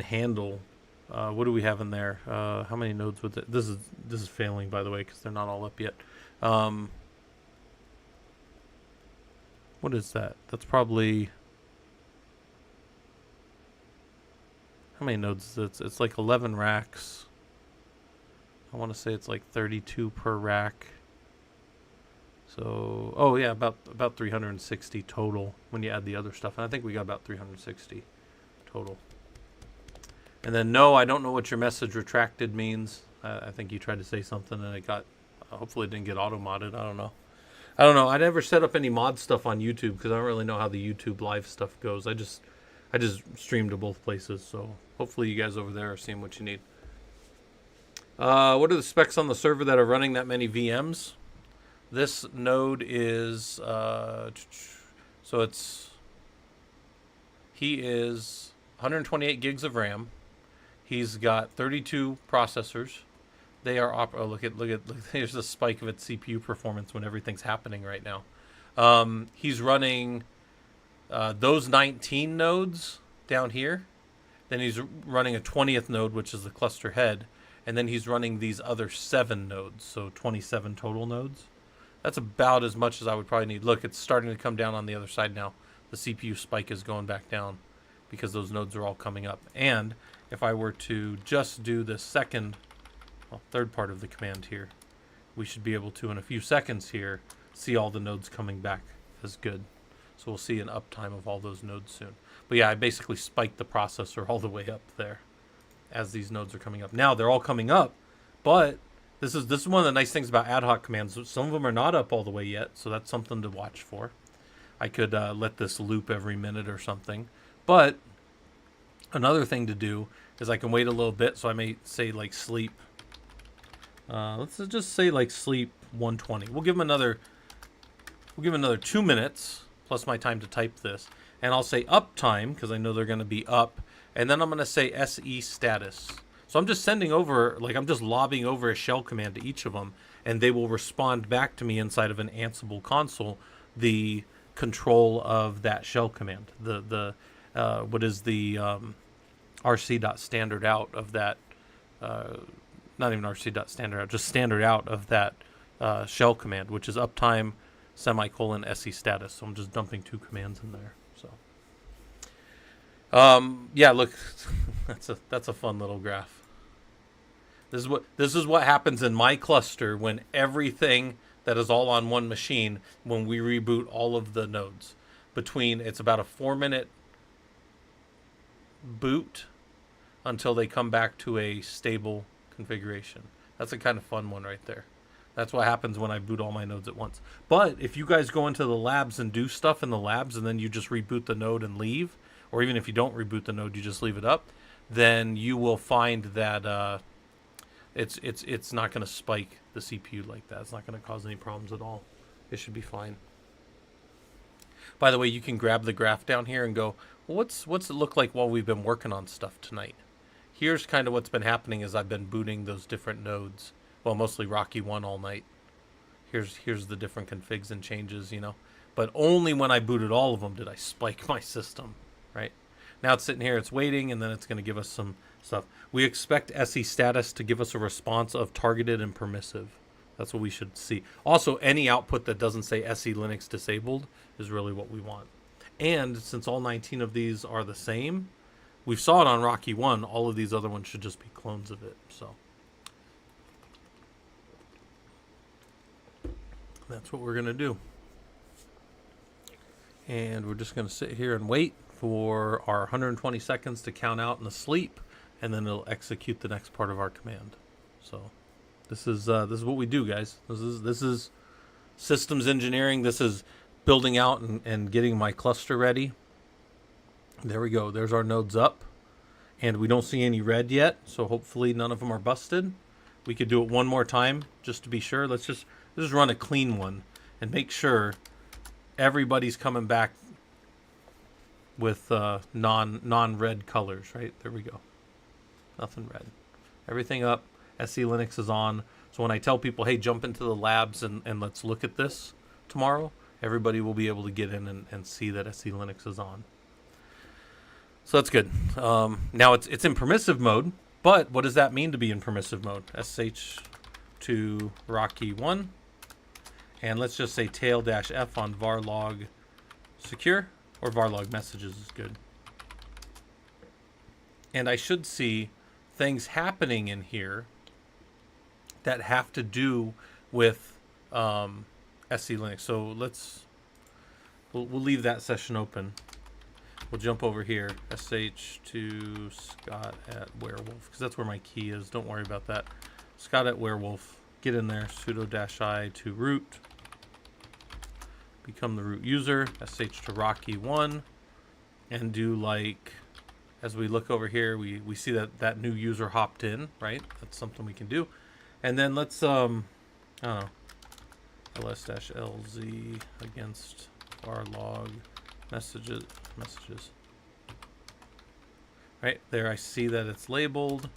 handle. What do we have in there? How many nodes with it? This is failing, by the way, because they're not all up yet. What is that? That's probably, how many nodes is it? It's like 11 racks. I want to say it's like 32 per rack. So, oh yeah, about 360 total when you add the other stuff. And I think we got about 360 total. And then no, I don't know what your message retracted means. I think you tried to say something and it got, hopefully it didn't get auto-modded. I don't know. I never set up any mod stuff on YouTube because I don't really know how the YouTube live stuff goes. I just stream to both places. So hopefully you guys over there are seeing what you need. What are the specs on the server that are running that many VMs? This node is, so he is 128 gigs of RAM. He's got 32 processors. They are oh, look at there's the spike of its CPU performance when everything's happening right now. He's running those 19 nodes down here. Then he's running a 20th node, which is the cluster head, and then he's running these other 7 nodes, so 27 total nodes. That's about as much as I would probably need. Look, it's starting to come down on the other side now. The CPU spike is going back down because those nodes are all coming up. And if I were to just do the third part of the command here, we should be able to, in a few seconds here, see all the nodes coming back as good. So we'll see an uptime of all those nodes soon. But yeah, I basically spiked the processor all the way up there as these nodes are coming up. Now they're all coming up, but this is one of the nice things about ad hoc commands. Some of them are not up all the way yet, so that's something to watch for. I could let this loop every minute or something. But another thing to do is I can wait a little bit, so I may say like sleep. Let's just say like sleep 120. We'll give them another 2 minutes plus my time to type this, and I'll say uptime because I know they're going to be up, and then I'm going to say SE status. So I'm just sending over, like I'm just lobbing over a shell command to each of them, and they will respond back to me inside of an Ansible console the control of that shell command. What is the rc.standard out of that, not even rc.standard out, just standard out of that shell command, which is uptime semicolon SE status. So I'm just dumping 2 commands in there. So yeah, look, that's a fun little graph. This is what happens in my cluster when everything that is all on one machine, when we reboot all of the nodes. It's about a 4-minute boot until they come back to a stable configuration. That's a kind of fun one right there. That's what happens when I boot all my nodes at once. But if you guys go into the labs and do stuff in the labs and then you just reboot the node and leave, or even if you don't reboot the node, you just leave it up, then you will find that it's not going to spike the CPU like that. It's not going to cause any problems at all. It should be fine. By the way, you can grab the graph down here and go, well, what's it look like while we've been working on stuff tonight? Here's kind of what's been happening as I've been booting those different nodes. Well, mostly Rocky 1 all night. Here's the different configs and changes, you know. But only when I booted all of them did I spike my system, right? Now it's sitting here, it's waiting, and then it's going to give us some stuff. We expect SE status to give us a response of targeted and permissive. That's what we should see. Also, any output that doesn't say SE Linux disabled is really what we want. And since all 19 of these are the same, we saw it on Rocky 1, all of these other ones should just be clones of it. So that's what we're going to do. And we're just going to sit here and wait for our 120 seconds to count out in the sleep, and then it'll execute the next part of our command. So this is what we do, guys. This is systems engineering. This is building out and getting my cluster ready. There we go. There's our nodes up, and we don't see any red yet, so hopefully none of them are busted. We could do it one more time just to be sure. Let's just run a clean one and make sure everybody's coming back with non-red colors, right? There we go. Nothing red. Everything up. SE Linux is on. So when I tell people, hey, jump into the labs and let's look at this tomorrow, everybody will be able to get in and see that SE Linux is on. So that's good. Now it's in permissive mode, but what does that mean to be in permissive mode? SH to Rocky 1. And let's just say tail-f on var log secure, or var log messages is good. And I should see things happening in here that have to do with SE Linux. So we'll leave that session open. We'll jump over here, sh to Scott at werewolf, because that's where my key is. Don't worry about that. Scott at werewolf. Get in there, sudo-i to root. Become the root user, sh to Rocky 1, and do like, as we look over here, we see that new user hopped in, right? That's something we can do. And then let's, I don't know, ls-lz against var log messages. Right there, I see that it's labeled.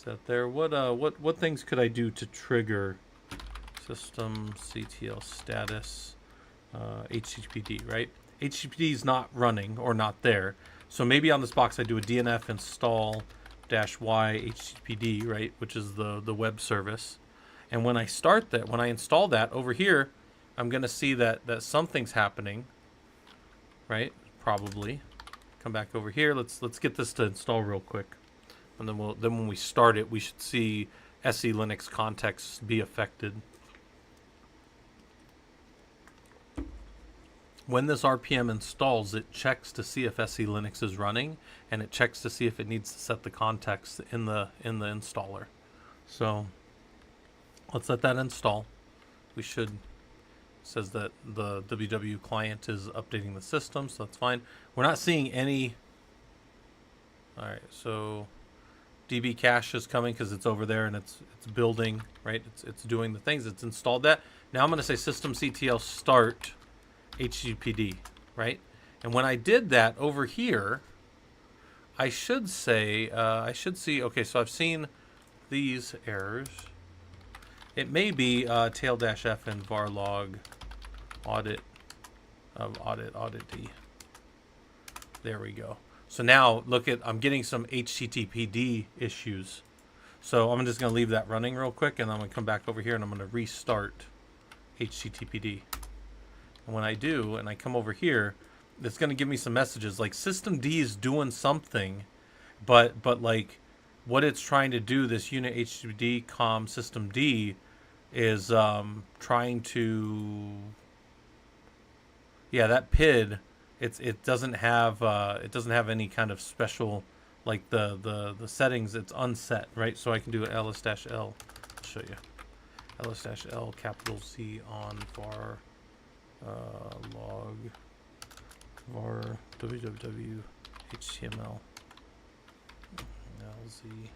Is that there? What things could I do to trigger system CTL status HTTPD, right? HTTPD is not running or not there. So maybe on this box I do a DNF install -y HTTPD, right, which is the web service. And when I start that, when I install that over here, I'm going to see that something's happening, right? Probably. Come back over here. Let's get this to install real quick. And then when we start it, we should see SE Linux context be affected. When this RPM installs, it checks to see if SE Linux is running, and it checks to see if it needs to set the context in the installer. So let's let that install. We should, says that the WW client is updating the system, so that's fine. We're not seeing any. All right, so DB cache is coming because it's over there and it's building, right? It's doing the things. It's installed that. Now I'm going to say systemctl start HTTPD, right? And when I did that over here, I should say, I should see, okay, so I've seen these errors. It may be tail-f and var log audit of auditd. There we go. So now look at, I'm getting some HTTPD issues. So I'm just going to leave that running real quick, and I'm going to come back over here and I'm going to restart HTTPD. And when I do, and I come over here, it's going to give me some messages like systemd is doing something, but like what it's trying to do, this unit HTTPD com systemd is trying to, yeah, that PID, it doesn't have any kind of special, like the settings, it's unset, right? So I can do ls-l, I'll show you, ls-l capital C on var log var www html lzd,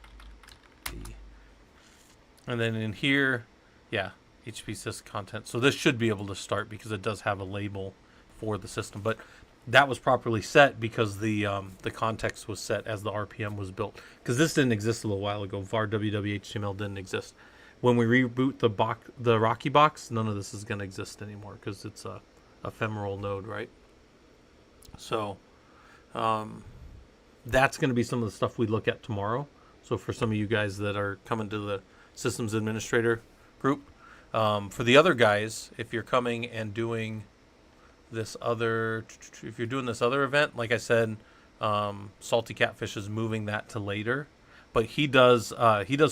and then in here, yeah, HTTP sys content. So this should be able to start because it does have a label for the system, but that was properly set because the context was set as the RPM was built, because this didn't exist a little while ago. var www html didn't exist. When we reboot the Rocky box, none of this is going to exist anymore because it's a ephemeral node, right? So that's going to be some of the stuff we look at tomorrow. So for some of you guys that are coming to the systems administrator group, for the other guys, if you're coming and doing this other, if you're doing this other event, like I said, Salty Catfish is moving that to later. But he does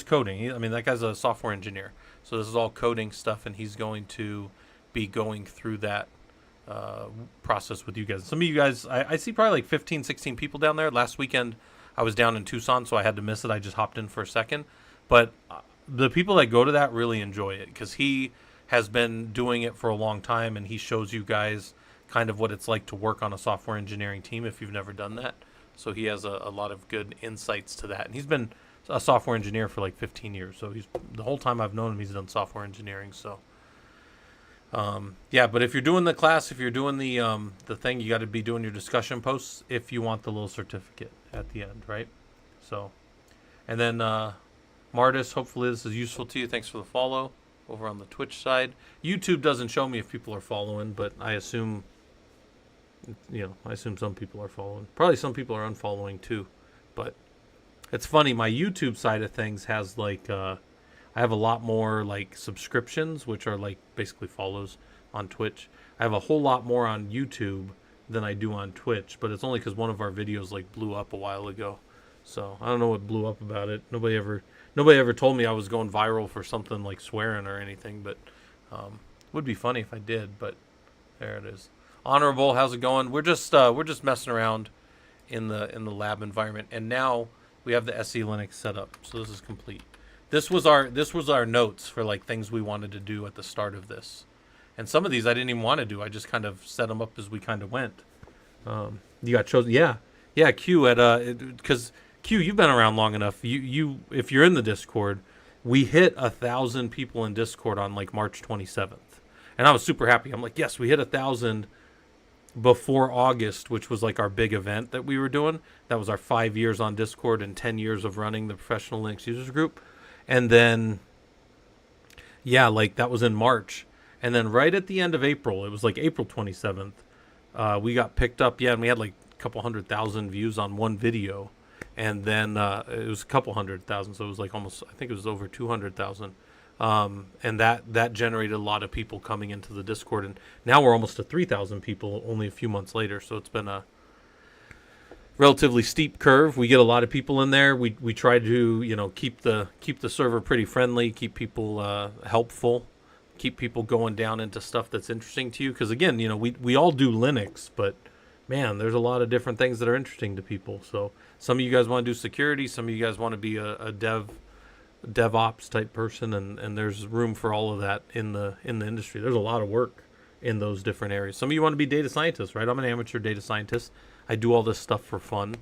coding. I mean, that guy's a software engineer. So this is all coding stuff, and he's going to be going through that process with you guys. Some of you guys, I see probably like 15, 16 people down there. Last weekend, I was down in Tucson, so I had to miss it. I just hopped in for a second. But the people that go to that really enjoy it because he has been doing it for a long time, and he shows you guys kind of what it's like to work on a software engineering team if you've never done that. So he has a lot of good insights to that. And he's been a software engineer for like 15 years. So he's, the whole time I've known him, he's done software engineering. So, yeah, but if you're doing the class, if you're doing the thing, you got to be doing your discussion posts if you want the little certificate at the end, right? So, and then Martis, hopefully this is useful to you. Thanks for the follow over on the Twitch side. YouTube doesn't show me if people are following, but I assume, I assume some people are following. Probably some people are unfollowing too. But it's funny, my YouTube side of things has like, I have a lot more like subscriptions, which are like basically follows on Twitch. I have a whole lot more on YouTube than I do on Twitch, but it's only because one of our videos like blew up a while ago. So I don't know what blew up about it. Nobody ever told me I was going viral for something like swearing or anything, but would be funny if I did. But there it is. Honorable, how's it going? We're just messing around in the lab environment, and now we have the SE Linux set up. So this is complete. This was our notes for like things we wanted to do at the start of this, and some of these I didn't even want to do. I just kind of set them up as we kind of went. You got chosen, yeah. Q at because Q, you've been around long enough. You if you're in the Discord, we hit 1,000 people in Discord on like March 27th, and I was super happy. I'm like, yes, we hit 1,000. before August, which was like our big event that we were doing. That was our 5 years on Discord and 10 years of running the professional Linux users group. And then, yeah, like that was in March. And then right at the end of April, it was like April 27th, we got picked up. Yeah, and we had like a couple 100,000 views on one video. And then it was a couple 100,000, so it was like almost, I think it was over 200,000. And that generated a lot of people coming into the Discord, and now we're almost to 3,000 people only a few months later. So it's been a relatively steep curve. We get a lot of people in there. We try to keep the server pretty friendly, keep people helpful, keep people going down into stuff that's interesting to you. Because again, we all do Linux, but man, there's a lot of different things that are interesting to people. So some of you guys want to do security, some of you guys want to be a DevOps type person, and there's room for all of that in the industry. There's a lot of work in those different areas. Some of you want to be data scientists, right? I'm an amateur data scientist. I do all this stuff for fun.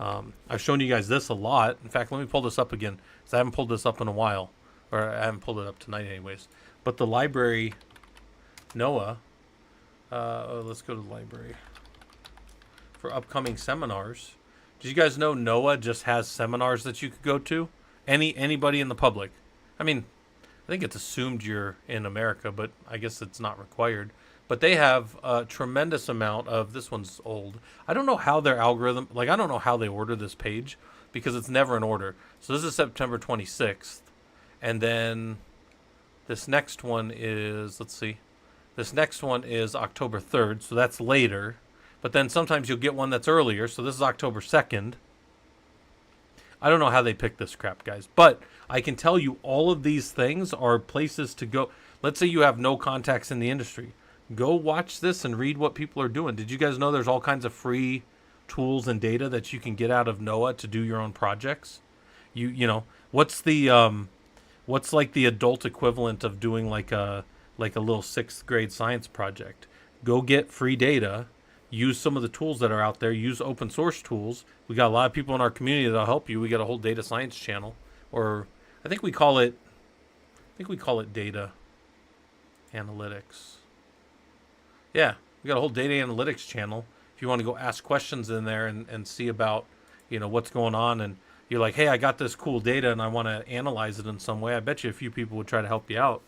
I've shown you guys this a lot. In fact, let me pull this up again, because I haven't pulled this up in a while, or I haven't pulled it up tonight anyways. But the library, NOAA, let's go to the library for upcoming seminars. Did you guys know NOAA just has seminars that you could go to? Anybody in the public. I mean, I think it's assumed you're in America, but I guess it's not required. But they have a tremendous amount of, this one's old. I don't know how their algorithm, I don't know how they order this page, because it's never in order. So this is September 26th. And then this next one is, let's see. This next one is October 3rd, so that's later. But then sometimes you'll get one that's earlier, so this is October 2nd. I don't know how they pick this crap, guys. But I can tell you all of these things are places to go. Let's say you have no contacts in the industry. Go watch this and read what people are doing. Did you guys know there's all kinds of free tools and data that you can get out of NOAA to do your own projects? What's like the adult equivalent of doing like a little 6th grade science project? Go get free data. Use some of the tools that are out there. Use open source tools. We got a lot of people in our community that'll help you. We got a whole data science channel, or I think we call it data analytics. Yeah, we got a whole data analytics channel. If you want to go ask questions in there and see about, what's going on, and you're like, hey, I got this cool data and I want to analyze it in some way, I bet you a few people would try to help you out.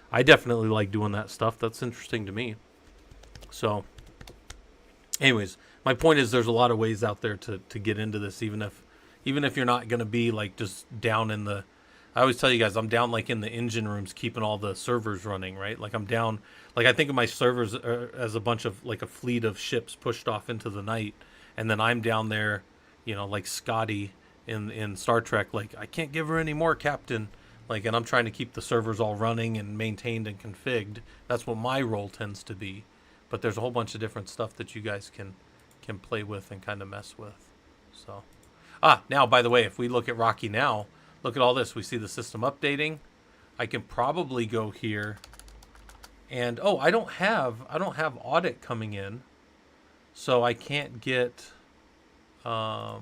I definitely like doing that stuff. That's interesting to me. So anyways, my point is there's a lot of ways out there to get into this, even if you're not going to be like just down in the, I always tell you guys, I'm down like in the engine rooms keeping all the servers running, right? Like I'm down, like I think of my servers as a bunch of like a fleet of ships pushed off into the night, and then I'm down there, like Scotty in Star Trek, like I can't give her any more, Captain. Like, and I'm trying to keep the servers all running and maintained and configured. That's what my role tends to be. But there's a whole bunch of different stuff that you guys can play with and kind of mess with. So, now, by the way, if we look at Rocky now, look at all this. We see the system updating. I can probably go here. And, I don't have audit coming in. So I can't get, I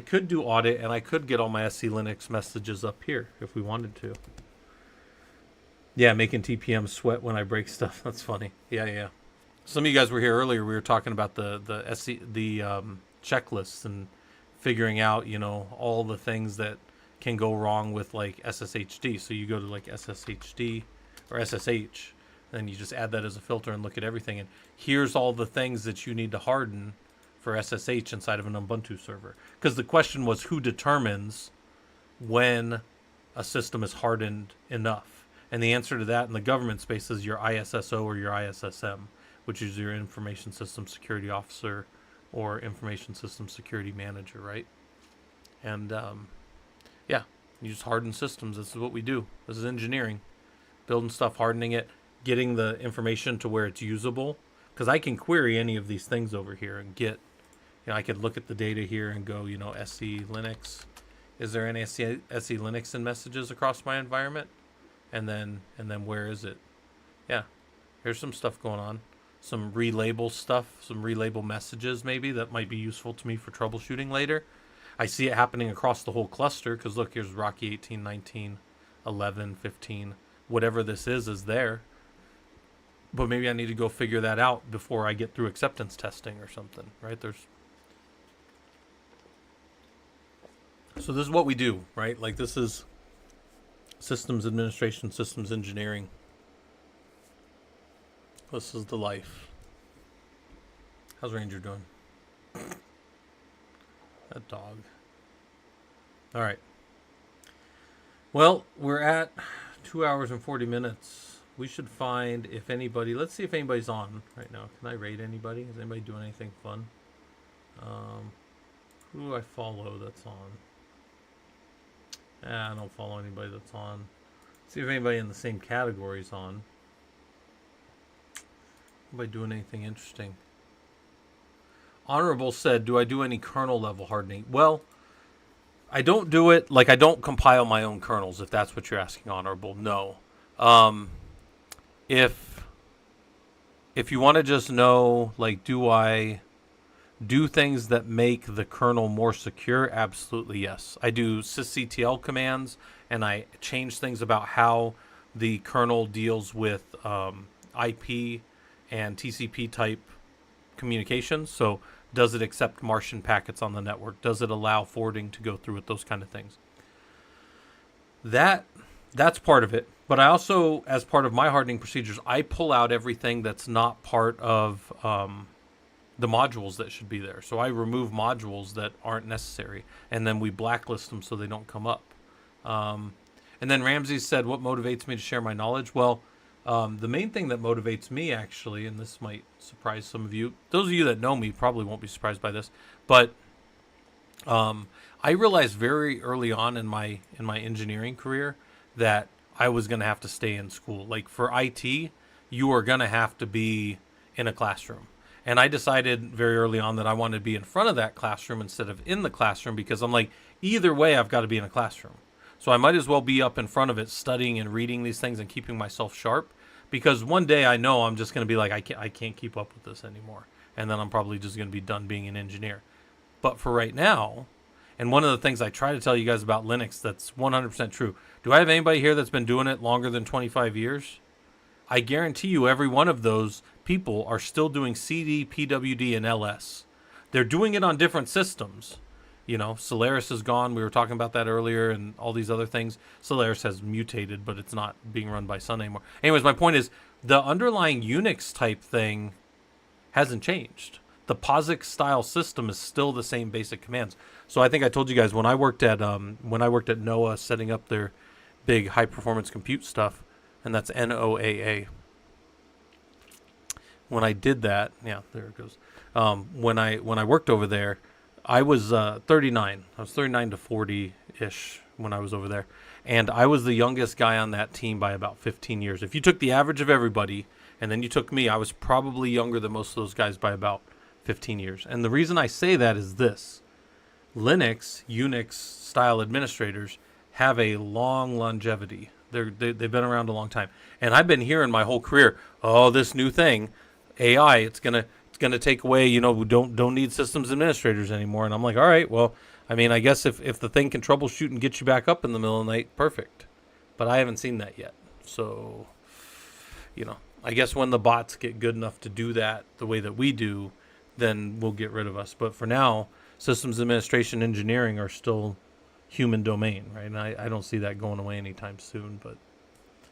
could do audit, and I could get all my SC Linux messages up here if we wanted to. Yeah, making TPM sweat when I break stuff. That's funny. Yeah. Some of you guys were here earlier. We were talking about the checklists and figuring out, all the things that can go wrong with like SSHD. So you go to like SSHD or SSH, then you just add that as a filter and look at everything. And here's all the things that you need to harden for SSH inside of an Ubuntu server. Because the question was, who determines when a system is hardened enough? And the answer to that in the government space is your ISSO or your ISSM, which is your Information System Security Officer or Information System Security Manager, right? And yeah, you just harden systems. This is what we do. This is engineering. Building stuff, hardening it, getting the information to where it's usable. Because I can query any of these things over here and get, I could look at the data here and go, SE Linux. Is there any SE Linux in messages across my environment? And then where is it? Yeah, here's some stuff going on. Some relabel stuff, some relabel messages maybe that might be useful to me for troubleshooting later. I see it happening across the whole cluster because look, here's Rocky 18, 19, 11, 15. Whatever this is there. But maybe I need to go figure that out before I get through acceptance testing or something, right? So this is what we do, right? Like this is systems administration, systems engineering. This is the life. How's Ranger doing? That dog. All right. Well, we're at 2 hours and 40 minutes. We should find if anybody, let's see if anybody's on right now. Can I rate anybody? Is anybody doing anything fun? Who do I follow that's on? I don't follow anybody that's on. See if anybody in the same category is on. Anybody doing anything interesting? Honorable said, do I do any kernel level hardening? Well, I don't do it. Like, I don't compile my own kernels, if that's what you're asking, Honorable. No. If you want to just know, like, do I do things that make the kernel more secure? Absolutely, yes. I do sysctl commands, and I change things about how the kernel deals with IP and TCP type communications. So does it accept Martian packets on the network? Does it allow forwarding to go through it? Those kind of things. That's part of it. But I also, as part of my hardening procedures, I pull out everything that's not part of the modules that should be there. So I remove modules that aren't necessary, and then we blacklist them so they don't come up. And then Ramsey said, what motivates me to share my knowledge? Well, the main thing that motivates me, actually, and this might surprise some of you, those of you that know me probably won't be surprised by this, but I realized very early on in my engineering career that I was going to have to stay in school. Like for IT, you are going to have to be in a classroom. And I decided very early on that I wanted to be in front of that classroom instead of in the classroom, because I'm like, either way, I've got to be in a classroom. So I might as well be up in front of it studying and reading these things and keeping myself sharp, because one day I know I'm just going to be like, I can't keep up with this anymore. And then I'm probably just going to be done being an engineer. But for right now, and one of the things I try to tell you guys about Linux that's 100% true, do I have anybody here that's been doing it longer than 25 years? I guarantee you every one of those people are still doing CD, PWD, and LS. They're doing it on different systems. You know, Solaris is gone. We were talking about that earlier, and all these other things. Solaris has mutated, but it's not being run by Sun anymore. Anyways, my point is the underlying Unix type thing hasn't changed. The POSIX style system is still the same basic commands. So I think I told you guys when I worked at NOAA setting up their big high performance compute stuff, and that's NOAA. When I did that, yeah, there it goes. When I worked over there, I was 39. I was 39 to 40-ish when I was over there. And I was the youngest guy on that team by about 15 years. If you took the average of everybody, and then you took me, I was probably younger than most of those guys by about 15 years. And the reason I say that is this. Linux, Unix-style administrators have a long longevity. They've been around a long time. And I've been hearing my whole career, oh, this new thing, AI, it's gonna take away, we don't need systems administrators anymore. And I'm like, all right, well, I mean, I guess if the thing can troubleshoot and get you back up in the middle of the night, perfect. But I haven't seen that yet. So, I guess when the bots get good enough to do that the way that we do, then we'll get rid of us. But for now, systems administration engineering are still human domain, right? And I don't see that going away anytime soon, but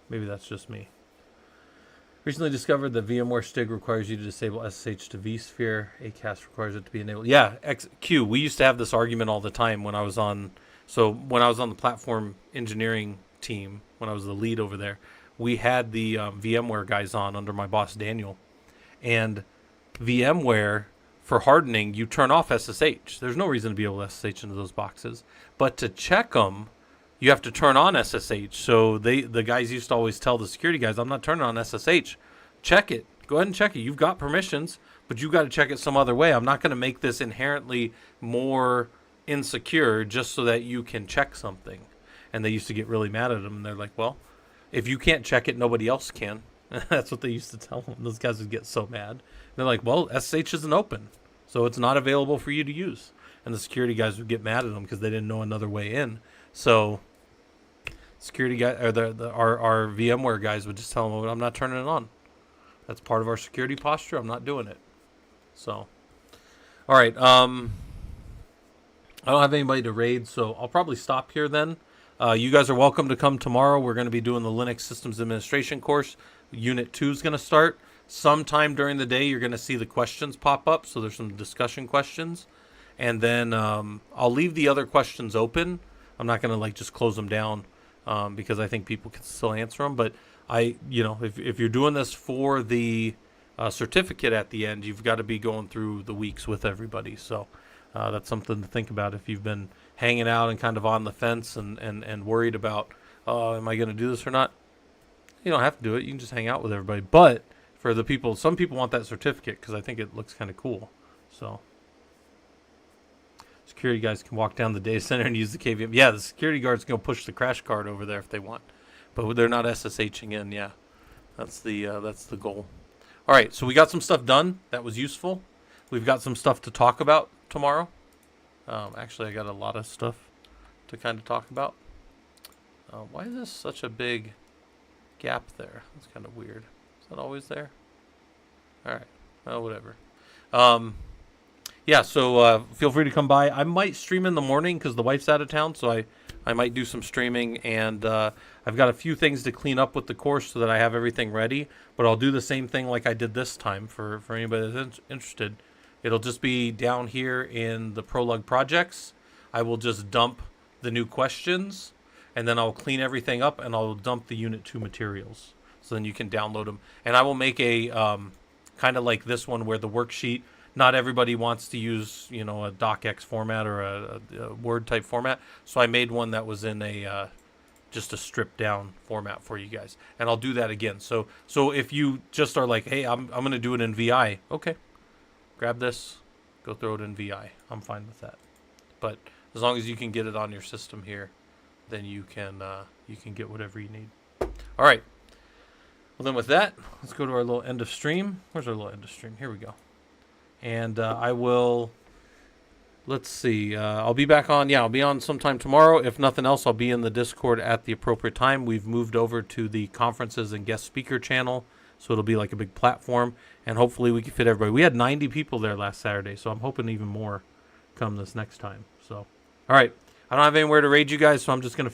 maybe that's just me. Recently discovered that VMware STIG requires you to disable SSH to vSphere. ACAS requires it to be enabled. Yeah, Q. We used to have this argument all the time when I was on. So when I was on the platform engineering team, when I was the lead over there, we had the VMware guys on under my boss Daniel, and VMware for hardening, you turn off SSH. There's no reason to be able to SSH into those boxes, but to check them, you have to turn on SSH. So the guys used to always tell the security guys, I'm not turning on SSH. Check it. Go ahead and check it. You've got permissions, but you've got to check it some other way. I'm not going to make this inherently more insecure just so that you can check something. And they used to get really mad at them. And they're like, well, if you can't check it, nobody else can. That's what they used to tell them. Those guys would get so mad. And they're like, well, SSH isn't open, so it's not available for you to use. And the security guys would get mad at them because they didn't know another way in. So security guy or our VMware guys would just tell them, well, I'm not turning it on. That's part of our security posture. I'm not doing it. So, all right. I don't have anybody to raid, so I'll probably stop here then. You guys are welcome to come tomorrow. We're going to be doing the Linux Systems Administration course. Unit 2 is going to start. Sometime during the day, you're going to see the questions pop up. So there's some discussion questions. And then I'll leave the other questions open. I'm not going to just close them down because I think people can still answer them. But if you're doing this for the certificate at the end, you've got to be going through the weeks with everybody. So that's something to think about if you've been hanging out and kind of on the fence and worried about, am I going to do this or not? You don't have to do it. You can just hang out with everybody. But for the people, some people want that certificate because I think it looks kind of cool. So security guys can walk down the data center and use the KVM. Yeah, the security guards can go push the crash card over there if they want. But they're not SSHing in. Yeah, that's the goal. All right, so we got some stuff done. That was useful. We've got some stuff to talk about tomorrow. Actually, I got a lot of stuff to kind of talk about. Why is this such a big gap there? That's kind of weird. Is that always there? All right. Well, whatever. Yeah, so feel free to come by. I might stream in the morning because the wife's out of town, so I might do some streaming. And I've got a few things to clean up with the course so that I have everything ready. But I'll do the same thing like I did this time for anybody that's interested. It'll just be down here in the ProLUG projects. I will just dump the new questions, and then I'll clean everything up, and I'll dump the Unit 2 materials. So then you can download them. And I will make a kind of like this one where the worksheet, not everybody wants to use, a docx format or a Word type format. So I made one that was in a just a stripped down format for you guys. And I'll do that again. So if you just are like, hey, I'm going to do it in VI, okay. Grab this, go throw it in VI. I'm fine with that. But as long as you can get it on your system here, then you can get whatever you need. All right. Well, then with that, let's go to our little end of stream. Where's our little end of stream? Here we go. And I will, let's see. I'll be back on. Yeah, I'll be on sometime tomorrow. If nothing else, I'll be in the Discord at the appropriate time. We've moved over to the conferences and guest speaker channel. So it'll be like a big platform, and hopefully we can fit everybody. We had 90 people there last Saturday, so I'm hoping even more come this next time. So, all right. I don't have anywhere to raid you guys, so I'm just going to